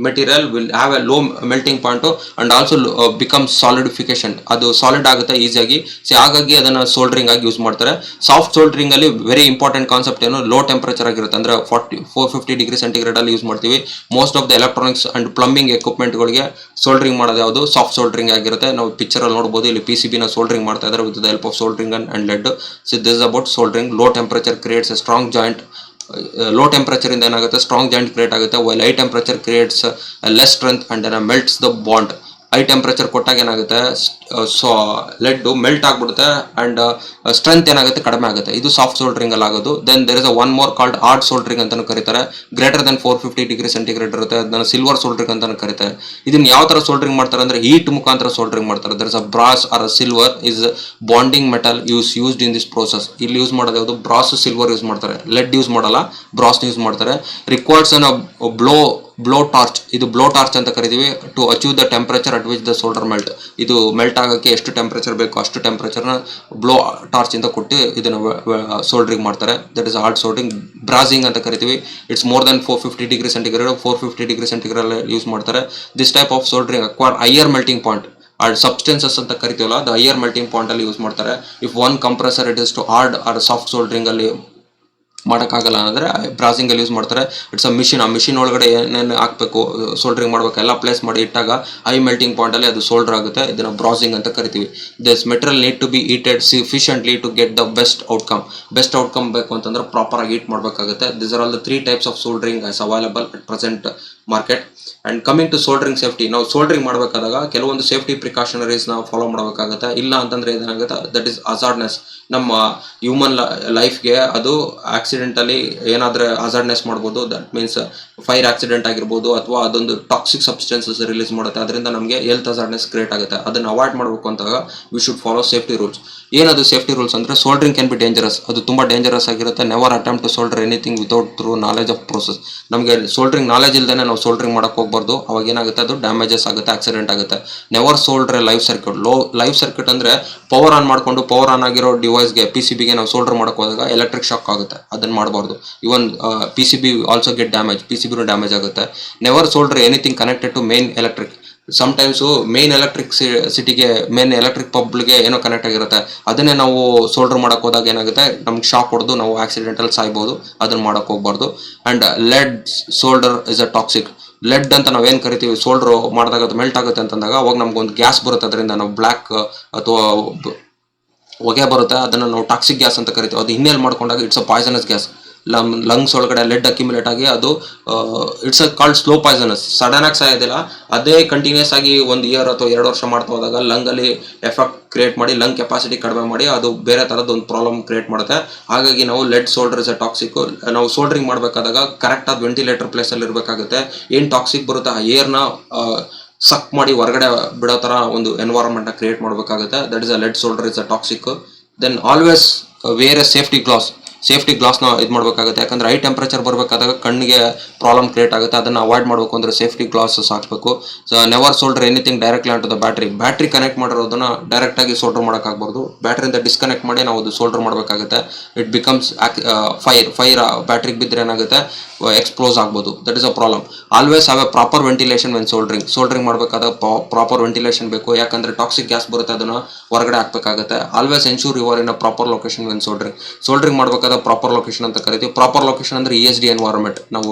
material will have a low melting point and also becomes solidification. ಅದು ಸಾಲಿಡ್ ಆಗುತ್ತೆ ಈಸಿಯಾಗಿ. ಹಾಗಾಗಿ ಅದನ್ನ ಸೋಲ್ಡ್ರಿಂಗ್ ಆಗಿ ಯೂಸ್ ಮಾಡ್ತಾರೆ. ಸಾಫ್ಟ್ ಸೋಲ್ಡ್ರಿಂಗ್ ಅಲ್ಲಿ ವೆರಿ ಇಂಪಾರ್ಟೆಂಟ್ ಕಾನ್ಸೆಪ್ಟ್ ಏನು, ಲೋ ಟೆಂಪರೇಚರ್ ಆಗಿರುತ್ತೆ, ಅಂದ್ರೆ 450 ಡಿಗ್ರಿ ಸೆಂಟಿಗ್ರೇಡ್ ಅಲ್ಲಿ ಯೂಸ್ ಮಾಡ್ತೀವಿ. Most of the electronics and plumbing equipment ಗಳಿಗೆ ಸೋಲ್ಡ್ರಿಂಗ್ ಮಾಡೋದು ಯಾವುದು, ಸಾಫ್ಟ್ ಸೋಲ್ಡ್ರಿಂಗ್ ಆಗಿರುತ್ತೆ. ನಾವು ಪಿಕ್ಚರ್ ಅಲ್ಲಿ ನೋಡಬಹುದು, ಇಲ್ಲಿ PCB ನ ಸೋಲ್ಡ್ರಿಂಗ್ ಮಾಡ್ತಾ ಇದ್ದಾರೆ with the help of soldering and lead. So this is about soldering. Low temperature creates a strong joint. Low temperature ಇಂದ ಏನಾಗುತ್ತೆ, ಸ್ಟ್ರಾಂಗ್ ಜಾಯಿಂಟ್ ಕ್ರಿಯೇಟ್ ಆಗುತ್ತೆ. While high temperature creates less strength and melts the bond. High temperature ಕೊಟ್ಟಾಗ ಏನಾಗುತ್ತೆ, lead melt ಆಗ್ಬಿಡುತ್ತೆ and strength ಏನಾಗುತ್ತೆ, ಕಡಿಮೆ ಆಗುತ್ತೆ. ಇದು ಸಾಫ್ಟ್ ಸೋಲ್ಡ್ರಿಂಗ್ ಅಲ್ಲಿ ಆಗೋದು. Then there is a one more called hard soldering ಅಂತಾನು ಕರೀತಾರೆ. ಗ್ರೇಟರ್ ದನ್ 450 ಡಿಗ್ರಿ ಸೆಂಟಿಗ್ರೇಡ್ ಇರುತ್ತೆ, ಅದನ್ನ ಸಿಲ್ವರ್ ಸೋಲ್ಡ್ರಿಂಗ್ ಅಂತಾನು ಕರೀತಾರೆ. ಇದನ್ನ ಯಾವ ತರ ಸೋಲ್ಡ್ರಿಂಗ್ ಮಾಡ್ತಾರೆ ಅಂದ್ರೆ ಹೀಟ್ ಮುಖಾಂತರ ಸೋಲ್ಡ್ರಿಂಗ್ ಮಾಡ್ತಾರೆ. There is a brass or silver is bonding metal used in this process. ಇಲ್ಲಿ ಯೂಸ್ ಮಾಡೋದು ಯಾವುದು, ಬ್ರಾಸ್ ಸಿಲ್ವರ್ ಯೂಸ್ ಮಾಡ್ತಾರೆ, ಲೆಡ್ ಯೂಸ್ ಮಾಡಲ್ಲ, ಬ್ರಾಸ್ ಯೂಸ್ ಮಾಡ್ತಾರೆ. ರಿಕ್ವೈರ್ಸ್ ಅನ್ ಬ್ಲೋ ಟಾರ್ಚ್, ಇದು ಬ್ಲೋ ಟಾರ್ಚ್ ಅಂತ ಕರಿತೀವಿ, to achieve the temperature at which the solder melt. ಇದು ಮೆಲ್ಟ್ ಆಗಕ್ಕೆ ಎಷ್ಟು ಟೆಂಪರೇಚರ್ ಬೇಕು ಅಷ್ಟು ಟೆಂಪರೇಚರ್ನ ಬ್ಲೋ ಟಾರ್ಚ್ ಇಂದ ಕೊಟ್ಟು ಇದನ್ನ ಸೋಲ್ಡ್ರಿಂಗ್ ಮಾಡ್ತಾರೆ. That is hard soldering. Brazing ಅಂತ ಕರಿತೀವಿ. It's more than 450 degree centigrade, 450 degree centigrade use ಮಾಡ್ತಾರೆ. This type of soldering acquire higher melting point. Substances ಅಂತ ಕರಿತೀವಲ್ಲ, ಅದು ಹೈಯರ್ ಮೆಲ್ಟಿಂಗ್ ಪಾಯಿಂಟ್ ಅಲ್ಲಿ ಯೂಸ್ ಮಾಡ್ತಾರೆ. If one compressor it is to hard or soft soldering ಅಲ್ಲಿ ಮಾಡೋಕ್ಕಾಗಲ್ಲ ಅಂದರೆ brazing ಅಲ್ಲಿ ಯೂಸ್ ಮಾಡ್ತಾರೆ. It's a machine. ಆ ಮಿಷಿನ್ ಒಳಗಡೆ ಏನೇನು ಹಾಕಬೇಕು, ಸೋಲ್ಡ್ರಿಂಗ್ ಮಾಡಬೇಕು, ಎಲ್ಲ ಪ್ಲೇಸ್ ಮಾಡಿ ಇಟ್ಟಾಗ ಹೈ ಮೆಲ್ಟಿಂಗ್ ಪಾಯಿಂಟ್ ಅಲ್ಲಿ ಅದು ಸೋಲ್ಡರ್ ಆಗುತ್ತೆ. ಇದನ್ನ ಬ್ರಾಸಿಂಗ್ ಅಂತ ಕರಿತೀವಿ. This material need to be heated sufficiently to get the best outcome ಬೇಕು ಅಂತಂದ್ರೆ ಪ್ರಾಪರ್ ಆಗಿ ಹೀಟ್ ಮಾಡಬೇಕಾಗುತ್ತೆ. This are all the 3 types of soldering as available at present market. And coming to soldering safety, ನಾವು soldering ಮಾಡಬೇಕಾದಾಗ ಕೆಲವೊಂದು safety ಪ್ರಿಕಾಷನರೀಸ್ ನಾವು follow ಮಾಡಬೇಕಾಗುತ್ತೆ. ಇಲ್ಲ ಅಂತಂದ್ರೆ ಏನಾಗುತ್ತೆ, ದಟ್ ಇಸ್ ಹಜಾರ್ಡ್ನೆಸ್. ನಮ್ಮ ಹ್ಯೂಮನ್ ಲೈಫ್ಗೆ ಅದು ಆಕ್ಸಿಡೆಂಟಲಿ ಏನಾದ್ರೆ ಹಜಾರ್ಡ್ನೆಸ್ ಮಾಡ್ಬೋದು. ದಟ್ ಮೀನ್ಸ್ ಫೈರ್ ಆಕ್ಸಿಡೆಂಟ್ ಆಗಿರ್ಬೋದು, ಅಥವಾ ಅದೊಂದು ಟಾಕ್ಸಿಕ್ ಸಬ್ಸ್ಟೆನ್ಸಸ್ ರಿಲೀಸ್ ಮಾಡುತ್ತೆ, ಅದರಿಂದ ನಮಗೆ ಹೆಲ್ತ್ ಹಜಾರ್ಡ್ನೆಸ್ ಕ್ರಿಯೇಟ್ ಆಗುತ್ತೆ. ಅದನ್ನ ಅವಾಯ್ಡ್ ಮಾಡಬೇಕು ಅಂತಾಗ we should follow safety rules. ಏನದು ಸೇಫ್ಟಿ ರೂಲ್ಸ್ ಅಂದ್ರೆ, ಸೋಲ್ಡ್ರಿಂಗ್ ಕ್ಯಾನ್ ಬಿ ಡೇಂಜರಸ್, ಅದು ತುಂಬಾ ಡೇಂಜರಸ್ ಆಗಿರುತ್ತೆ. Never attempt to solder anything without through knowledge of process. ನಮಗೆ ಸೋಲ್ಡ್ರಿಂಗ್ ನಾಲೆಜ್ ಇಲ್ದೇನೆ ನಾವು ಸೋಲ್ಡ್ರಿಂಗ್ ಮಾಡಕ್ ಹೋಗ್ಬಾರ್ದು, ಅವಾಗ ಏನಾಗುತ್ತೆ, ಅದು ಡ್ಯಾಮೇಜಸ್ ಆಗುತ್ತೆ, ಆಕ್ಸಿಡೆಂಟ್ ಆಗುತ್ತೆ. Never solder live circuit. Live circuit ಅಂದ್ರೆ ಪವರ್ ಆನ್ ಮಾಡ್ಕೊಂಡು ಪವರ್ ಆನ್ ಆಗಿರೋ ಡಿವೈಸ್ಗೆ PCBಗೆ ನಾವು ಸೋಲ್ಡರ್ ಮಾಡಕ್ ಹೋದಾಗ ಎಲೆಕ್ಟ್ರಿಕ್ ಶಾಕ್ ಆಗುತ್ತೆ, ಅದನ್ನ ಮಾಡಬಾರ್ದು. Even PCB also get damage, PCB damage ಆಗುತ್ತೆ. Never solder anything connected to main electric. Sometimes main electric ಪಬ್ಗೆ ಏನೋ ಕನೆಕ್ಟ್ ಆಗಿರುತ್ತೆ, ಅದನ್ನೇ ನಾವು ಸೋಲ್ಡರ್ ಮಾಡಕ್ ಹೋದಾಗ ಏನಾಗುತ್ತೆ, ನಮ್ಗೆ ಶಾಕ್ ಹೊಡೆದು ನಾವು ಆಕ್ಸಿಡೆಂಟಲ್ ಸಾಯ್ಬೋದು, ಅದನ್ನ ಮಾಡಕ್ ಹೋಗ್ಬಾರ್ದು. And lead solder is a toxic. Lead ಅಂತ ನಾವೇನು ಕರಿತೀವಿ, ಸೋಲ್ಡರ್ ಮಾಡಿದಾಗ ಅದು ಮೆಲ್ಟ್ ಆಗುತ್ತೆ ಅಂತಂದಾಗ ಅವಾಗ ನಮ್ಗೊಂದು ಗ್ಯಾಸ್ ಬರುತ್ತೆ, ಅದರಿಂದ ನಾವು ಬ್ಲ್ಯಾಕ್ ಅಥವಾ ಹೊಗೆ ಬರುತ್ತೆ, ಅದನ್ನ ನಾವು ಟಾಕ್ಸಿಕ್ ಗ್ಯಾಸ್ ಅಂತ ಕರಿತೀವಿ. ಅದು ಇನ್ಹೇಲ್ ಮಾಡ್ಕೊಂಡಾಗ it's a poisonous gas. Lungs ಒಳಗಡೆ ಲೆಡ್ ಅಕ್ಯುಮುಲೇಟ್ ಆಗಿ ಅದು it's called slow poisonous. Sudden ಆಗಿ ಸಾಯೋದಿಲ್ಲ, ಅದೇ ಕಂಟಿನ್ಯೂಸ್ ಆಗಿ 1 ಇಯರ್ ಅಥವಾ 2 ವರ್ಷ ಮಾಡ್ತಾ ಹೋದಾಗ ಲಂಗ್ ಅಲ್ಲಿ ಎಫೆಕ್ಟ್ ಕ್ರಿಯೇಟ್ ಮಾಡಿ ಲಂಗ್ ಕೆಪಾಸಿಟಿ ಕಡಿಮೆ ಮಾಡಿ ಅದು ಬೇರೆ ತರದ್ದು ಒಂದು ಪ್ರಾಬ್ಲಮ್ ಕ್ರಿಯೇಟ್ ಮಾಡುತ್ತೆ. ಹಾಗಾಗಿ ನಾವು lead solder is a toxic. ನಾವು ಸೋಲ್ಡರಿಂಗ್ ಮಾಡಬೇಕಾದಾಗ ಕರೆಕ್ಟ್ ಆದ ವೆಂಟಿಲೇಟರ್ ಪ್ಲೇಸ್ ಅಲ್ಲಿ ಇರಬೇಕಾಗುತ್ತೆ. ಏನ್ ಟಾಕ್ಸಿಕ್ ಬರುತ್ತೆ ಆ ಏರ್ನ ಸಕ್ ಮಾಡಿ ಹೊರಗಡೆ ಬಿಡೋ ತರ ಒಂದು ಎನ್ವೈರನ್ಮೆಂಟ್ ನ ಕ್ರಿಯೇಟ್ ಮಾಡಬೇಕಾಗುತ್ತೆ. That is a lead solder is a toxic. Then always wear a safety ಗ್ಲಾಸ್ನ ಇದು ಮಾಡಬೇಕಾಗುತ್ತೆ. ಯಾಕಂದ್ರೆ ಹೈ ಟೆಂಪರೇಚರ್ ಬರಬೇಕಾದಾಗ ಕಣ್ಣಿಗೆ ಪ್ರಾಬ್ಲಮ್ ಕ್ರಿಯೇಟ್ ಆಗುತ್ತೆ. ಅದನ್ನು ಅವಾಯ್ಡ್ ಮಾಡಬೇಕು ಅಂದರೆ ಸೇಫ್ಟಿ ಗ್ಲಾಸಸ್ ಹಾಕಬೇಕು. Never solder anything directly on to the battery connect ಮಾಡಿರೋದನ್ನ ಡೈರೆಕ್ಟ್ ಆಗಿ ಸೋಲ್ಡರ್ ಮಾಡೋಕ್ಕಾಗಬಾರ್ದು. ಬ್ಯಾಟ್ರಿಯಿಂದ ಡಿಸ್ಕನೆಕ್ಟ್ ಮಾಡಿ ನಾವು ಅದು ಸೋಲ್ಡರ್ ಮಾಡಬೇಕಾಗುತ್ತೆ. ಇಟ್ ಬಿಕಮ್ಸ್ ಫೈರ್ ಬ್ಯಾಟ್ರಿಗೆ ಬಿದ್ದರೆ ಏನಾಗುತ್ತೆ, ಎಕ್ಸ್ಪ್ಲೋಸ್ ಆಗ್ಬೋದು. That is a problem. Always have a proper ventilation when soldering ಮಾಡಬೇಕಾದಾಗ ಪ್ರಾಪರ್ ವೆಂಟಿಲೇಷನ್ ಬೇಕು. ಯಾಕಂದ್ರೆ ಟಾಕ್ಸಿಕ್ ಗ್ಯಾಸ್ ಬರುತ್ತೆ, ಅದನ್ನು ಹೊರಗಡೆ ಹಾಕಬೇಕಾಗುತ್ತೆ. Always ensure you are in a proper location when soldering ಮಾಡಬೇಕಾದ ಪ್ರಾಪರ್ ಲೊಕೇಶನ್ ಅಂತ ಕರಿತೀವಿ. ಪ್ರಾಪರ್ ಲೊಕೇಶನ್ ಅಂದ್ರೆ ESD ಎನ್ವೈರನ್ಮೆಂಟ್. ನಾವು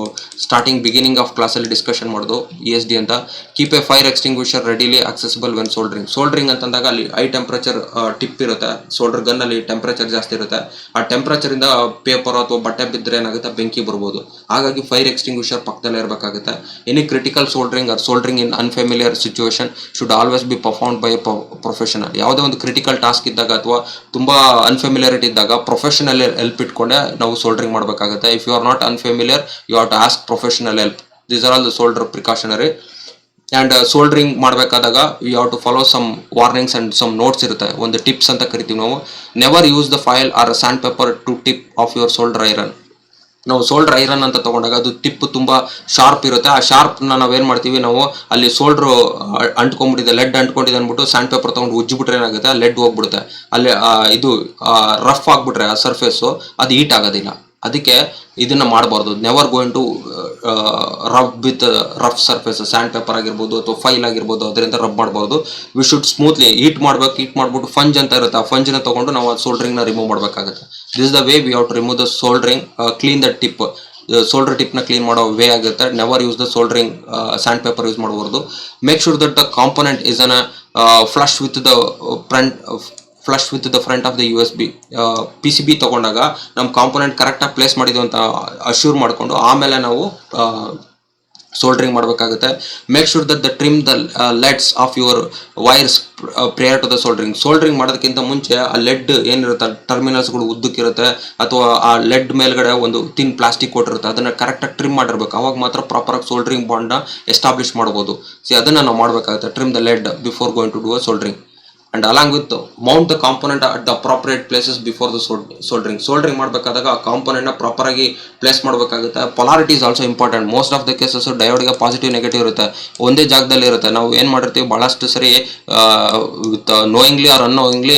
ಬಿಗಿನಿಂಗ್ ಆಫ್ ಕ್ಲಾಸಲ್ಲಿ ಡಿಸ್ಕಷನ್ ಮಾಡೋದು ESD ಅಂತ. Keep a fire extinguisher readily accessible when soldering ಅಂತಂದಾಗ ಅಲ್ಲಿ ಹೈ ಟೆಂಪರೇಚರ್ ಟಿಪ್ ಇರುತ್ತೆ. ಸೋಲ್ಡರ್ ಗನ್ ಅಲ್ಲಿ ಟೆಂಪರೇಚರ್ ಜಾಸ್ತಿ ಇರುತ್ತೆ. ಆ ಟೆಂಪರೇಚರ್ ಇಂದ ಪೇಪರ್ ಅಥವಾ ಬಟ್ಟೆ ಬಿದ್ದರೆ ಏನಾಗುತ್ತೆ, ಬೆಂಕಿ ಬರ್ಬೋದು. ಹಾಗಾಗಿ ಫೈರ್ ಎಕ್ಸ್ಟಿಂಗ್ವಿಷರ್ ಪಕ್ಕದಲ್ಲೇ ಇರಬೇಕಾಗುತ್ತೆ. Any critical soldering in unfamiliar situation should always be performed by a professional. ಯಾವುದೇ ಒಂದು ಕ್ರಿಟಿಕಲ್ ಟಾಸ್ಕ್ ಇದ್ದಾಗ ಅಥವಾ ತುಂಬಾ ಅನ್ಫೆಮಿಲಿಯರಿಟಿ ಇದ್ದಾಗ ಪ್ರೊಫೆಷನಲ್ ಹೆಲ್ಪ್ ಇಟ್ಕೊಂಡೆ ನಾವು ಸೋಲ್ಡರಿಂಗ್ ಮಾಡಬೇಕಾಗುತ್ತೆ. If you are not unfamiliar you have to ask professional help. These are all the solder precautionary. And soldering ಮಾಡಬೇಕಾದಾಗ you have to follow some warnings and some notes ಇರುತ್ತೆ. ಒಂದು tips ಅಂತ ಕರಿತೀವಿ ನಾವು. Never use the file or sandpaper to tip of your solder iron. ನಾವು solder iron ಅಂತ ತಗೊಂಡಾಗ ಅದು ಟಿಪ್ ತುಂಬಾ ಶಾರ್ಪ್ ಇರುತ್ತೆ. ಆ ಶಾರ್ಪ್ನ ನಾವೇನ್ ಮಾಡ್ತೀವಿ, ನಾವು ಅಲ್ಲಿ ಸೋಲ್ಡರ್ ಅಂಟ್ಕೊಂಡ್ಬಿಟ್ಟಿದೆ, ಲೆಡ್ ಅಂಟ್ಕೊಂಡಿದೆ ಅಂದ್ಬಿಟ್ಟು ಸ್ಯಾಂಡ್ ಪೇಪರ್ ತಗೊಂಡು ಉಜ್ಜಿಬಿಟ್ರೆ ಏನಾಗುತ್ತೆ, ಲೆಡ್ ಹೋಗ್ಬಿಡುತ್ತೆ. ಅಲ್ಲಿ ಇದು ರಫ್ ಆಗ್ಬಿಟ್ರೆ ಆ ಸರ್ಫೇಸು ಅದು ಹೀಟ್ ಆಗೋದಿಲ್ಲ. ಅದಕ್ಕೆ ಇದನ್ನ ಮಾಡಬಾರ್ದು. Never going to rub with rough surface. Sandpaper ಆಗಿರ್ಬೋದು ಅಥವಾ ಫೈಲ್ ಆಗಿರ್ಬೋದು, ಅದರಿಂದ ರಬ್ ಮಾಡಬಾರ್ದು. ವಿ ಶುಡ್ ಸ್ಮೂತ್ಲಿ ಹೀಟ್ ಮಾಡ್ಬಿಟ್ಟು ಫಂಜ್ ಅಂತ ಇರುತ್ತೆ, ಆ ಫಂಜ್ನ ತಗೊಂಡು ನಾವು ಆ ಸೋಲ್ಡರಿಂಗ್ನ ರಿಮೂವ್ ಮಾಡಬೇಕಾಗುತ್ತೆ. This is the way we have to remove the soldering. Clean the tip. Solder ಟಿಪ್ನ ಕ್ಲೀನ್ ಮಾಡೋ ವೇ ಆಗುತ್ತೆ. Never use the soldering sandpaper use ಮಾಡಬಾರ್ದು. Make sure that the component is on flush with the front of the USB. PCB ತಗೊಂಡಾಗ ನಮ್ಮ component ಕರೆಕ್ಟಾಗಿ place ಮಾಡಿದ್ವಿ ಅಂತ assure ಮಾಡಿಕೊಂಡು ಆಮೇಲೆ ನಾವು ಸೋಲ್ಡರಿಂಗ್ ಮಾಡಬೇಕಾಗುತ್ತೆ. Make sure that the trim the leads of your wires prior to the soldering ಮಾಡೋದಕ್ಕಿಂತ ಮುಂಚೆ ಆ ಲೆಡ್ ಏನಿರುತ್ತೆ, ಟರ್ಮಿನಲ್ಸ್ಗಳು ಉದ್ದಕ್ಕಿರುತ್ತೆ ಅಥವಾ ಆ ಲೆಡ್ ಮೇಲ್ಗಡೆ ಒಂದು ತಿನ್ ಪ್ಲಾಸ್ಟಿಕ್ ಕೊಟ್ಟಿರುತ್ತೆ, ಅದನ್ನ ಕರೆಕ್ಟಾಗಿ ಟ್ರಿಮ್ ಮಾಡಿರ್ಬೇಕು. ಅವಾಗ ಮಾತ್ರ ಪ್ರಾಪರಾಗಿ ಸೋಲ್ಡರಿಂಗ್ ಬಾಂಡ್ನ ಎಸ್ಟಾಬ್ಲಿಷ್ ಮಾಡ್ಬೋದು. ಅದನ್ನ ನಾವು ಮಾಡಬೇಕಾಗುತ್ತೆ. Trim the lead before going to do a soldering. And along with mount the component at the appropriate places before the soldering ಮಾಡಬೇಕಾದಾಗ ಆ ಕಾಂಪೊನೆಂಟ್ ನ ಪ್ರಾಪರ್ ಆಗಿ ಪ್ಲೇಸ್ ಮಾಡಬೇಕಾಗುತ್ತೆ. Polarity is also important. Most of the cases ಡಯೋಡ್ಗೆ positive negative ಇರುತ್ತೆ, ಒಂದೇ ಜಾಗದಲ್ಲಿ ಇರುತ್ತೆ. ನಾವು ಏನ್ ಮಾಡಿರ್ತೀವಿ, ಬಹಳಷ್ಟು ಸರಿ ವಿತ್ ನೋಯಿಂಗ್ಲಿ ಆರ್ ಅನ್ನೋಯಿಂಗ್ಲಿ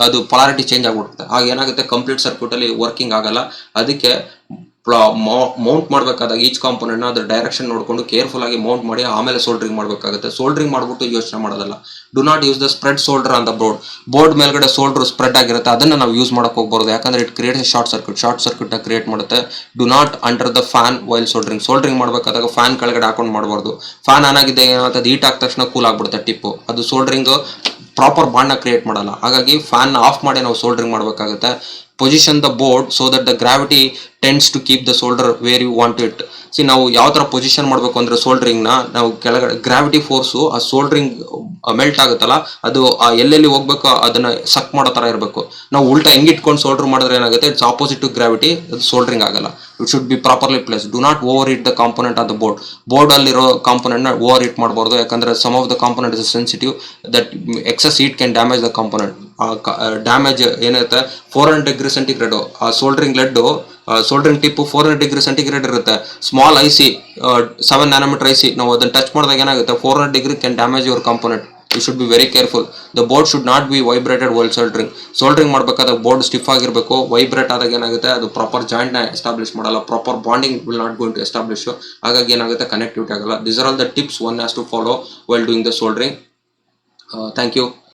ಅದು ಪೊಲಾರಿಟಿ ಚೇಂಜ್ ಆಗ್ಬಿಡುತ್ತೆ. ಆಗ ಏನಾಗುತ್ತೆ, ಕಂಪ್ಲೀಟ್ ಸರ್ಕ್ಯೂಟ್ ಅಲ್ಲಿ ವರ್ಕಿಂಗ್ ಆಗಲ್ಲ. ಅದಕ್ಕೆ ಮೌಂಟ್ ಮಾಡಬೇಕಾದಾಗ ಈಚ್ ಕಾಂಪೊನೆಂಟ್ ನ ಅದ್ರ ಡೈರೆಕ್ಷನ್ ನೋಡ್ಕೊಂಡು ಕೇರ್ಫುಲ್ ಆಗಿ ಮೌಂಟ್ ಮಾಡಿ ಆಮೇಲೆ ಸೋಲ್ಡರಿಂಗ್ ಮಾಡಬೇಕಾಗುತ್ತೆ. ಸೋಲ್ಡರಿಂಗ್ ಮಾಡ್ಬಿಟ್ಟು ಯೋಚನೆ ಮಾಡೋದಲ್ಲ. Do not use the spread solder on the board ಮೇಲ್ಗಡೆ ಸೋಲ್ಡರ್ ಸ್ಪ್ರೆಡ್ ಆಗಿರುತ್ತೆ, ಅದನ್ನ ನಾವು ಯೂಸ್ ಮಾಡಕ್ ಹೋಗ್ಬಾರ್ದು. ಯಾಕಂದ್ರೆ ಇಟ್ ಕ್ರಿಯೇಟ್ಸ್ ಶಾರ್ಟ್ ಸರ್ಕ್ಯೂಟ್ ನ ಕ್ರಿಯೇಟ್ ಮಾಡುತ್ತೆ. Do not under the fan while soldering ಮಾಡಬೇಕಾದಾಗ ಫ್ಯಾನ್ ಕೆಳಗಡೆ ಹಾಕೊಂಡು ಮಾಡಬಾರ್ದು. ಫ್ಯಾನ್ ಆನ್ ಆಗಿದೆ ಏನಾಗ್ತದೆ, ಹೀಟ್ ಆದ ತಕ್ಷಣ ಕೂಲ್ ಆಗ್ಬಿಡುತ್ತೆ ಟಿಪ್. ಅದು ಸೋಲ್ಡರಿಂಗ್ ಪ್ರಾಪರ್ ಬಾಂಡ್ ನ ಕ್ರಿಯೇಟ್ ಮಾಡಲ್ಲ. ಹಾಗಾಗಿ ಫ್ಯಾನ್ ಆಫ್ ಮಾಡಿ ನಾವು ಸೋಲ್ಡರಿಂಗ್ ಮಾಡಬೇಕಾಗುತ್ತೆ. Position the board so that the gravity tends to keep the solder where you want it. ನಾವು ಯಾವ ತರ ಪೊಸಿಷನ್ ಮಾಡಬೇಕು ಅಂದ್ರೆ ಸೋಲ್ಡರಿಂಗ್ ನ, ನಾವು ಕೆಳಗಡೆ ಗ್ರಾವಿಟಿ ಫೋರ್ಸು ಆ ಸೋಲ್ಡರಿಂಗ್ ಮೆಲ್ಟ್ ಆಗುತ್ತಲ್ಲ, ಅದು ಎಲ್ಲೆಲ್ಲಿ ಹೋಗ್ಬೇಕು ಅದನ್ನ ಸಕ್ ಮಾಡೋ ತರ ಇರಬೇಕು. ನಾವು ಉಲ್ಟಾ ಹೆಂಗಿಟ್ಕೊಂಡು ಸೋಲ್ಡರ್ ಮಾಡಿದ್ರೆ ಏನಾಗುತ್ತೆ, ಇಟ್ಸ್ ಆಪೋಸಿಟ್ ಟು ಗ್ರಾವಿಟಿ, ಅದು ಸೋಲ್ಡರಿಂಗ್ ಆಗಲ್ಲ. It should be properly place. Do not overheat the component on the board ಅಲ್ಲಿರೋ ಕಾಂಪೊನೆಂಟ್ ನ ಓವರ್ ಹಿಟ್ ಮಾಡಬಾರ್ದು. ಯಾಕಂದ್ರೆ some of the component is sensitive that excess heat can damage the component. Damage ಏನಿರುತ್ತೆ, 400 degree centigrade ಆ soldering tip 400 degree centigrade ಇರುತ್ತೆ. Small IC 7 nanometer IC ನಾವು ಅದನ್ನ touch ಮಾಡಿದಾಗ ಏನಾಗುತ್ತೆ, 400 degree can damage your component. You should be very careful. The board should not be vibrated while soldering ಮಾಡಬೇಕಾದಾಗ board stiff ಆಗಿರಬೇಕು. Vibrate ಆದಾಗ ಏನಾಗುತ್ತೆ, ಅದು ಪ್ರಾಪರ್ ಜಾಯಿಂಟ್ ನ ಎಸ್ಟಾಬ್ಲಿಷ್ ಮಾಡಲ್ಲ, proper bonding will not going to establish. ಹಾಗಾಗಿ ಏನಾಗುತ್ತೆ, connectivity ಆಗಲ್ಲ. This are all the tips one has to follow while doing the soldering. Thank you.